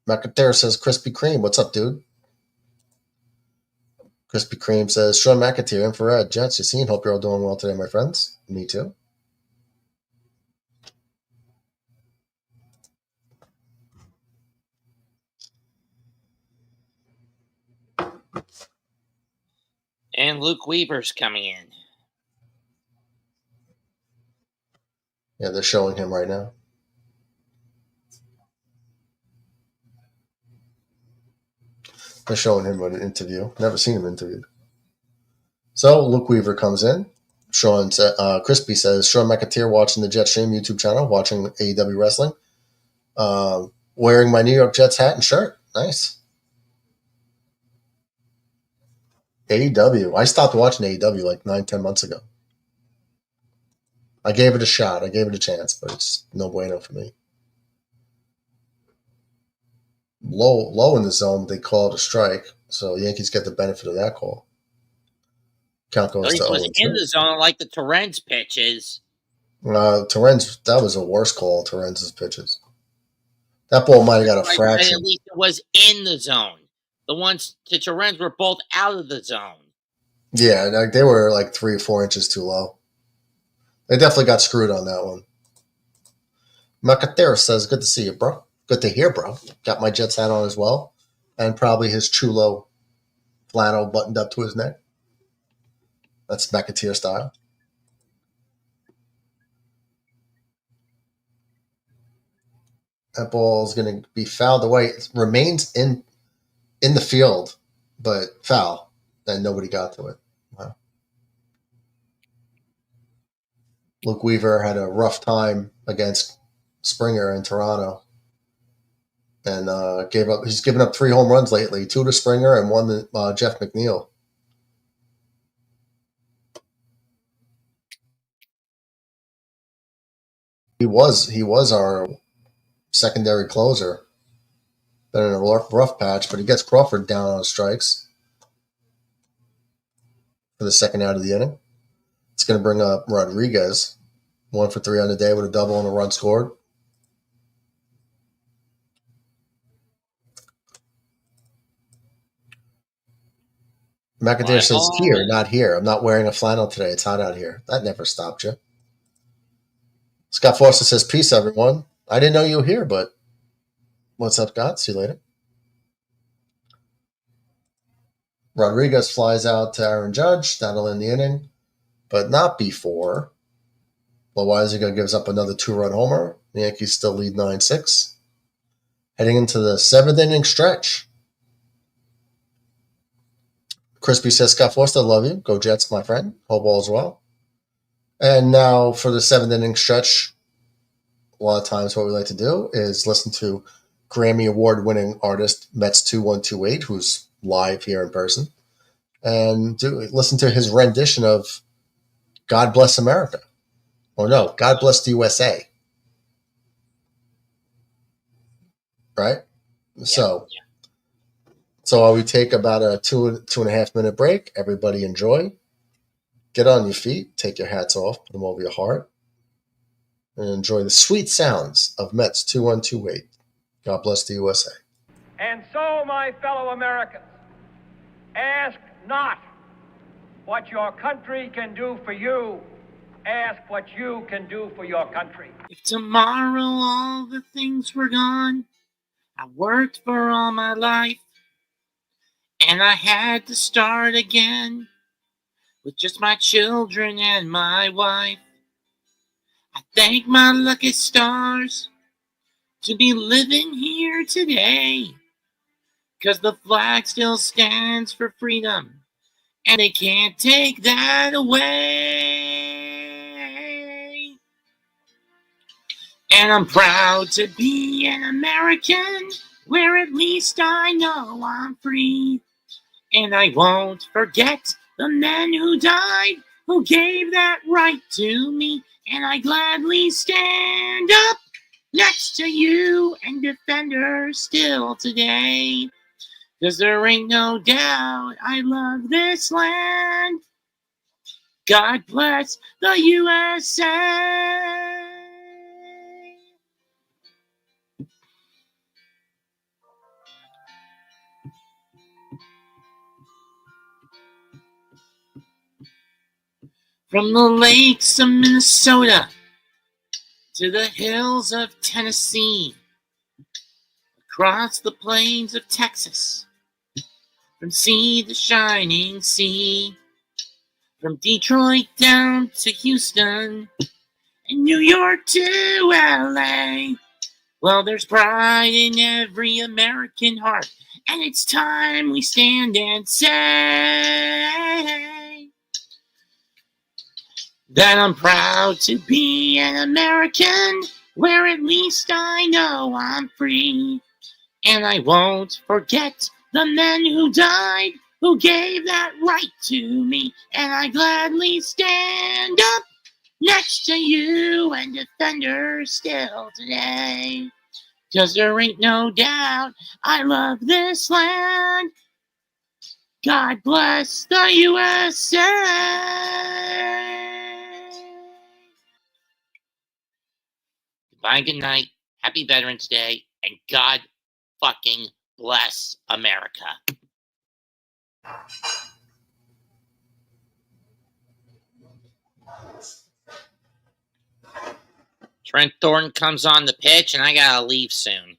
McAteer says, Krispy Kreme, what's up, dude? Krispy Kreme says, Sean McAteer, Infrared, Jets, you seen? Hope you're all doing well today, my friends. Me too. And Luke Weaver's coming in. Yeah, they're showing him right now. They're showing him an interview. Never seen him interviewed. So Luke Weaver comes in. Crispy says, Sean McAteer watching the Jetstream YouTube channel, watching AEW Wrestling. Wearing my New York Jets hat and shirt. Nice. AEW. I stopped watching AEW like 9-10 months ago. I gave it a shot. I gave it a chance, but it's no bueno for me. Low in the zone, they call it a strike, so Yankees get the benefit of that call. Count goes to 0-2. Was in the zone like the Torrens pitches. Torrens, that was a worse call, Torrens' pitches. That ball might have got a fraction. At least it was in the zone. The ones to Torrens were both out of the zone. Yeah, they were like 3 or 4 inches too low. They definitely got screwed on that one. Macatero says, good to see you, bro. Good to hear, bro. Got my Jets hat on as well. And probably his Chulo flannel buttoned up to his neck. That's Macatero style. That ball is going to be fouled away. It remains in the field, but foul. And nobody got to it. Wow. Luke Weaver had a rough time against Springer in Toronto. And he's given up 3 home runs lately, 2 to Springer and 1 to Jeff McNeil. He was our secondary closer. Been in a rough patch, but he gets Crawford down on strikes for the second out of the inning. It's going to bring up Rodriguez, 1 for 3 on the day with a double and a run scored. McAdare says, here, not here. I'm not wearing a flannel today. It's hot out here. That never stopped you. Scott Foster says, peace, everyone. I didn't know you were here, but what's up, God? See you later. Rodriguez flies out to Aaron Judge. That'll end the inning, but not before Loizaga gives up another 2-run homer. The Yankees still lead 9-6. Heading into the 7th inning stretch. Crispy says, Scott Foster, love you. Go Jets, my friend. Hope all is well. And now for the 7th inning stretch, a lot of times what we like to do is listen to Grammy Award-winning artist Mets 2128, who's live here in person, and listen to his rendition of God Bless America. Or no, God Bless the USA. Right? Yeah. So while we take about a 2.5 minute break, everybody enjoy. Get on your feet, take your hats off, put them over your heart, and enjoy the sweet sounds of Mets 2128. God bless the USA. And so, my fellow Americans, ask not what your country can do for you. Ask what you can do for your country. If tomorrow all the things were gone, I worked for all my life, and I had to start again with just my children and my wife. I thank my lucky stars to be living here today, 'cause the flag still stands for freedom, and they can't take that away. And I'm proud to be an American, where at least I know I'm free. And I won't forget the men who died, who gave that right to me. And I gladly stand up next to you and defend her still today. 'Cause there ain't no doubt I love this land. God bless the USA. From the lakes of Minnesota to the hills of Tennessee, across the plains of Texas, from sea to shining sea, from Detroit down to Houston, and New York to LA. Well, there's pride in every American heart, and it's time we stand and say that I'm proud to be an American, where at least I know I'm free. And I won't forget the men who died, who gave that right to me. And I gladly stand up next to you and defend her still today. 'Cause there ain't no doubt I love this land. God bless the USA. Goodbye, good night. Happy Veterans Day, and God fucking bless America. Trent Thornton comes on the pitch, and I gotta leave soon.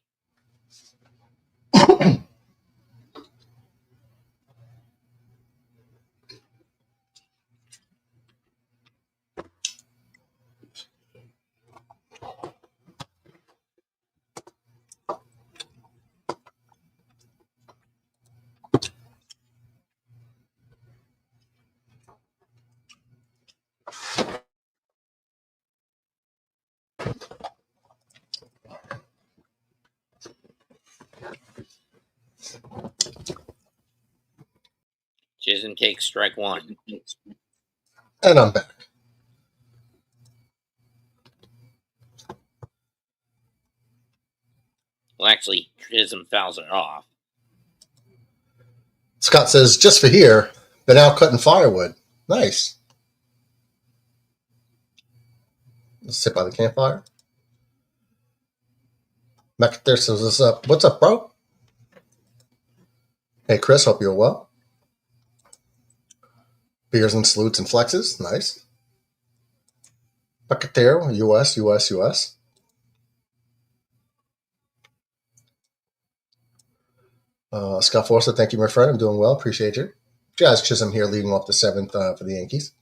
Chisholm takes strike one. And I'm back. Well, actually, Chisholm fouls it off. Scott says, just for here, been out cutting firewood. Nice. Let's sit by the campfire. Mac there says, what's up? What's up, bro? Hey, Chris, hope you're well. Beers and salutes and flexes. Nice. Bucketeer, US. Scott Forster, thank you, my friend. I'm doing well. Appreciate you. Jazz Chisholm here leading off the seventh for the Yankees.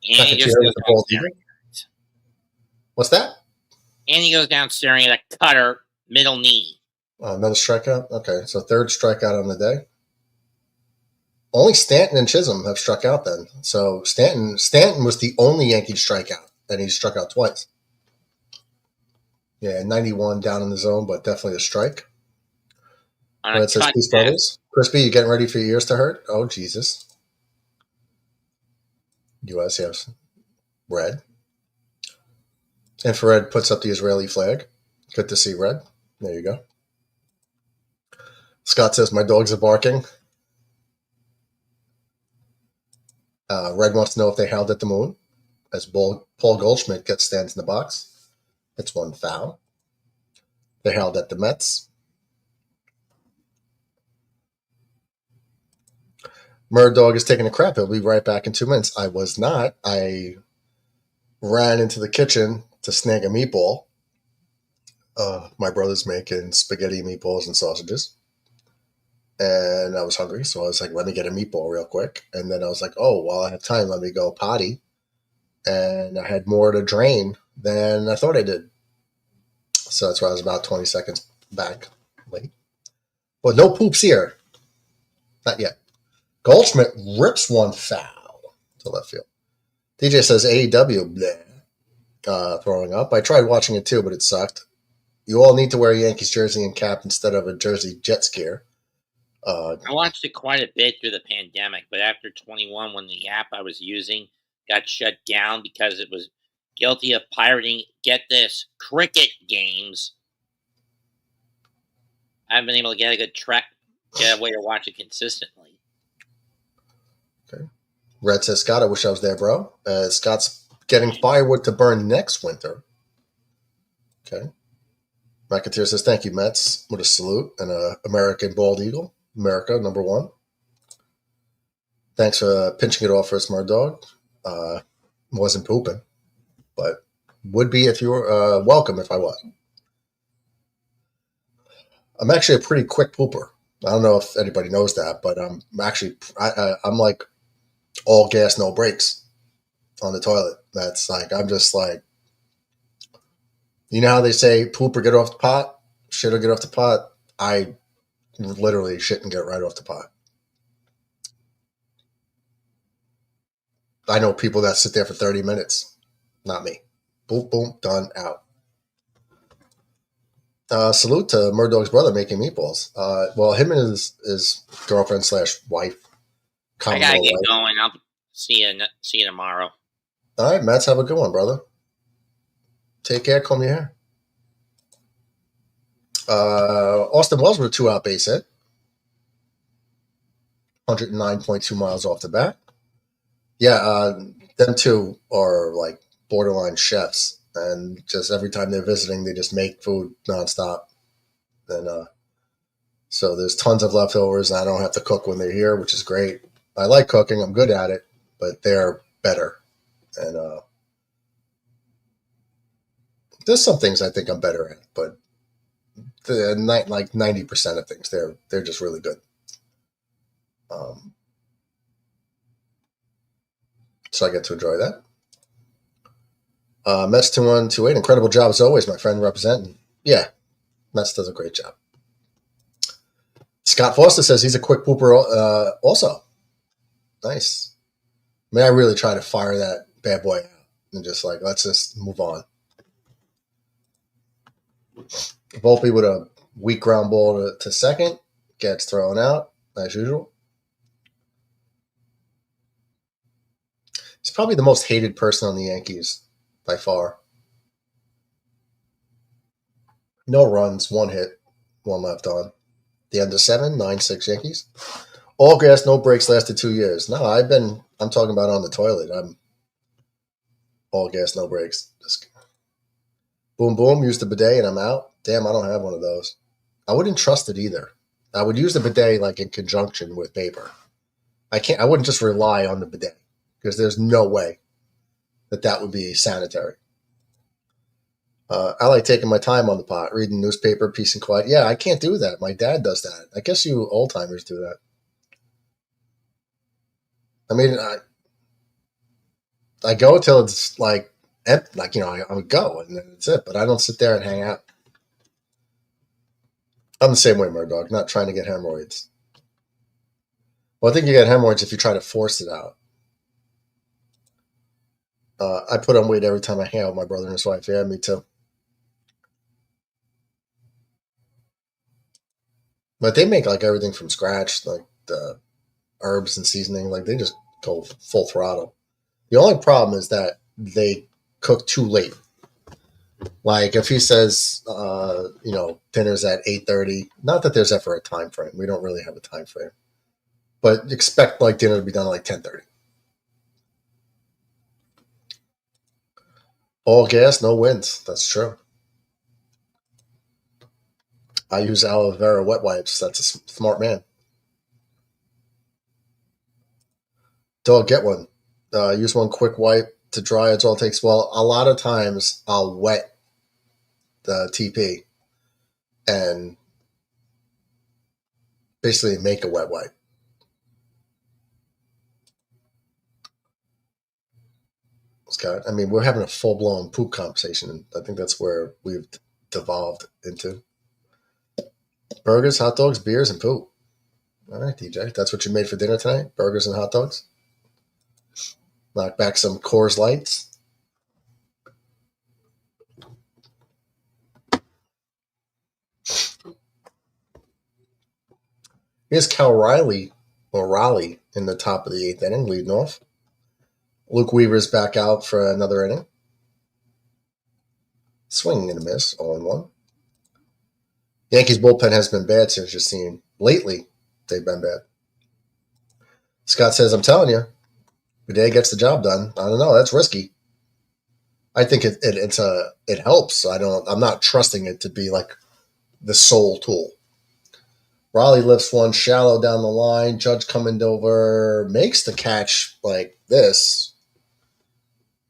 And he just goes down staring. What's that? And he goes down staring at a cutter, middle knee. Another strikeout? Okay, so third strikeout on the day. Only Stanton and Chisholm have struck out then. So Stanton was the only Yankee strikeout, and he struck out twice. Yeah, 91 down in the zone, but definitely a strike. It says Peace Brothers. Crispy, you getting ready for your ears to hurt? Oh, Jesus. US, yes. Red. Infrared puts up the Israeli flag. Good to see Red. There you go. Scott says, my dogs are barking. Red wants to know if they howled at the moon. As Paul Goldschmidt stands in the box. It's one foul. They howled at the Mets. Murd Dog is taking a crap. He'll be right back in 2 minutes. I was not. I ran into the kitchen to snag a meatball. My brother's making spaghetti, meatballs, and sausages. And I was hungry, so I was like, let me get a meatball real quick. And then I was like, oh, while I have time, let me go potty. And I had more to drain than I thought I did. So that's why I was about 20 seconds back late. But no poops here. Not yet. Goldschmidt rips one foul to left field. DJ says AEW, bleh, throwing up. I tried watching it too, but it sucked. You all need to wear a Yankees jersey and cap instead of a jersey Jets gear. I watched it quite a bit through the pandemic, but after 21, when the app I was using got shut down because it was guilty of pirating, get this, cricket games, I haven't been able to get a way to watch it consistently. Okay. Red says, Scott, I wish I was there, bro. Scott's getting firewood to burn next winter. Okay. McIntyre says, thank you, Mets, with a salute and an American bald eagle. America, number one. Thanks for pinching it off for us, Murd Dog. Wasn't pooping, but would be if you were welcome if I was. I'm actually a pretty quick pooper. I don't know if anybody knows that, but I'm actually I'm like all gas, no brakes on the toilet. That's like I'm just like, you know how they say poop or get off the pot, shit or get off the pot. I literally shit and get right off the pot. I know people that sit there for 30 minutes. Not me. Boom, boom, done, out. Salute to Murdog's brother making meatballs. Well, him and his girlfriend / wife. I gotta get going. I'll see you tomorrow. All right, Mets, have a good one, brother. Take care. Comb your hair. Austin Wells with a 2-out base hit. 109.2 miles off the bat. Yeah, them two are like borderline chefs. And just every time they're visiting, they just make food nonstop. And So there's tons of leftovers, and I don't have to cook when they're here, which is great. I like cooking. I'm good at it, but they're better. And there's some things I think I'm better at, but like 90% of things, they're just really good. So I get to enjoy that. Mets 2128, incredible job as always, my friend, representing. Yeah, Mets does a great job. Scott Foster says he's a quick pooper also. Nice. I mean, I really try to fire that bad boy out and just like, let's just move on. Volpe with a weak ground ball to second, gets thrown out as usual. He's probably the most hated person on the Yankees by far. No runs, 1 hit, 1 left on. The end of 7, 9-6 Yankees. All gas, no breaks lasted 2 years. No, I'm talking about on the toilet. I'm all gas, no breaks. Just boom, boom, use the bidet and I'm out. Damn, I don't have one of those. I wouldn't trust it either. I would use the bidet like in conjunction with paper. I wouldn't just rely on the bidet because there's no way that would be sanitary. I like taking my time on the pot, reading newspaper, peace and quiet. Yeah, I can't do that. My dad does that. I guess you old-timers do that. I mean, I go till it's like empty, like, I would go and then that's it. But I don't sit there and hang out. I'm the same way, Murdoch, not trying to get hemorrhoids. Well, I think you get hemorrhoids if you try to force it out. I put on weight every time I hang out with my brother and his wife. Yeah, me too. But they make like everything from scratch, like the herbs and seasoning. Like they just go full throttle. The only problem is that they cook too late. Like if he says, dinner's at 8:30. Not that there's ever a time frame. We don't really have a time frame. But expect like dinner to be done at like 10:30. All gas, no winds. That's true. I use aloe vera wet wipes. That's a smart man. Dog, get one. Use one quick wipe to dry. It's all it takes. Well, a lot of times I'll wet the TP and basically make a wet wipe. Scott, I mean, we're having a full-blown poop conversation, and I think that's where we've devolved into. Burgers, hot dogs, beers, and poop. All right, DJ, that's what you made for dinner tonight? Burgers and hot dogs? Knock back some Coors Lights. Here's Cal Raleigh in the top of the 8th inning, leading off. Luke Weaver's back out for another inning. Swinging and a miss, 0-1. Yankees bullpen has been bad since you've seen. Lately, they've been bad. Scott says, I'm telling you, Bidet gets the job done. I don't know. That's risky. I think it helps. I'm not trusting it to be like the sole tool. Raleigh lifts one shallow down the line. Judge coming over, makes the catch like this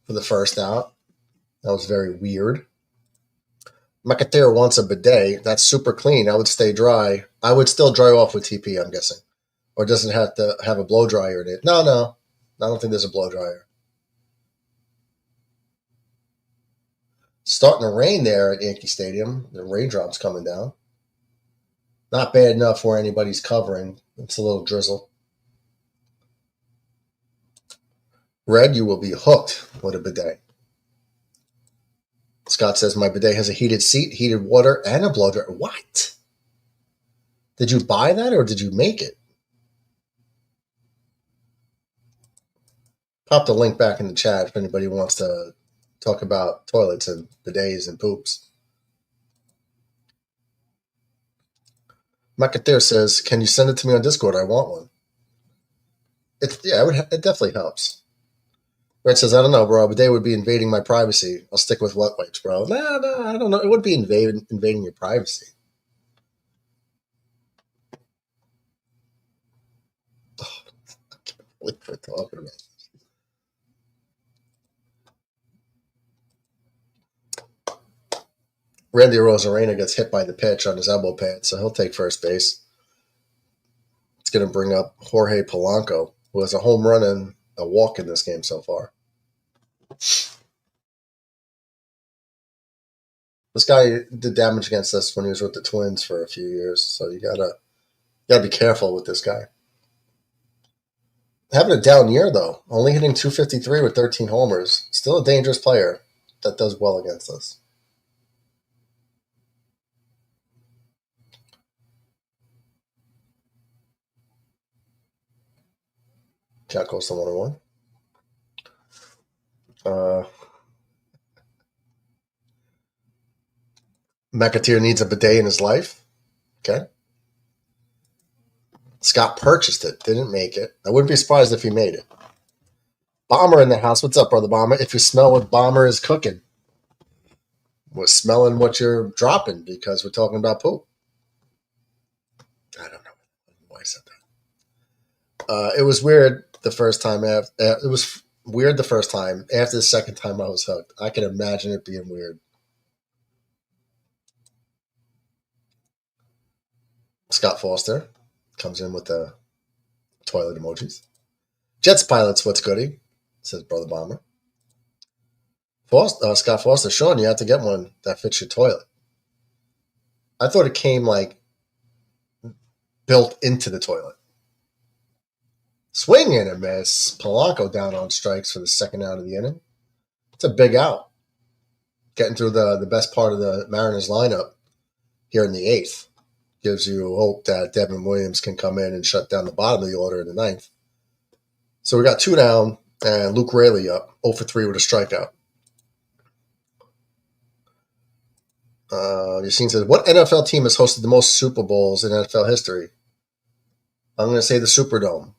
for the first out. That was very weird. McAteer wants a bidet. That's super clean. I would stay dry. I would still dry off with TP, I'm guessing. Or doesn't have to have a blow dryer in it. No. I don't think there's a blow dryer. Starting to rain there at Yankee Stadium. The raindrops coming down. Not bad enough where anybody's covering. It's a little drizzle. Red, you will be hooked with a bidet. Scott says, my bidet has a heated seat, heated water, and a blow dryer. What? Did you buy that or did you make it? Pop the link back in the chat if anybody wants to talk about toilets and bidets and poops. McAteer says, can you send it to me on Discord? I want one. It definitely helps. Red says, I don't know, bro. Bidet would be invading my privacy. I'll stick with wet wipes, bro. No, I don't know. It would be invading your privacy. talking about? Randy Arozarena gets hit by the pitch on his elbow pad, so he'll take first base. It's going to bring up Jorge Polanco, who has a home run and a walk in this game so far. This guy did damage against us when he was with the Twins for a few years, so you gotta be careful with this guy. Having a down year though, only hitting .253 with 13 homers. Still a dangerous player that does well against us. Jack goes to 101. McAteer needs a bidet in his life. Okay. Scott purchased it, didn't make it. I wouldn't be surprised if he made it. Bomber in the house. What's up, brother Bomber? If you smell what Bomber is cooking, we're smelling what you're dropping because we're talking about poop. I don't know why I said that. It was weird the first time. It was weird the first time. After the second time, I was hooked. I can imagine it being weird. Scott Foster comes in with the toilet emojis. Jets pilots, what's goody? Says Brother Bomber. Scott Foster, Sean, you have to get one that fits your toilet. I thought it came like built into the toilet. Swing and a miss. Polanco down on strikes for the second out of the inning. It's a big out. Getting through the best part of the Mariners lineup here in the eighth. Gives you hope that Devin Williams can come in and shut down the bottom of the order in the ninth. So we got 2 down, and Luke Raley up, 0 for 3 with a strikeout. Yacine says, what NFL team has hosted the most Super Bowls in NFL history? I'm going to say the Superdome.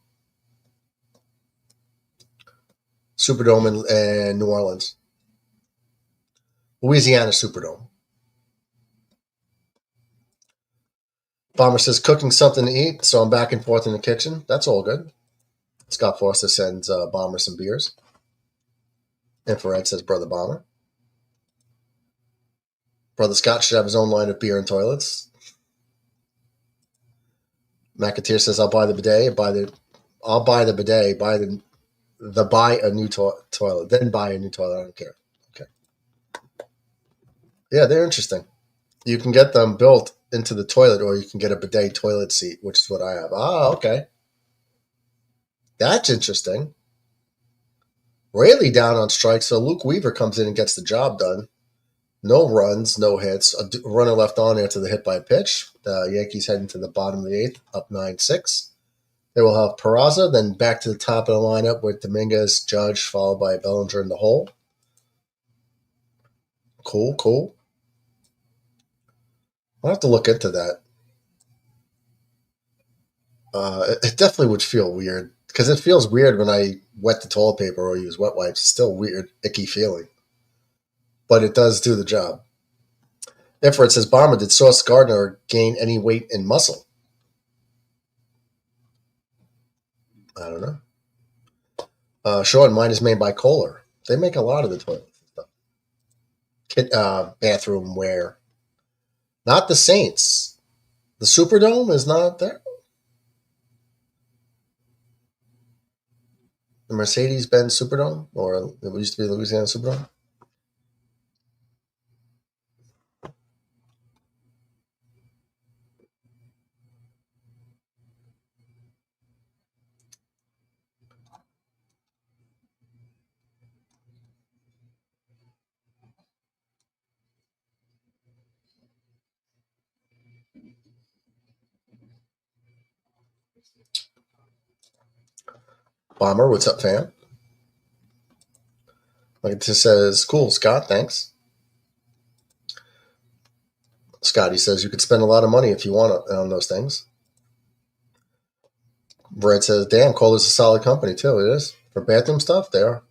Superdome in New Orleans. Louisiana Superdome. Bomber says, cooking something to eat, so I'm back and forth in the kitchen. That's all good. Scott Foster sends Bomber some beers. Infrared says, Brother Bomber. Brother Scott should have his own line of beer and toilets. McAteer says, I'll buy the bidet. I'll buy the bidet. Buy a new toilet. Then buy a new toilet. I don't care. Okay. Yeah, they're interesting. You can get them built into the toilet, or you can get a bidet toilet seat, which is what I have. Ah, okay. That's interesting. Raley down on strike, so Luke Weaver comes in and gets the job done. No runs, no hits. A runner left on after the hit by pitch. The Yankees heading to the bottom of the eighth, up 9-6. They will have Peraza, then back to the top of the lineup with Dominguez, Judge, followed by Bellinger in the hole. Cool. I'll have to look into that. It definitely would feel weird, because it feels weird when I wet the toilet paper or use wet wipes. It's still weird, icky feeling. But it does do the job. Infrared says, Bomber, did Sauce Gardner gain any weight and muscle? I don't know. Sean, mine is made by Kohler. They make a lot of the toilets and stuff. Bathroom wear. Not the Saints. The Superdome is not there. The Mercedes-Benz Superdome, or it used to be Louisiana Superdome. Bomber, what's up, fam? Like it just says, cool, Scott, thanks. Scotty says you could spend a lot of money if you want on those things. Brett says, damn, Kohler's a solid company, too. It is. For bathroom stuff, they are.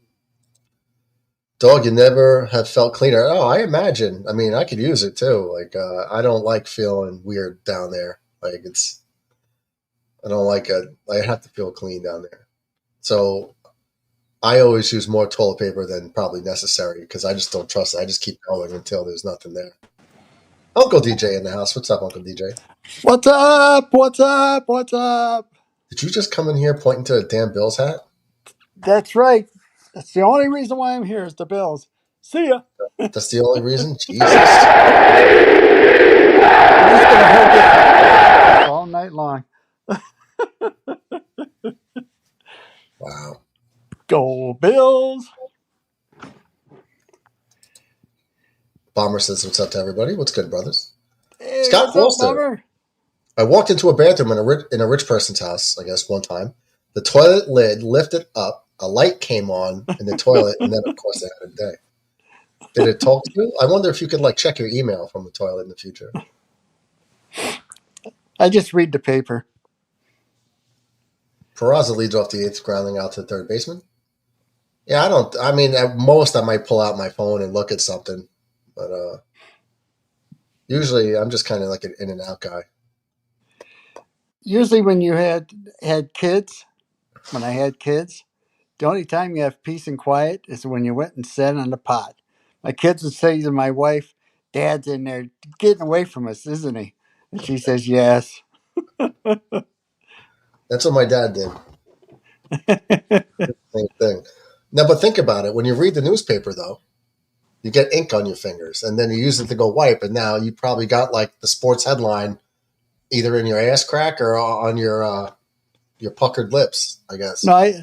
Dog, you never have felt cleaner. Oh, I imagine. I mean, I could use it, too. Like, I don't like feeling weird down there. Like, I don't like I have to feel clean down there. So I always use more toilet paper than probably necessary because I just don't trust it. I just keep going until there's nothing there. Uncle DJ in the house. What's up, Uncle DJ? What's up? What's up? What's up? Did you just come in here pointing to a damn Bills hat? That's right. That's the only reason why I'm here is the Bills. See ya. That's the only reason? Jesus. I'm just going to hold this all night long. Wow. Go Bills. Bomber says what's up to everybody. What's good, brothers? Hey, Scott what's up, Foster. Bomber? I walked into a bathroom in a rich person's house, I guess, one time. The toilet lid lifted up, a light came on in the toilet, and then, of course, they had a day. Did it talk to you? I wonder if you could, check your email from the toilet in the future. I just read the paper. Peraza leads off the eighth, grounding out to the third baseman. Yeah, at most, I might pull out my phone and look at something. But usually, I'm just kind of like an in and out guy. Usually when you had kids, when I had kids, the only time you have peace and quiet is when you went and sat on the pot. My kids would say to my wife, Dad's in there getting away from us, isn't he? And she says, yes. That's what my dad did. Same thing. Now, but think about it. When you read the newspaper, though, you get ink on your fingers, and then you use it to go wipe, and now you probably got the sports headline either in your ass crack or on your puckered lips, I guess. No,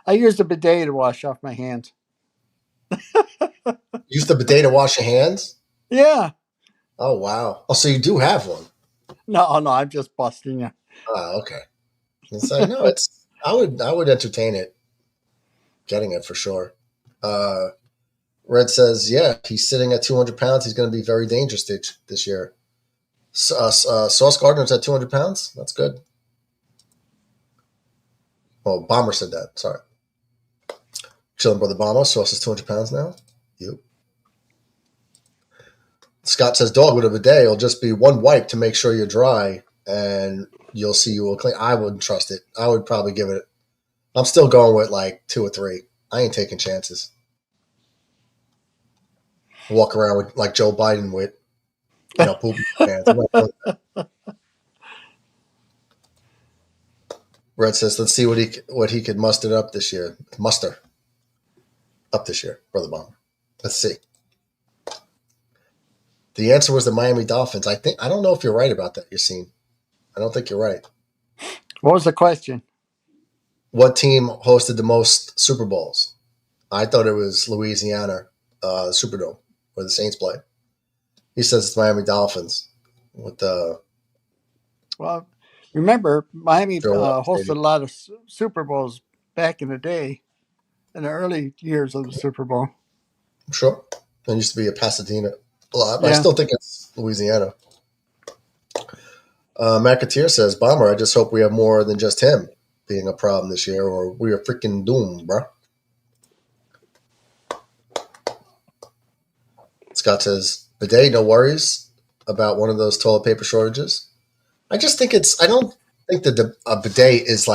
I used a bidet to wash off my hands. Use the bidet to wash your hands? Yeah. Oh, wow. Oh, so you do have one. No, I'm just busting you. Oh, okay. So, no, I would entertain it, getting it for sure. Red says, yeah, he's sitting at 200 pounds. He's going to be very dangerous this year. Sauce Gardner's at 200 pounds. That's good. Oh, Bomber said that. Sorry. Chilling Brother Bomber. Sauce is 200 pounds now. Yep. Scott says, dog with a bidet will just be one wipe to make sure you're dry, and you'll see you will clean. I wouldn't trust it. I would probably give it. I'm still going with 2 or 3. I ain't taking chances. Walk around with like Joe Biden with, poop in his pants. I'm not doing that. Red says, let's see what he could muster up this year. Brother Bomber. Let's see. The answer was the Miami Dolphins. I don't know if you're right about that, Yassine. I don't think you're right. What was the question? What team hosted the most Super Bowls? I thought it was Louisiana, Superdome, where the Saints play. He says it's Miami Dolphins. Well, remember, Miami hosted a lot of Super Bowls back in the day, in the early years of the Super Bowl. I'm sure. It used to be a Pasadena a lot, but Yeah. I still think it's Louisiana. McAteer says, Bomber, I just hope we have more than just him being a problem this year, or we are freaking doomed, bro. Scott says, bidet, no worries about one of those toilet paper shortages. I just think I don't think that a bidet is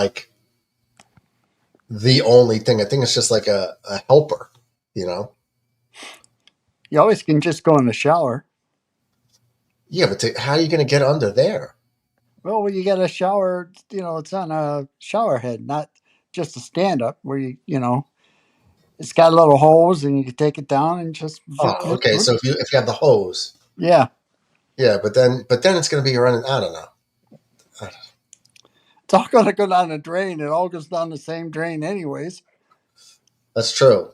the only thing. I think it's just a helper, You always can just go in the shower. Yeah, but how are you going to get under there? Well, when you get a shower, it's on a shower head, not just a stand-up where it's got a little hose and you can take it down and just. Oh, okay. So if you have the hose. Yeah. Yeah, but then it's going to be running. I don't know. It's all going to go down the drain. It all goes down the same drain anyways. That's true.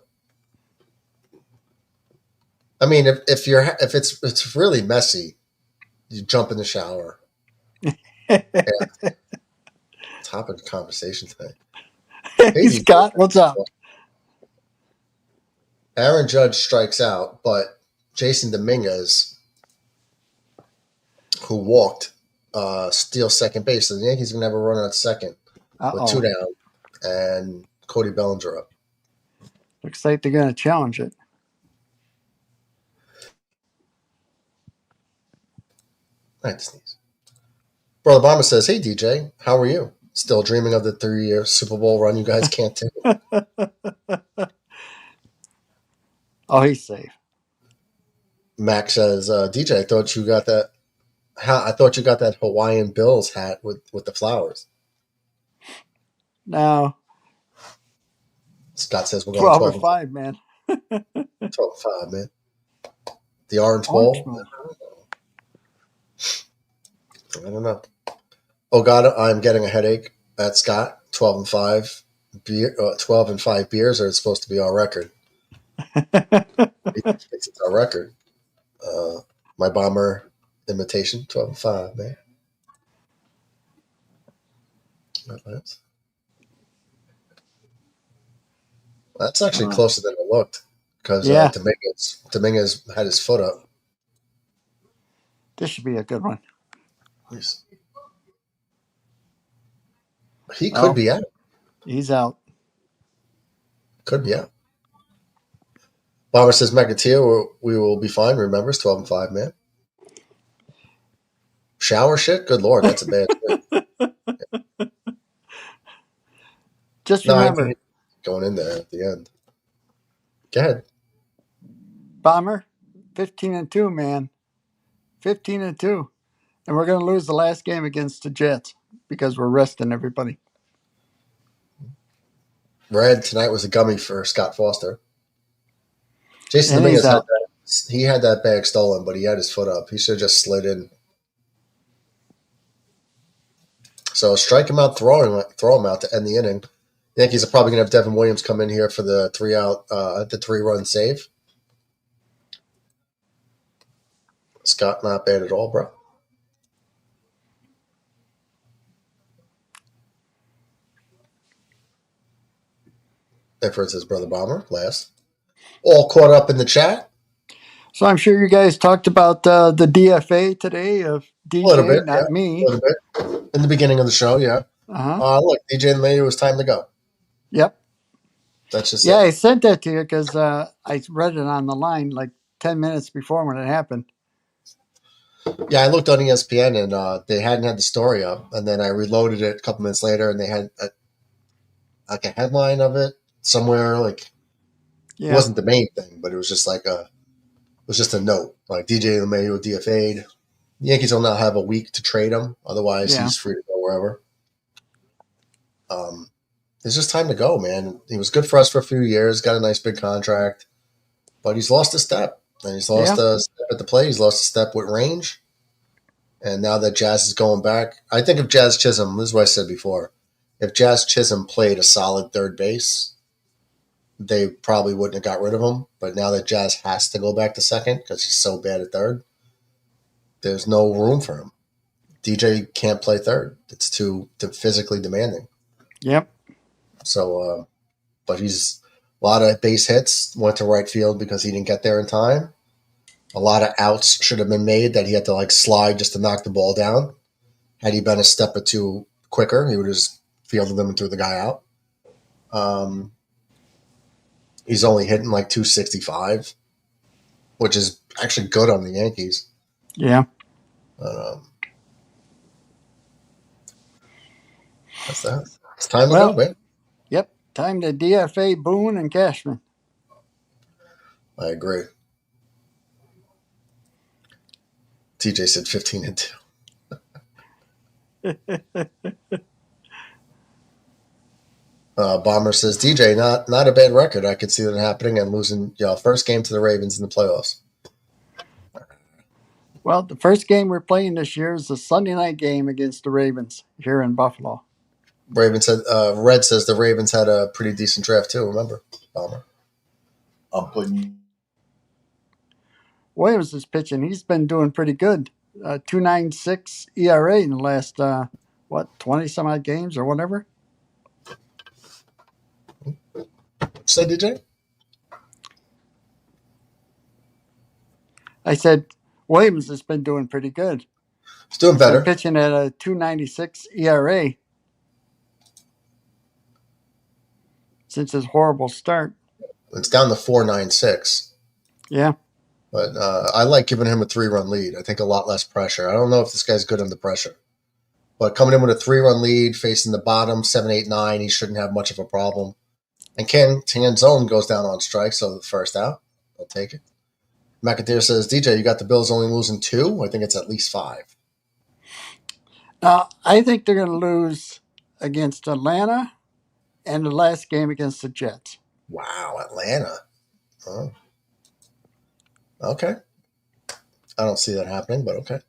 I mean, if it's really messy, you jump in the shower. Topic of conversation today. Hey, Scott, what's up? Aaron Judge strikes out, but Jason Dominguez, who walked, steals second base. So the Yankees are going to have a runner at second with 2 down, and Cody Bellinger up. Looks like they're going to challenge it. I had to sneeze. Brother Obama says, hey, DJ, how are you? Still dreaming of the 3-year Super Bowl run you guys can't take. Oh, he's safe. Max says, DJ, I thought you got that. I thought you got that Hawaiian Bills hat with the flowers. No. Scott says we're going 12 and 5, man. 12 and 5, man. The Orange Bowl? I don't know. Oh God, I'm getting a headache at Scott. 12 and 5 beer. 12 and 5 beers are supposed to be our record. It's our record. My Bomber imitation. 12 and 5, man. That's actually closer than it looked because Dominguez had his foot up. This should be a good one. He could be out. He's out. Could be out. Bomber says McAteer, we will be fine. Remember, it's 12 and 5, man. Shower shit? Good Lord, that's a bad thing. Just remember. Going in there at the end. Go ahead. Bomber, 15-2, man. 15-2. And we're going to lose the last game against the Jets because we're resting everybody. Red, tonight was a gummy for Scott Foster. Jason Dominguez had that bag stolen, but he had his foot up. He should have just slid in. So strike him out, throw him out to end the inning. The Yankees are probably going to have Devin Williams come in here for the 3-run save. Scott, not bad at all, bro. Efforts his brother Bomber last. All caught up in the chat. So I'm sure you guys talked about the DFA today of DJ, a little bit, not me. A little bit. In the beginning of the show, yeah. Look, DJ LeMahieu, it was time to go. Yep. That's just I sent that to you because I read it on the line like 10 minutes before when it happened. Yeah, I looked on ESPN and they hadn't had the story up, and then I reloaded it a couple minutes later, and they had a headline of it somewhere. Like it wasn't the main thing, but it was just a note like DJ LeMahieu DFA'd. The Yankees will now have a week to trade him, otherwise he's free to go wherever. It's just time to go, man. He was good for us for a few years, got a nice big contract, but he's lost a step. And he's lost a step at the plate. He's lost a step with range. And now that Jazz is going back, I think if Jazz Chisholm, this is what I said before, if Jazz Chisholm played a solid third base, they probably wouldn't have got rid of him. But now that Jazz has to go back to second because he's so bad at third, there's no room for him. DJ can't play third. It's too physically demanding. Yep. So, but he's a lot of base hits, went to right field because he didn't get there in time. A lot of outs should have been made that he had to slide just to knock the ball down. Had he been a step or two quicker, he would have just fielded them and threw the guy out. He's only hitting 265, which is actually good on the Yankees. Yeah. That's that. It's time to go, man. Yep. Time to DFA Boone and Cashman. I agree. TJ said 15-2. Bomber says, DJ, not a bad record. I could see that happening and losing first game to the Ravens in the playoffs. Well, the first game we're playing this year is the Sunday night game against the Ravens here in Buffalo. Red says the Ravens had a pretty decent draft too, remember? Bomber. I'm putting Williams is pitching. He's been doing pretty good. 2.96 ERA in the last 20 some odd games or whatever. Say, DJ? I said Williams has been doing pretty good. He's doing better. He's been pitching at a 2.96 ERA since his horrible start. It's down to 4.96. Yeah. But I like giving him a 3-run lead. I think a lot less pressure. I don't know if this guy's good under pressure. But coming in with a 3-run lead, facing the bottom, 7, 8, 9, he shouldn't have much of a problem. And Ken Tanzone goes down on strike, so the first out. I'll take it. McAteer says, DJ, you got the Bills only losing 2? I think it's at least 5. I think they're going to lose against Atlanta and the last game against the Jets. Wow, Atlanta. Oh. Okay. I don't see that happening, but okay.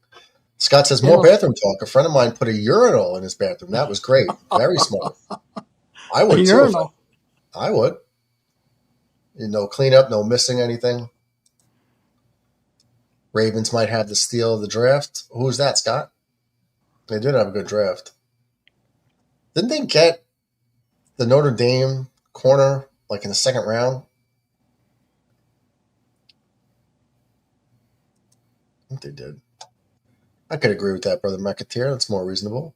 Scott says, more bathroom talk. A friend of mine put a urinal in his bathroom. That was great. Very smart. I would, too. Urinal. I would. No cleanup, no missing anything. Ravens might have the steal of the draft. Who's that, Scott? They did have a good draft. Didn't they get the Notre Dame corner like in the second round? I think they did. I could agree with that, Brother McAteer. That's more reasonable.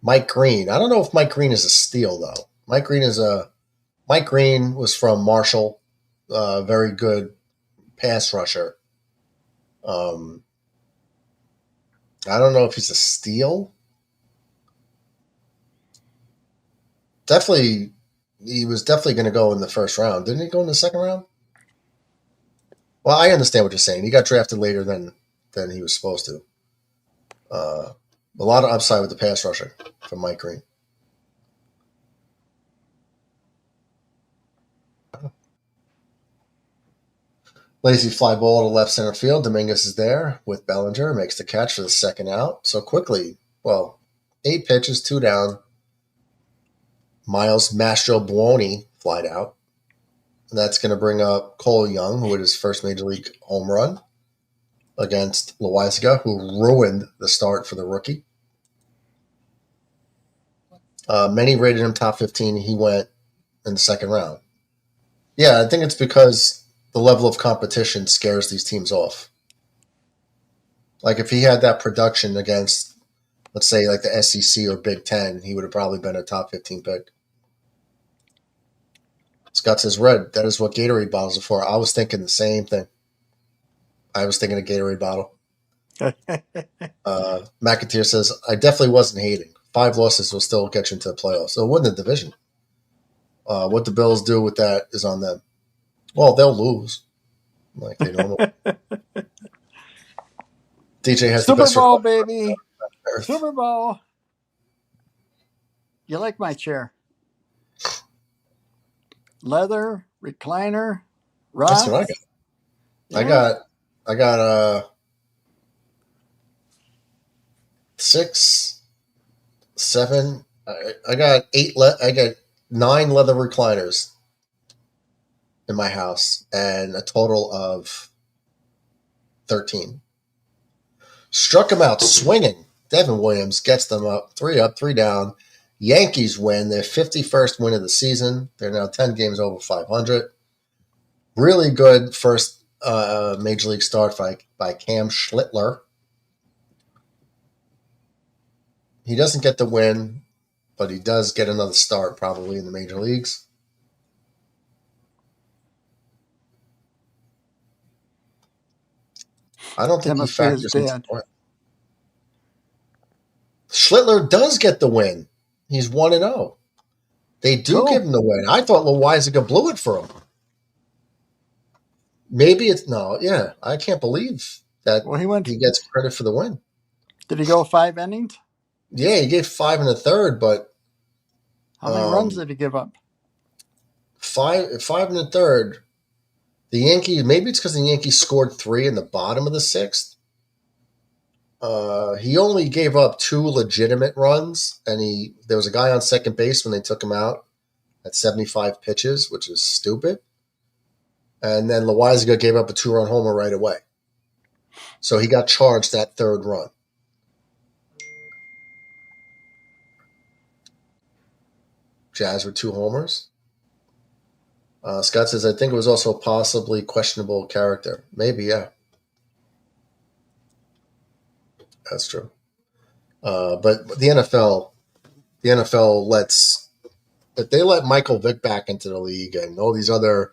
Mike Green. I don't know if Mike Green is a steal, though. Mike Green was from Marshall. Very good pass rusher. I don't know if he's a steal. Definitely, he was definitely going to go in the first round. Didn't he go in the second round? Well, I understand what you're saying. He got drafted later than he was supposed to. A lot of upside with the pass rushing from Mike Green. Lazy fly ball to left center field. Dominguez is there with Bellinger. Makes the catch for the second out. So quickly, 8 pitches, 2 down. Miles Mastrobuoni flied out. And that's going to bring up Cole Young, who had his first major league home run against Loaizaga, who ruined the start for the rookie. Many rated him top 15. He went in the second round. Yeah, I think it's because the level of competition scares these teams off. Like if he had that production against, let's say, like the SEC or Big Ten, he would have probably been a top 15 pick. Scott says, Red, that is what Gatorade bottles are for. I was thinking the same thing. I was thinking a Gatorade bottle. McAteer says, I definitely wasn't hating. 5 losses will still get you into the playoffs. So win the division. What the Bills do with that is on them. Well, they'll lose. Like they normally. DJ has Super the best Bowl, baby. Super Bowl. You like my chair? Leather, recliner, rock. That's what I got. Yeah. I got 6, 7. I got 8. I got 9 leather recliners in my house, and a total of 13. Struck him out swinging. Devin Williams gets them up, 3 down. Yankees win their 51st win of the season. They're now 10 games over 500. Really good first major league start by Cam Schlittler. He doesn't get the win, but he does get another start probably in the major leagues. I don't think he factors into it. Schlittler does get the win. He's 1-0. They do give him the win. I thought Loaizaga blew it for him. Maybe it's no. Yeah, I can't believe that he gets credit for the win. Did he go 5 innings? Yeah, he gave 5 1/3, but how many runs did he give up? 5 1/3. The Yankees, maybe it's because the Yankees scored 3 in the bottom of the 6th. He only gave up 2 legitimate runs, and there was a guy on second base when they took him out at 75 pitches, which is stupid. And then Loaizaga gave up a 2-run homer right away. So he got charged that 3rd run. Jazz with 2 homers. Scott says, I think it was also possibly questionable character. Maybe, yeah. That's true. But the NFL lets, if they let Michael Vick back into the league and all these other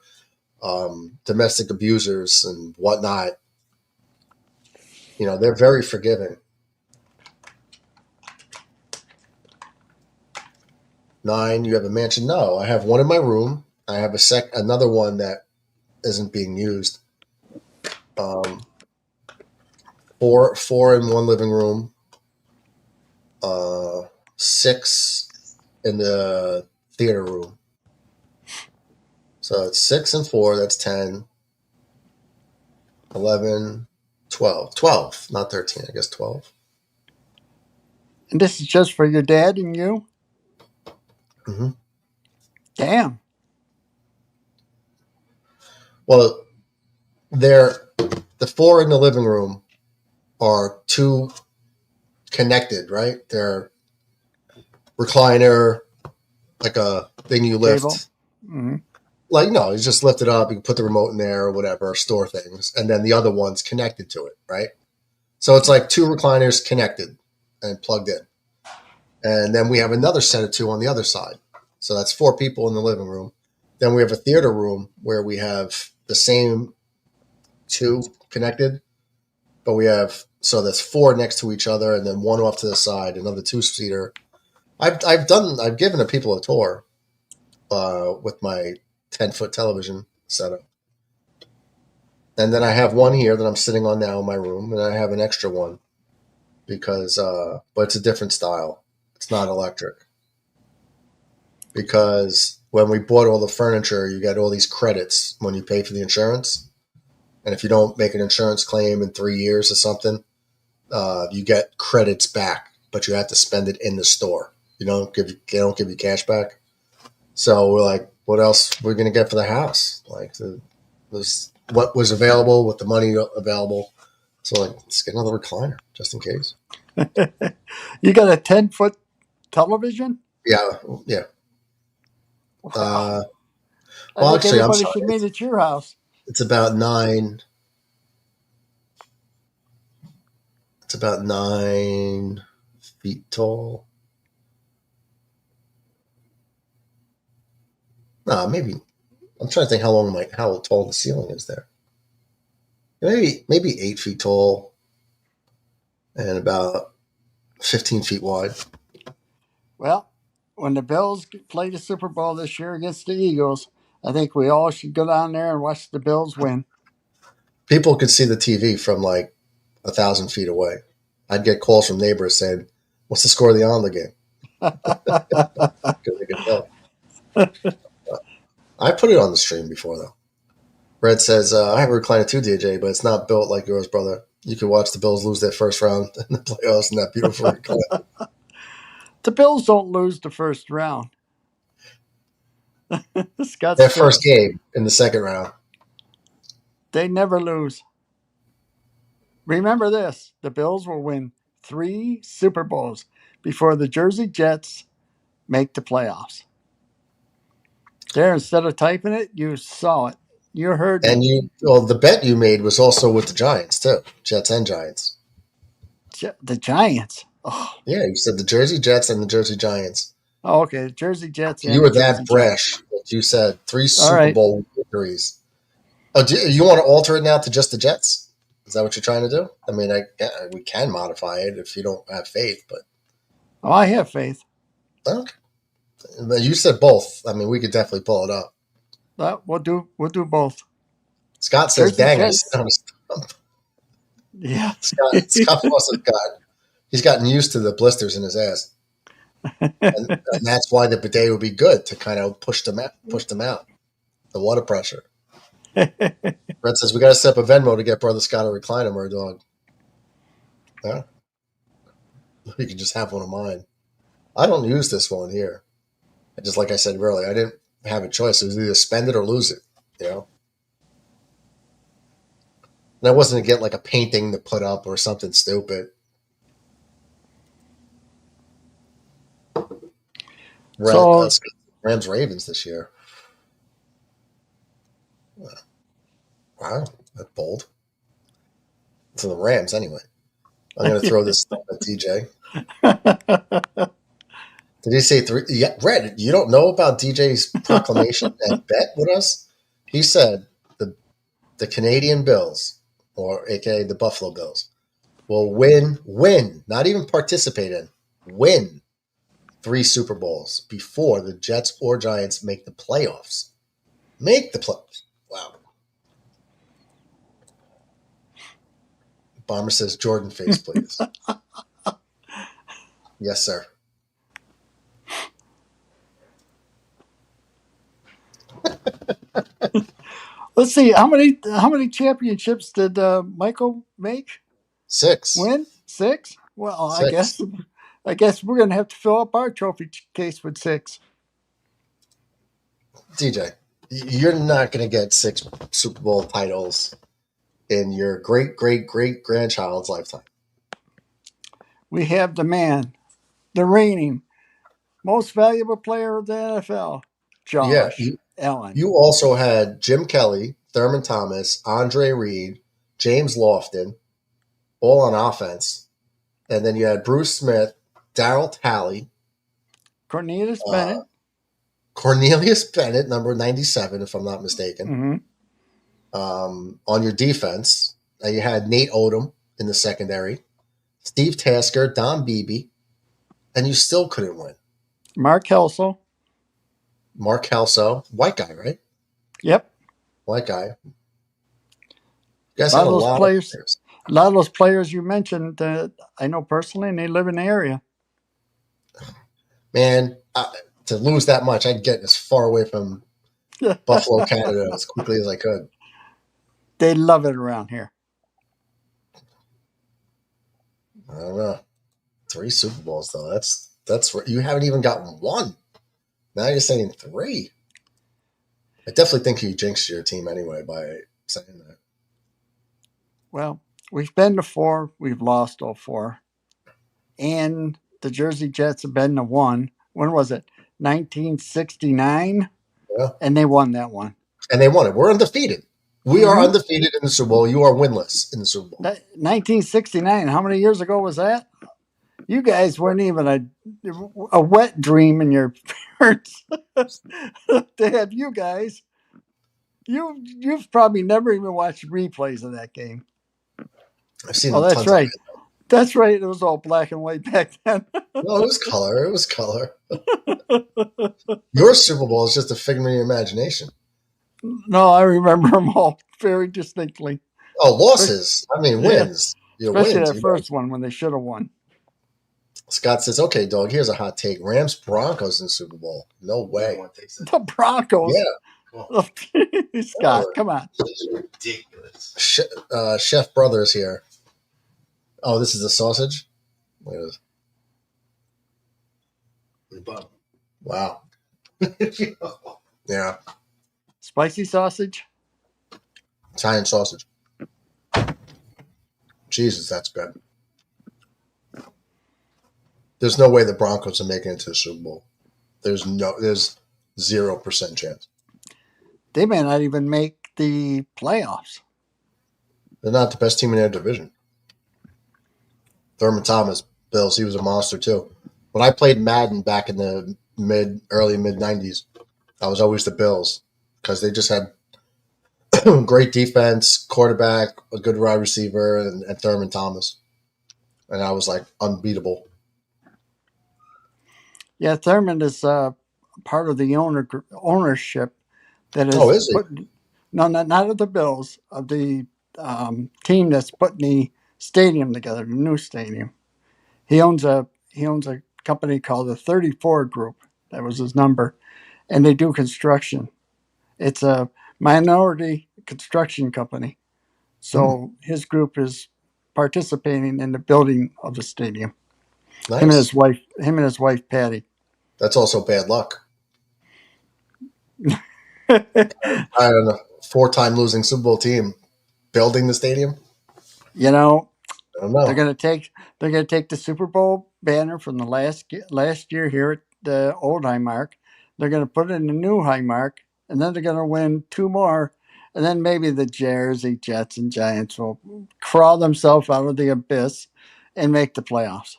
domestic abusers and whatnot, they're very forgiving. 9, you have a mansion. No, I have one in my room. I have another one that isn't being used. 4 in one living room. 6 in the theater room. So it's 6 and 4. That's 10. 11, 12. 12, not 13. I guess 12. And this is just for your dad and you? Mm-hmm. Damn. Well, the 4 in the living room are 2 connected, right? They're recliner, like a thing you lift. Mm-hmm. Like, no, you just lift it up. You can put the remote in there or whatever, store things. And then the other one's connected to it, right? So it's like 2 recliners connected and plugged in. And then we have another set of 2 on the other side. So that's 4 people in the living room. Then we have a theater room where we have the same 2 connected, but we have, so that's 4 next to each other and then 1 off to the side, another 2-seater. I've given the people a tour with my 10-foot television setup. And then I have one here that I'm sitting on now in my room, and I have an extra one because, but it's a different style. It's not electric. Because when we bought all the furniture, you get all these credits when you pay for the insurance. And if you don't make an insurance claim in 3 years or something, you get credits back, but you have to spend it in the store. They don't give you cash back. So we're like, what else we're going to get for the house? Like, what was available with the money available. So like, let's get another recliner just in case. You got a 10-foot television? Yeah. Wow. Well, I think actually, I'm everybody sorry. should meet at your house. It's about 9. It's about 9 feet tall. No, maybe. I'm trying to think how tall the ceiling is there. Maybe 8 feet tall and about 15 feet wide. Well, when the Bills play the Super Bowl this year against the Eagles, I think we all should go down there and watch the Bills win. People could see the TV from like 1,000 feet away. I'd get calls from neighbors saying, "What's the score of the Islander game?" Because they could tell. I put it on the stream before, though. Red says, I have a recliner too, DJ, but it's not built like yours, brother. You could watch the Bills lose their first round in the playoffs in that beautiful recliner. The Bills don't lose the first round. Their first game in the second round. They never lose. Remember this, the Bills will win 3 Super Bowls before the Jersey Jets make the playoffs. There, instead of typing it, you saw it. You heard and me. The bet you made was also with the Giants, too. Jets and Giants. The Giants? Oh. Yeah, you said the Jersey Jets and the Jersey Giants. Oh, okay, the Jersey Jets and you were the Jersey that brash that you said 3 Super Bowl victories. Oh, do you want to alter it now to just the Jets? Is that what you're trying to do? I mean, we can modify it if you don't have faith, but. Oh, I have faith. Okay. But you said both. I mean, we could definitely pull it up. We'll do both. Scott says, "Dang, I sit on a stump." Yeah. Scott must have he's gotten used to the blisters in his ass, and that's why the bidet would be good to kind of push them out. The water pressure. Brett says, "We got to set up a Venmo to get Brother Scott a recliner, Murder Dog." Yeah, you can just have one of mine. I don't use this one here. Just like I said earlier, I didn't have a choice. It was either spend it or lose it, And I wasn't to get like a painting to put up or something stupid. Rams Ravens this year. Wow, that's bold. For the Rams, anyway. I'm going to throw this stuff at DJ. Did he say 3? Yeah, Red, you don't know about DJ's proclamation and bet with us? He said the Canadian Bills, or AKA the Buffalo Bills, will win, not even participate in, win 3 Super Bowls before the Jets or Giants make the playoffs. Make the playoffs. Wow. Bomber says Jordan face, please. Yes, sir. Let's see. How many championships did Michael make? 6. Win? 6? Well, 6. I guess we're gonna have to fill up our trophy case with 6. DJ, you're not going to get 6 Super Bowl titles in your great-great-great-grandchild's lifetime. We have the man, the reigning most valuable player of the NFL, Josh Allen. You also had Jim Kelly, Thurman Thomas, Andre Reed, James Lofton, all on offense. And then you had Bruce Smith, Darryl Talley, Cornelius Bennett. Cornelius Bennett, number 97, if I'm not mistaken. Mm-hmm. On your defense, you had Nate Odom in the secondary, Steve Tasker, Don Beebe, and you still couldn't win. Mark Kelso, white guy, right? Yep. White guy. You guys a had lot of players. A lot of those players you mentioned, I know personally, and they live in the area. Man, to lose that much, I'd get as far away from Buffalo, Canada as quickly as I could. They love it around here. I don't know. 3 Super Bowls, though. That's where you haven't even gotten 1. Now you're saying 3. I definitely think you jinxed your team anyway by saying that. Well, we've been to 4. We've lost all 4. And the Jersey Jets have been to 1. When was it? 1969? Yeah. And they won that one. And they won it. We're undefeated. We are undefeated in the Super Bowl. You are winless in the Super Bowl. 1969. How many years ago was that? You guys weren't even a wet dream in your parents to have you guys. You've probably never even watched replays of that game. I've seen them. Oh, that's right. That's right. It was all black and white back then. No, it was color. It was color. Your Super Bowl is just a figment of your imagination. No, I remember them all very distinctly. Oh, losses. I mean, wins. Especially that first one when they should have won. Scott says, okay, dog, here's a hot take. Rams Broncos in the Super Bowl. No way. The Broncos? Yeah. Scott, come on. This is ridiculous. Chef Brothers here. Oh, this is the sausage? Look at this. Wow. Yeah. Spicy sausage? Italian sausage. Jesus, that's good. There's no way the Broncos are making it to the Super Bowl. There's 0% chance. They may not even make the playoffs. They're not the best team in their division. Thurman Thomas, Bills, he was a monster too. When I played Madden back in the early mid 90s, I was always the Bills because they just had great defense, quarterback, a good wide receiver, and Thurman Thomas. And I was like unbeatable. Yeah, Thurman is part of the ownership that is. Oh, is he? No, not of the Bills, of the team that's putting the stadium together, the new stadium. He owns a company called the 34 Group. That was his number, and they do construction. It's a minority construction company, so his group is participating in the building of the stadium. Nice. Him and his wife Patty. That's also bad luck. I don't know. 4-time losing Super Bowl team building the stadium. You know, I don't know. They're gonna take the Super Bowl banner from the last year here at the old Highmark. They're gonna put it in the new Highmark, and then they're gonna win 2 more, and then maybe the Jersey Jets and Giants will crawl themselves out of the abyss and make the playoffs.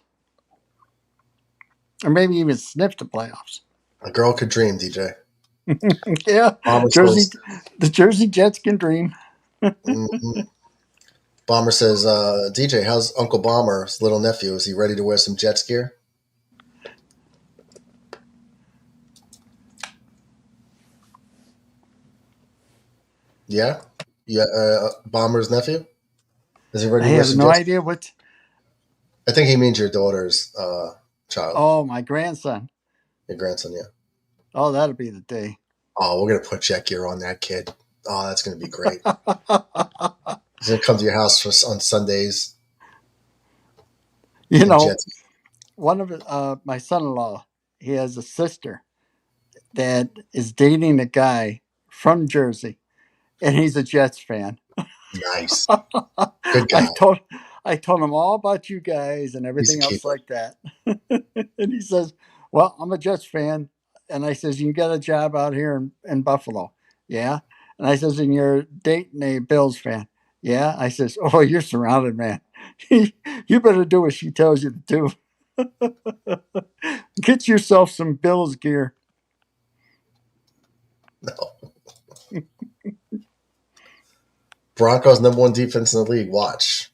Or maybe even sniff the playoffs. A girl could dream, DJ. Yeah, the Jersey Jets can dream. Mm-hmm. Bomber says, DJ, how's Uncle Bomber's little nephew? Is he ready to wear some Jets gear? Yeah? Yeah, Bomber's nephew? Is he ready I to have no idea what. I think he means your daughter's child. Oh, my grandson. Your grandson, yeah. Oh, that'll be the day. Oh, we're going to put check gear on that kid. Oh, that's going to be great. He's going to come to your house on Sundays. You know, Jets. one of my son-in-law, he has a sister that is dating a guy from Jersey, and he's a Jets fan. Nice. Good guy. I told him all about you guys and everything else like that. And he says, well, I'm a Jets fan. And I says, you got a job out here in Buffalo. Yeah. And I says, and you're dating a Bills fan. Yeah. I says, oh, you're surrounded, man. You better do what she tells you to do. Get yourself some Bills gear. No. Broncos #1 defense in the league. Watch.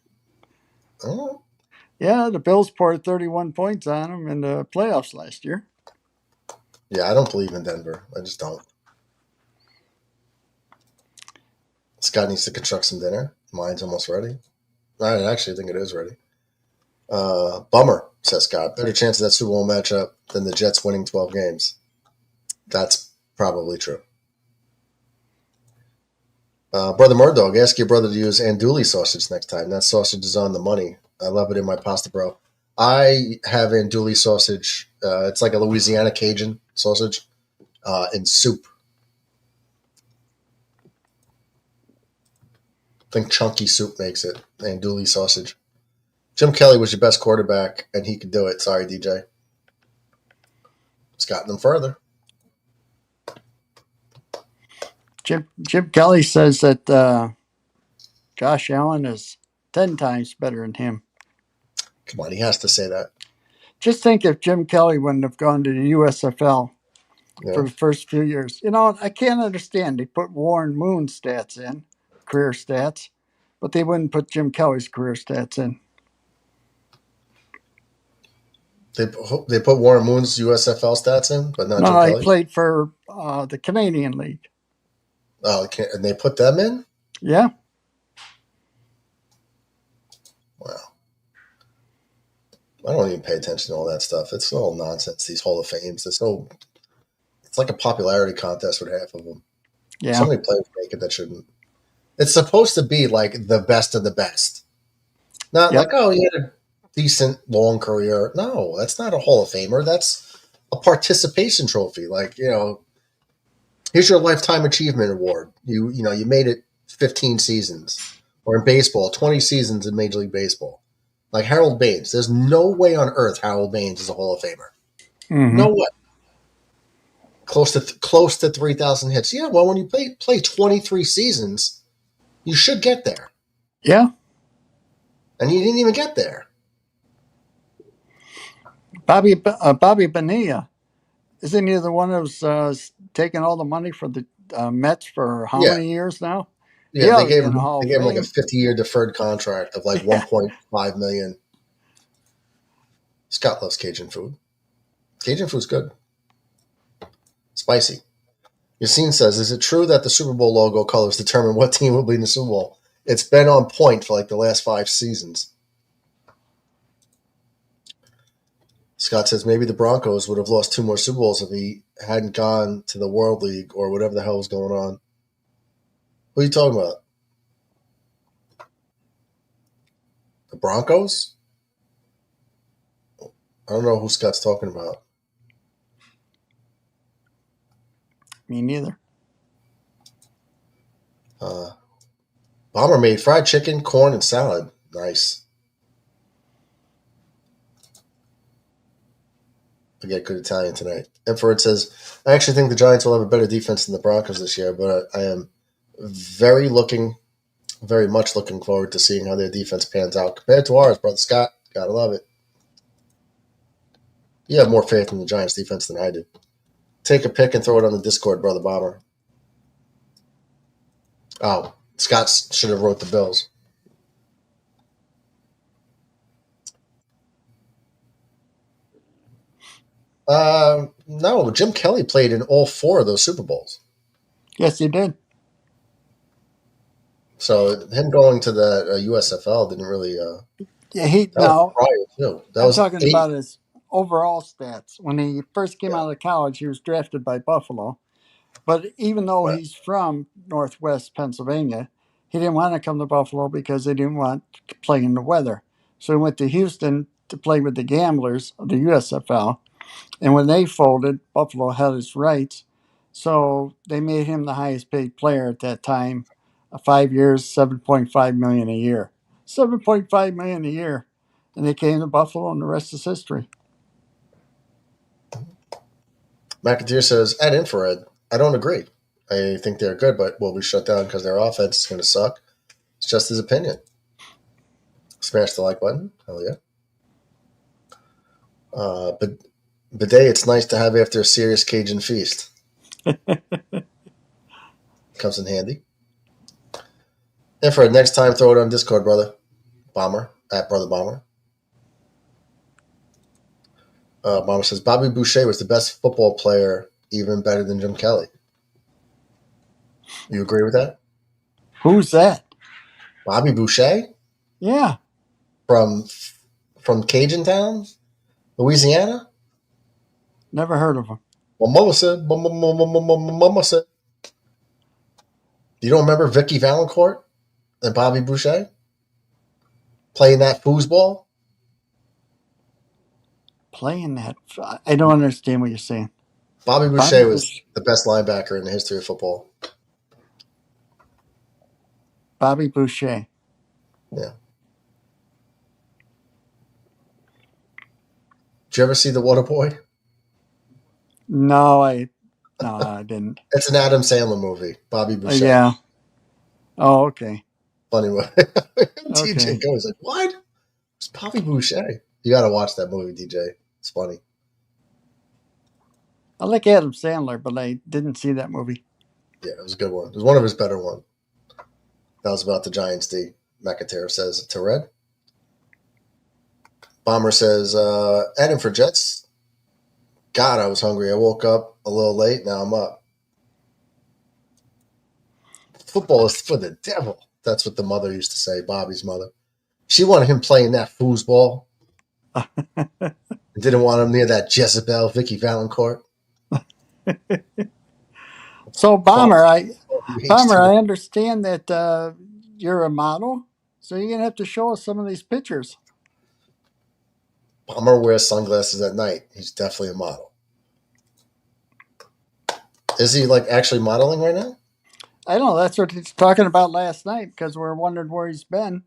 Oh. Yeah, the Bills poured 31 points on them in the playoffs last year. Yeah, I don't believe in Denver. I just don't. Scott needs to construct some dinner. Mine's almost ready. I actually think it is ready. Bummer, says Scott. Better chance of that Super Bowl matchup than the Jets winning 12 games. That's probably true. Brother Murdog, ask your brother to use andouille sausage next time. That sausage is on the money. I love it in my pasta, bro. I have andouille sausage. It's like a Louisiana Cajun sausage in soup. I think Chunky Soup makes it. Andouille sausage. Jim Kelly was your best quarterback, and he could do it. Sorry, DJ. It's gotten them further. Jim Kelly says that Josh Allen is 10 times better than him. Come on, he has to say that. Just think if Jim Kelly wouldn't have gone to the USFL for the first few years. You know, I can't understand. They put Warren Moon's stats in, career stats, but they wouldn't put Jim Kelly's career stats in. They put Warren Moon's USFL stats in, but not Jim Kelly? No, he played for the Canadian League. Oh, and they put them in? Yeah. Wow. I don't even pay attention to all that stuff. It's all nonsense, these Hall of Fames. It's like a popularity contest with half of them. Yeah. So many players make it that shouldn't. It's supposed to be like the best of the best. Not like, oh, he had a decent long career. No, that's not a Hall of Famer. That's a participation trophy. Like, you know, here's your lifetime achievement award. You made it 15 seasons. Or in baseball, 20 seasons in Major League Baseball. Like Harold Baines. There's no way on earth Harold Baines is a Hall of Famer. Mm-hmm. No way. Close to 3,000 hits. Yeah, well, when you play 23 seasons, you should get there. Yeah. And you didn't even get there. Bobby Bonilla. Isn't he the one who's taking all the money for the Mets for how many years now? Yeah, they gave him like a 50-year deferred contract of like $1.5 million. Scott loves Cajun food. Cajun food's good. Spicy. Yassine says, is it true that the Super Bowl logo colors determine what team will be in the Super Bowl? It's been on point for like the last 5 seasons. Scott says maybe the Broncos would have lost 2 more Super Bowls if he hadn't gone to the World League or whatever the hell was going on. What are you talking about? The Broncos? I don't know who Scott's talking about. Me neither. Bomber made fried chicken, corn, and salad. Nice. I get good Italian tonight. Infrared says, I actually think the Giants will have a better defense than the Broncos this year, but I am very much looking forward to seeing how their defense pans out compared to ours, Brother Scott. Gotta love it. You have more faith in the Giants defense than I do. Take a pic and throw it on the Discord, Brother Bomber. Oh, Scott should have wrote the Bills. No, Jim Kelly played in all 4 of those Super Bowls. Yes, he did. So him going to the USFL didn't really. Yeah, That was prior too. That I'm was talking 8. about his overall stats. When he first came out of college, he was drafted by Buffalo. But even though he's from Northwest Pennsylvania, he didn't want to come to Buffalo because they didn't want to play in the weather. So he went to Houston to play with the Gamblers of the USFL. And when they folded, Buffalo had his rights. So they made him the highest paid player at that time. 5 years, $7.5 million a year. $7.5 million a year. And they came to Buffalo, and the rest is history. McAteer says, at Infrared, I don't agree. I think they're good, but will be shut down because their offense is going to suck. It's just his opinion. Smash the like button. Hell yeah. But bidet, it's nice to have after a serious Cajun feast. Comes in handy. Infrared, next time, throw it on Discord, brother. Bomber, at Brother Bomber. Bomber says, Bobby Boucher was the best football player, even better than Jim Kelly. You agree with that? Who's that? Bobby Boucher? Yeah. From Cajun Town, Louisiana? Never heard of him. Well, Mama said. Mama said. You don't remember Vicky Valancourt and Bobby Boucher playing that foosball? Playing that? I don't understand what you're saying. Bobby Boucher was the best linebacker in the history of football. Bobby Boucher. Yeah. Did you ever see The Waterboy? No, I didn't. It's an Adam Sandler movie. Bobby Boucher. Yeah. Oh, okay. Funny one. DJ goes like, what? It's Bobby Boucher. You got to watch that movie, DJ. It's funny. I like Adam Sandler, but I didn't see that movie. Yeah, it was a good one. It was one of his better ones. That was about the Giants D. McAteer says to Red. Bomber says, Adam for Jets. God, I was hungry. I woke up a little late. Now I'm up. Football is for the devil. That's what the mother used to say, Bobby's mother. She wanted him playing that foosball. Didn't want him near that Jezebel, Vicky Valancourt. So, Bomber, I understand that you're a model, so you're going to have to show us some of these pictures. Bomber wears sunglasses at night. He's definitely a model. Is he actually modeling right now? I don't know. That's what he's talking about last night because we're wondering where he's been.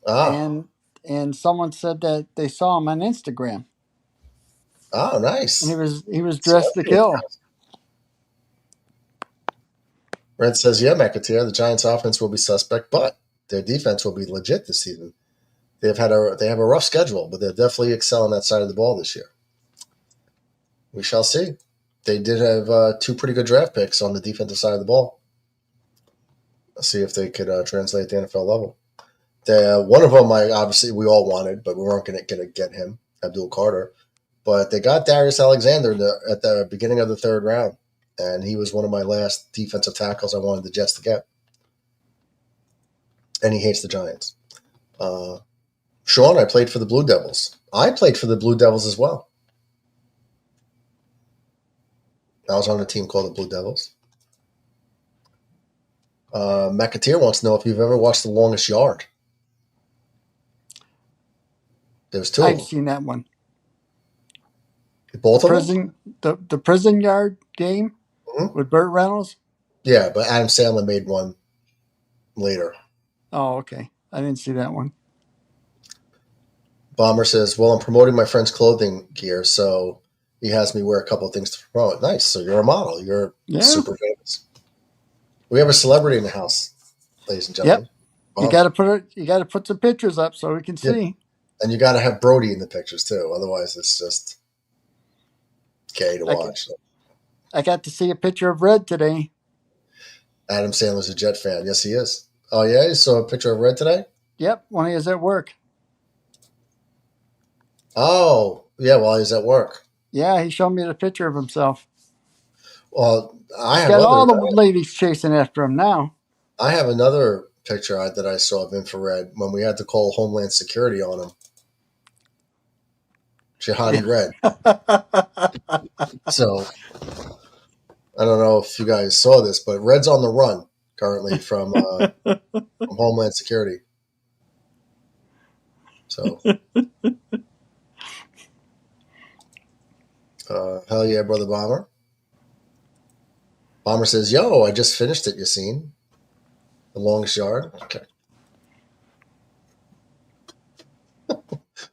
Oh. And someone said that they saw him on Instagram. Oh, nice. And he was dressed to kill. Red says, yeah, McAteer, the Giants' offense will be suspect, but their defense will be legit this season. They have a rough schedule, but they'll definitely excel on that side of the ball this year. We shall see. They did have 2 pretty good draft picks on the defensive side of the ball. Let's see if they could translate at the NFL level. One of them, obviously, we all wanted, but we weren't going to get him, Abdul Carter. But they got Darius Alexander at the beginning of the 3rd round, and he was one of my last defensive tackles I wanted the Jets to get. And he hates the Giants. Sean, I played for the Blue Devils. I played for the Blue Devils as well. I was on a team called the Blue Devils. McAteer wants to know if you've ever watched The Longest Yard. There's 2 of them. I've seen that one. Both of them? The prison yard game with Burt Reynolds? Yeah, but Adam Sandler made one later. Oh, okay. I didn't see that one. Bomber says, well, I'm promoting my friend's clothing gear, so he has me wear a couple of things to promote. Nice. So you're a model. You're super famous. We have a celebrity in the house, ladies and gentlemen. Yep. Wow. You got to put some pictures up so we can see. And you got to have Brody in the pictures too. Otherwise, it's just gay to watch. I got to see a picture of Red today. Adam Sandler's a Jet fan. Yes, he is. Oh, yeah? You saw a picture of Red today? Yep, when he was at work. Oh, yeah, while he's at work. Yeah, he showed me the picture of himself. Well, He's got all the ladies chasing after him now. I have another picture that I saw of infrared when we had to call Homeland Security on him. Jihadi Red. So I don't know if you guys saw this, but Red's on the run currently from Homeland Security. So hell yeah, brother Bomber. Bomber says, "Yo, I just finished it. You seen the longest yard?" Okay.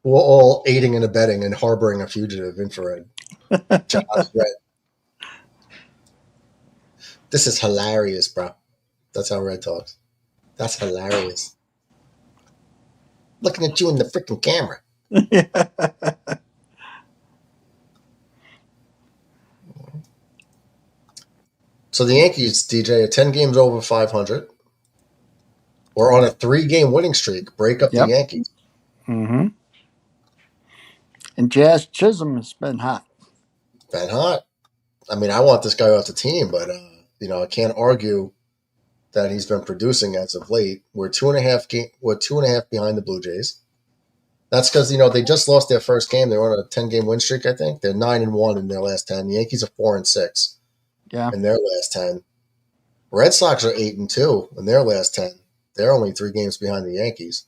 We're all aiding and abetting and harboring a fugitive infrared. Jihadi Red. This is hilarious, bro. That's how Red talks. That's hilarious. Looking at you in the freaking camera. So the Yankees, DJ, are 10 games over 500. We're on a 3-game winning streak. Break up the Yankees. Mm-hmm. And Jazz Chisholm has been hot. Been hot. I mean, I want this guy off the team, but I can't argue that he's been producing as of late. We're 2.5 behind the Blue Jays. That's because they just lost their first game. They were on a 10-game win streak, I think. They're 9-1 in their last 10. The Yankees are 4-6 in their last 10. Red Sox are 8-2 in their last 10. They're only 3 games behind the Yankees.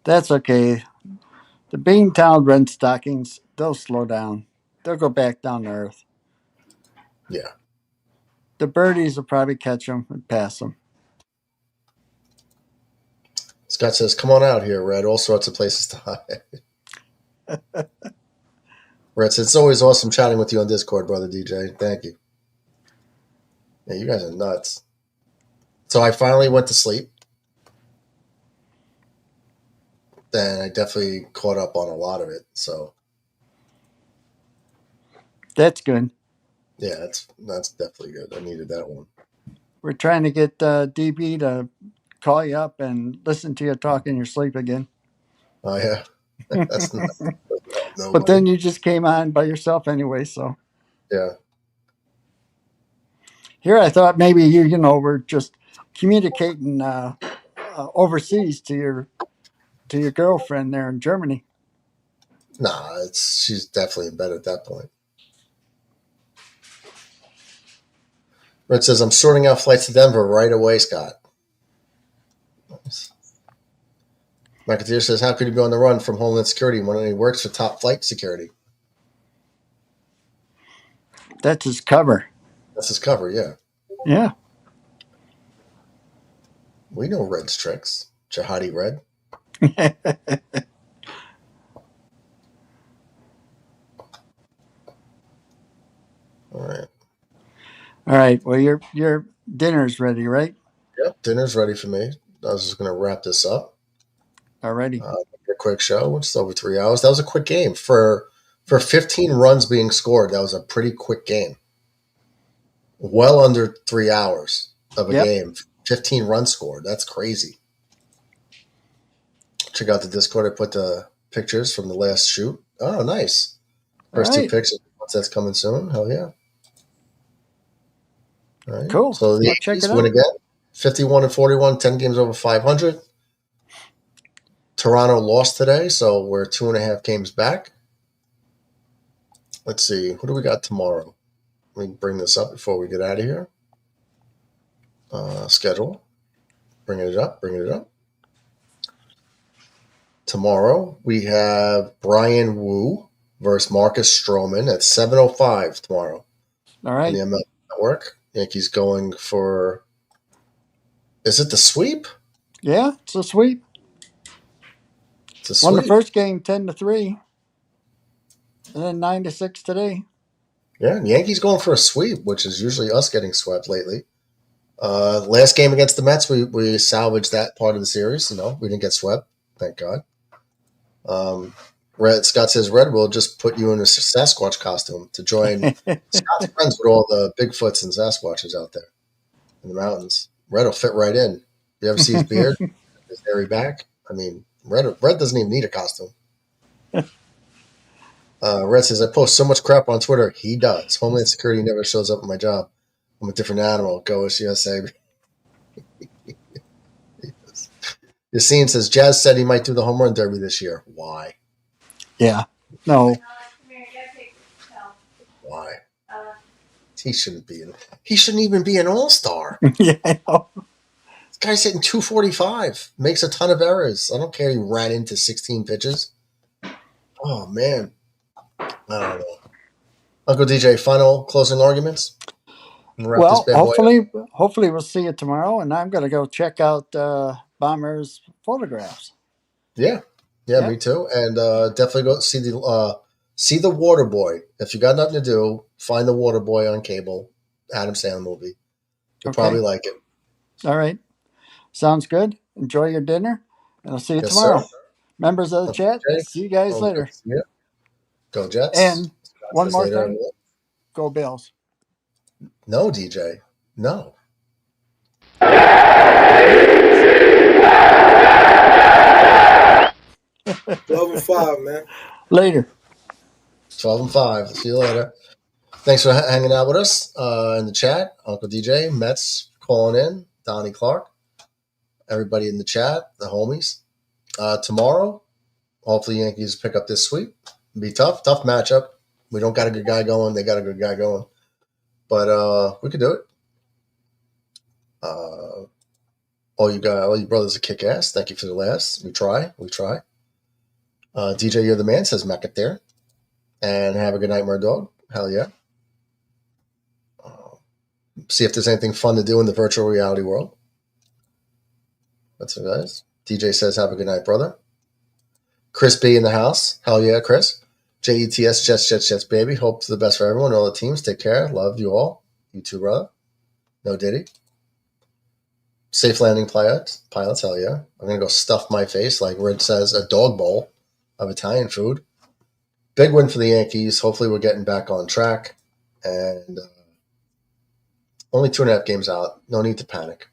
That's okay. The Beantown Red Stockings, they'll slow down. They'll go back down to earth. Yeah. The Birdies will probably catch them and pass them. Scott says, "Come on out here, Red. All sorts of places to hide." Red says, "It's always awesome chatting with you on Discord, brother DJ. Thank you." Yeah, you guys are nuts. So I finally went to sleep. Then I definitely caught up on a lot of it. So that's good. Yeah, that's definitely good. I needed that one. We're trying to get DB to call you up and listen to you talk in your sleep again. Oh yeah, that's not, no but way. then you just came on by yourself anyway, so yeah. Here I thought maybe you were just communicating overseas to your girlfriend there in Germany. Nah, she's definitely in bed at that point. Red says, "I'm sorting out flights to Denver right away, Scott." Nice. McAteer says, "How could he be on the run from Homeland Security when he works for Top Flight Security?" That's his cover. That's his cover, yeah. Yeah. We know Red's tricks. Jihadi Red. All right. Well, your dinner's ready, right? Yep, dinner's ready for me. I was just going to wrap this up. Alrighty. A quick show, just over 3 hours. That was a quick game. For 15 runs being scored, that was a pretty quick game. Well under 3 hours of a game. 15 runs scored. That's crazy. Check out the Discord. I put the pictures from the last shoot. Oh, nice. First 2 pictures. Once that's coming soon. Hell yeah. All right. Cool. So the Yankees win again. 51-41, 10 games over 500. Toronto lost today, so we're 2.5 games back. Let's see. Who do we got tomorrow? Let me bring this up before we get out of here. Schedule. Bringing it up. Tomorrow, we have Brian Wu versus Marcus Stroman at 7:05 tomorrow. All right. On the MLB Network. Yankees going for... Is it the sweep? Yeah, it's a sweep. Won the first game 10-3, and then 9-6 today. Yeah, and Yankees going for a sweep, which is usually us getting swept lately. Last game against the Mets, we salvaged that part of the series. We didn't get swept, thank God. Scott says, "Red will just put you in a Sasquatch costume to join Scott's friends with all the Bigfoots and Sasquatches out there in the mountains. Red will fit right in. You ever see his beard, his hairy back? I mean, Red doesn't even need a costume." Red says, "I post so much crap on Twitter." He does. Homeland Security never shows up at my job. I'm a different animal. Go USA. Yassine says, Jazz said he might do the home run derby this year. Why? Yeah. No. Why? He shouldn't be. He shouldn't even be an all-star. Yeah, I know. This guy's hitting 245. Makes a ton of errors. I don't care he ran into 16 pitches. Oh, man. I don't know. Uncle DJ, final closing arguments? Well, hopefully we'll see you tomorrow, and I'm going to go check out Bomber's photographs. Yeah, me too. And definitely go see the Water Boy. If you got nothing to do, find the Water Boy on cable. Adam Sandler movie. You'll probably like it. All right, sounds good. Enjoy your dinner, and I'll see you tomorrow. Sir. Members of the chat, see you guys later. Yeah. Go Jets. And one more thing, go Bills. No, DJ. No. 12-5, man. Later. 12-5. See you later. Thanks for hanging out with us in the chat. Uncle DJ, Mets calling in, Donnie Clark, everybody in the chat, the homies. Tomorrow, hopefully Yankees pick up this sweep. It'll be tough matchup. We don't got a good guy going. They got a good guy going. But we could do it. All you brothers are kick ass. Thank you for the laughs. We try. DJ, you're the man, says Mac there. And have a good night, Murdog. Hell yeah. See if there's anything fun to do in the virtual reality world. That's it, guys. DJ says, have a good night, brother. Chris B in the house. Hell yeah, Chris. JETS, Jets, baby. Hope for the best for everyone. All the teams. Take care. Love you all. You too, brother. No Diddy. Safe landing pilots. Hell yeah. I'm going to go stuff my face, like Red says, a dog bowl of Italian food. Big win for the Yankees. Hopefully we're getting back on track. And only 2.5 games out. No need to panic.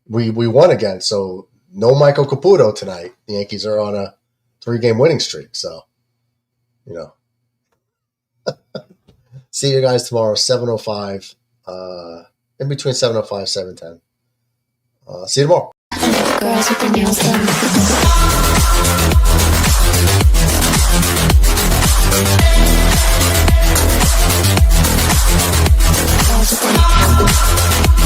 We won again, so no Michael Caputo tonight. The Yankees are on a 3-game winning streak, so, See you guys tomorrow, 7:05. In between 7:05 7:10. See you tomorrow. Girls with their nails done. Girls with their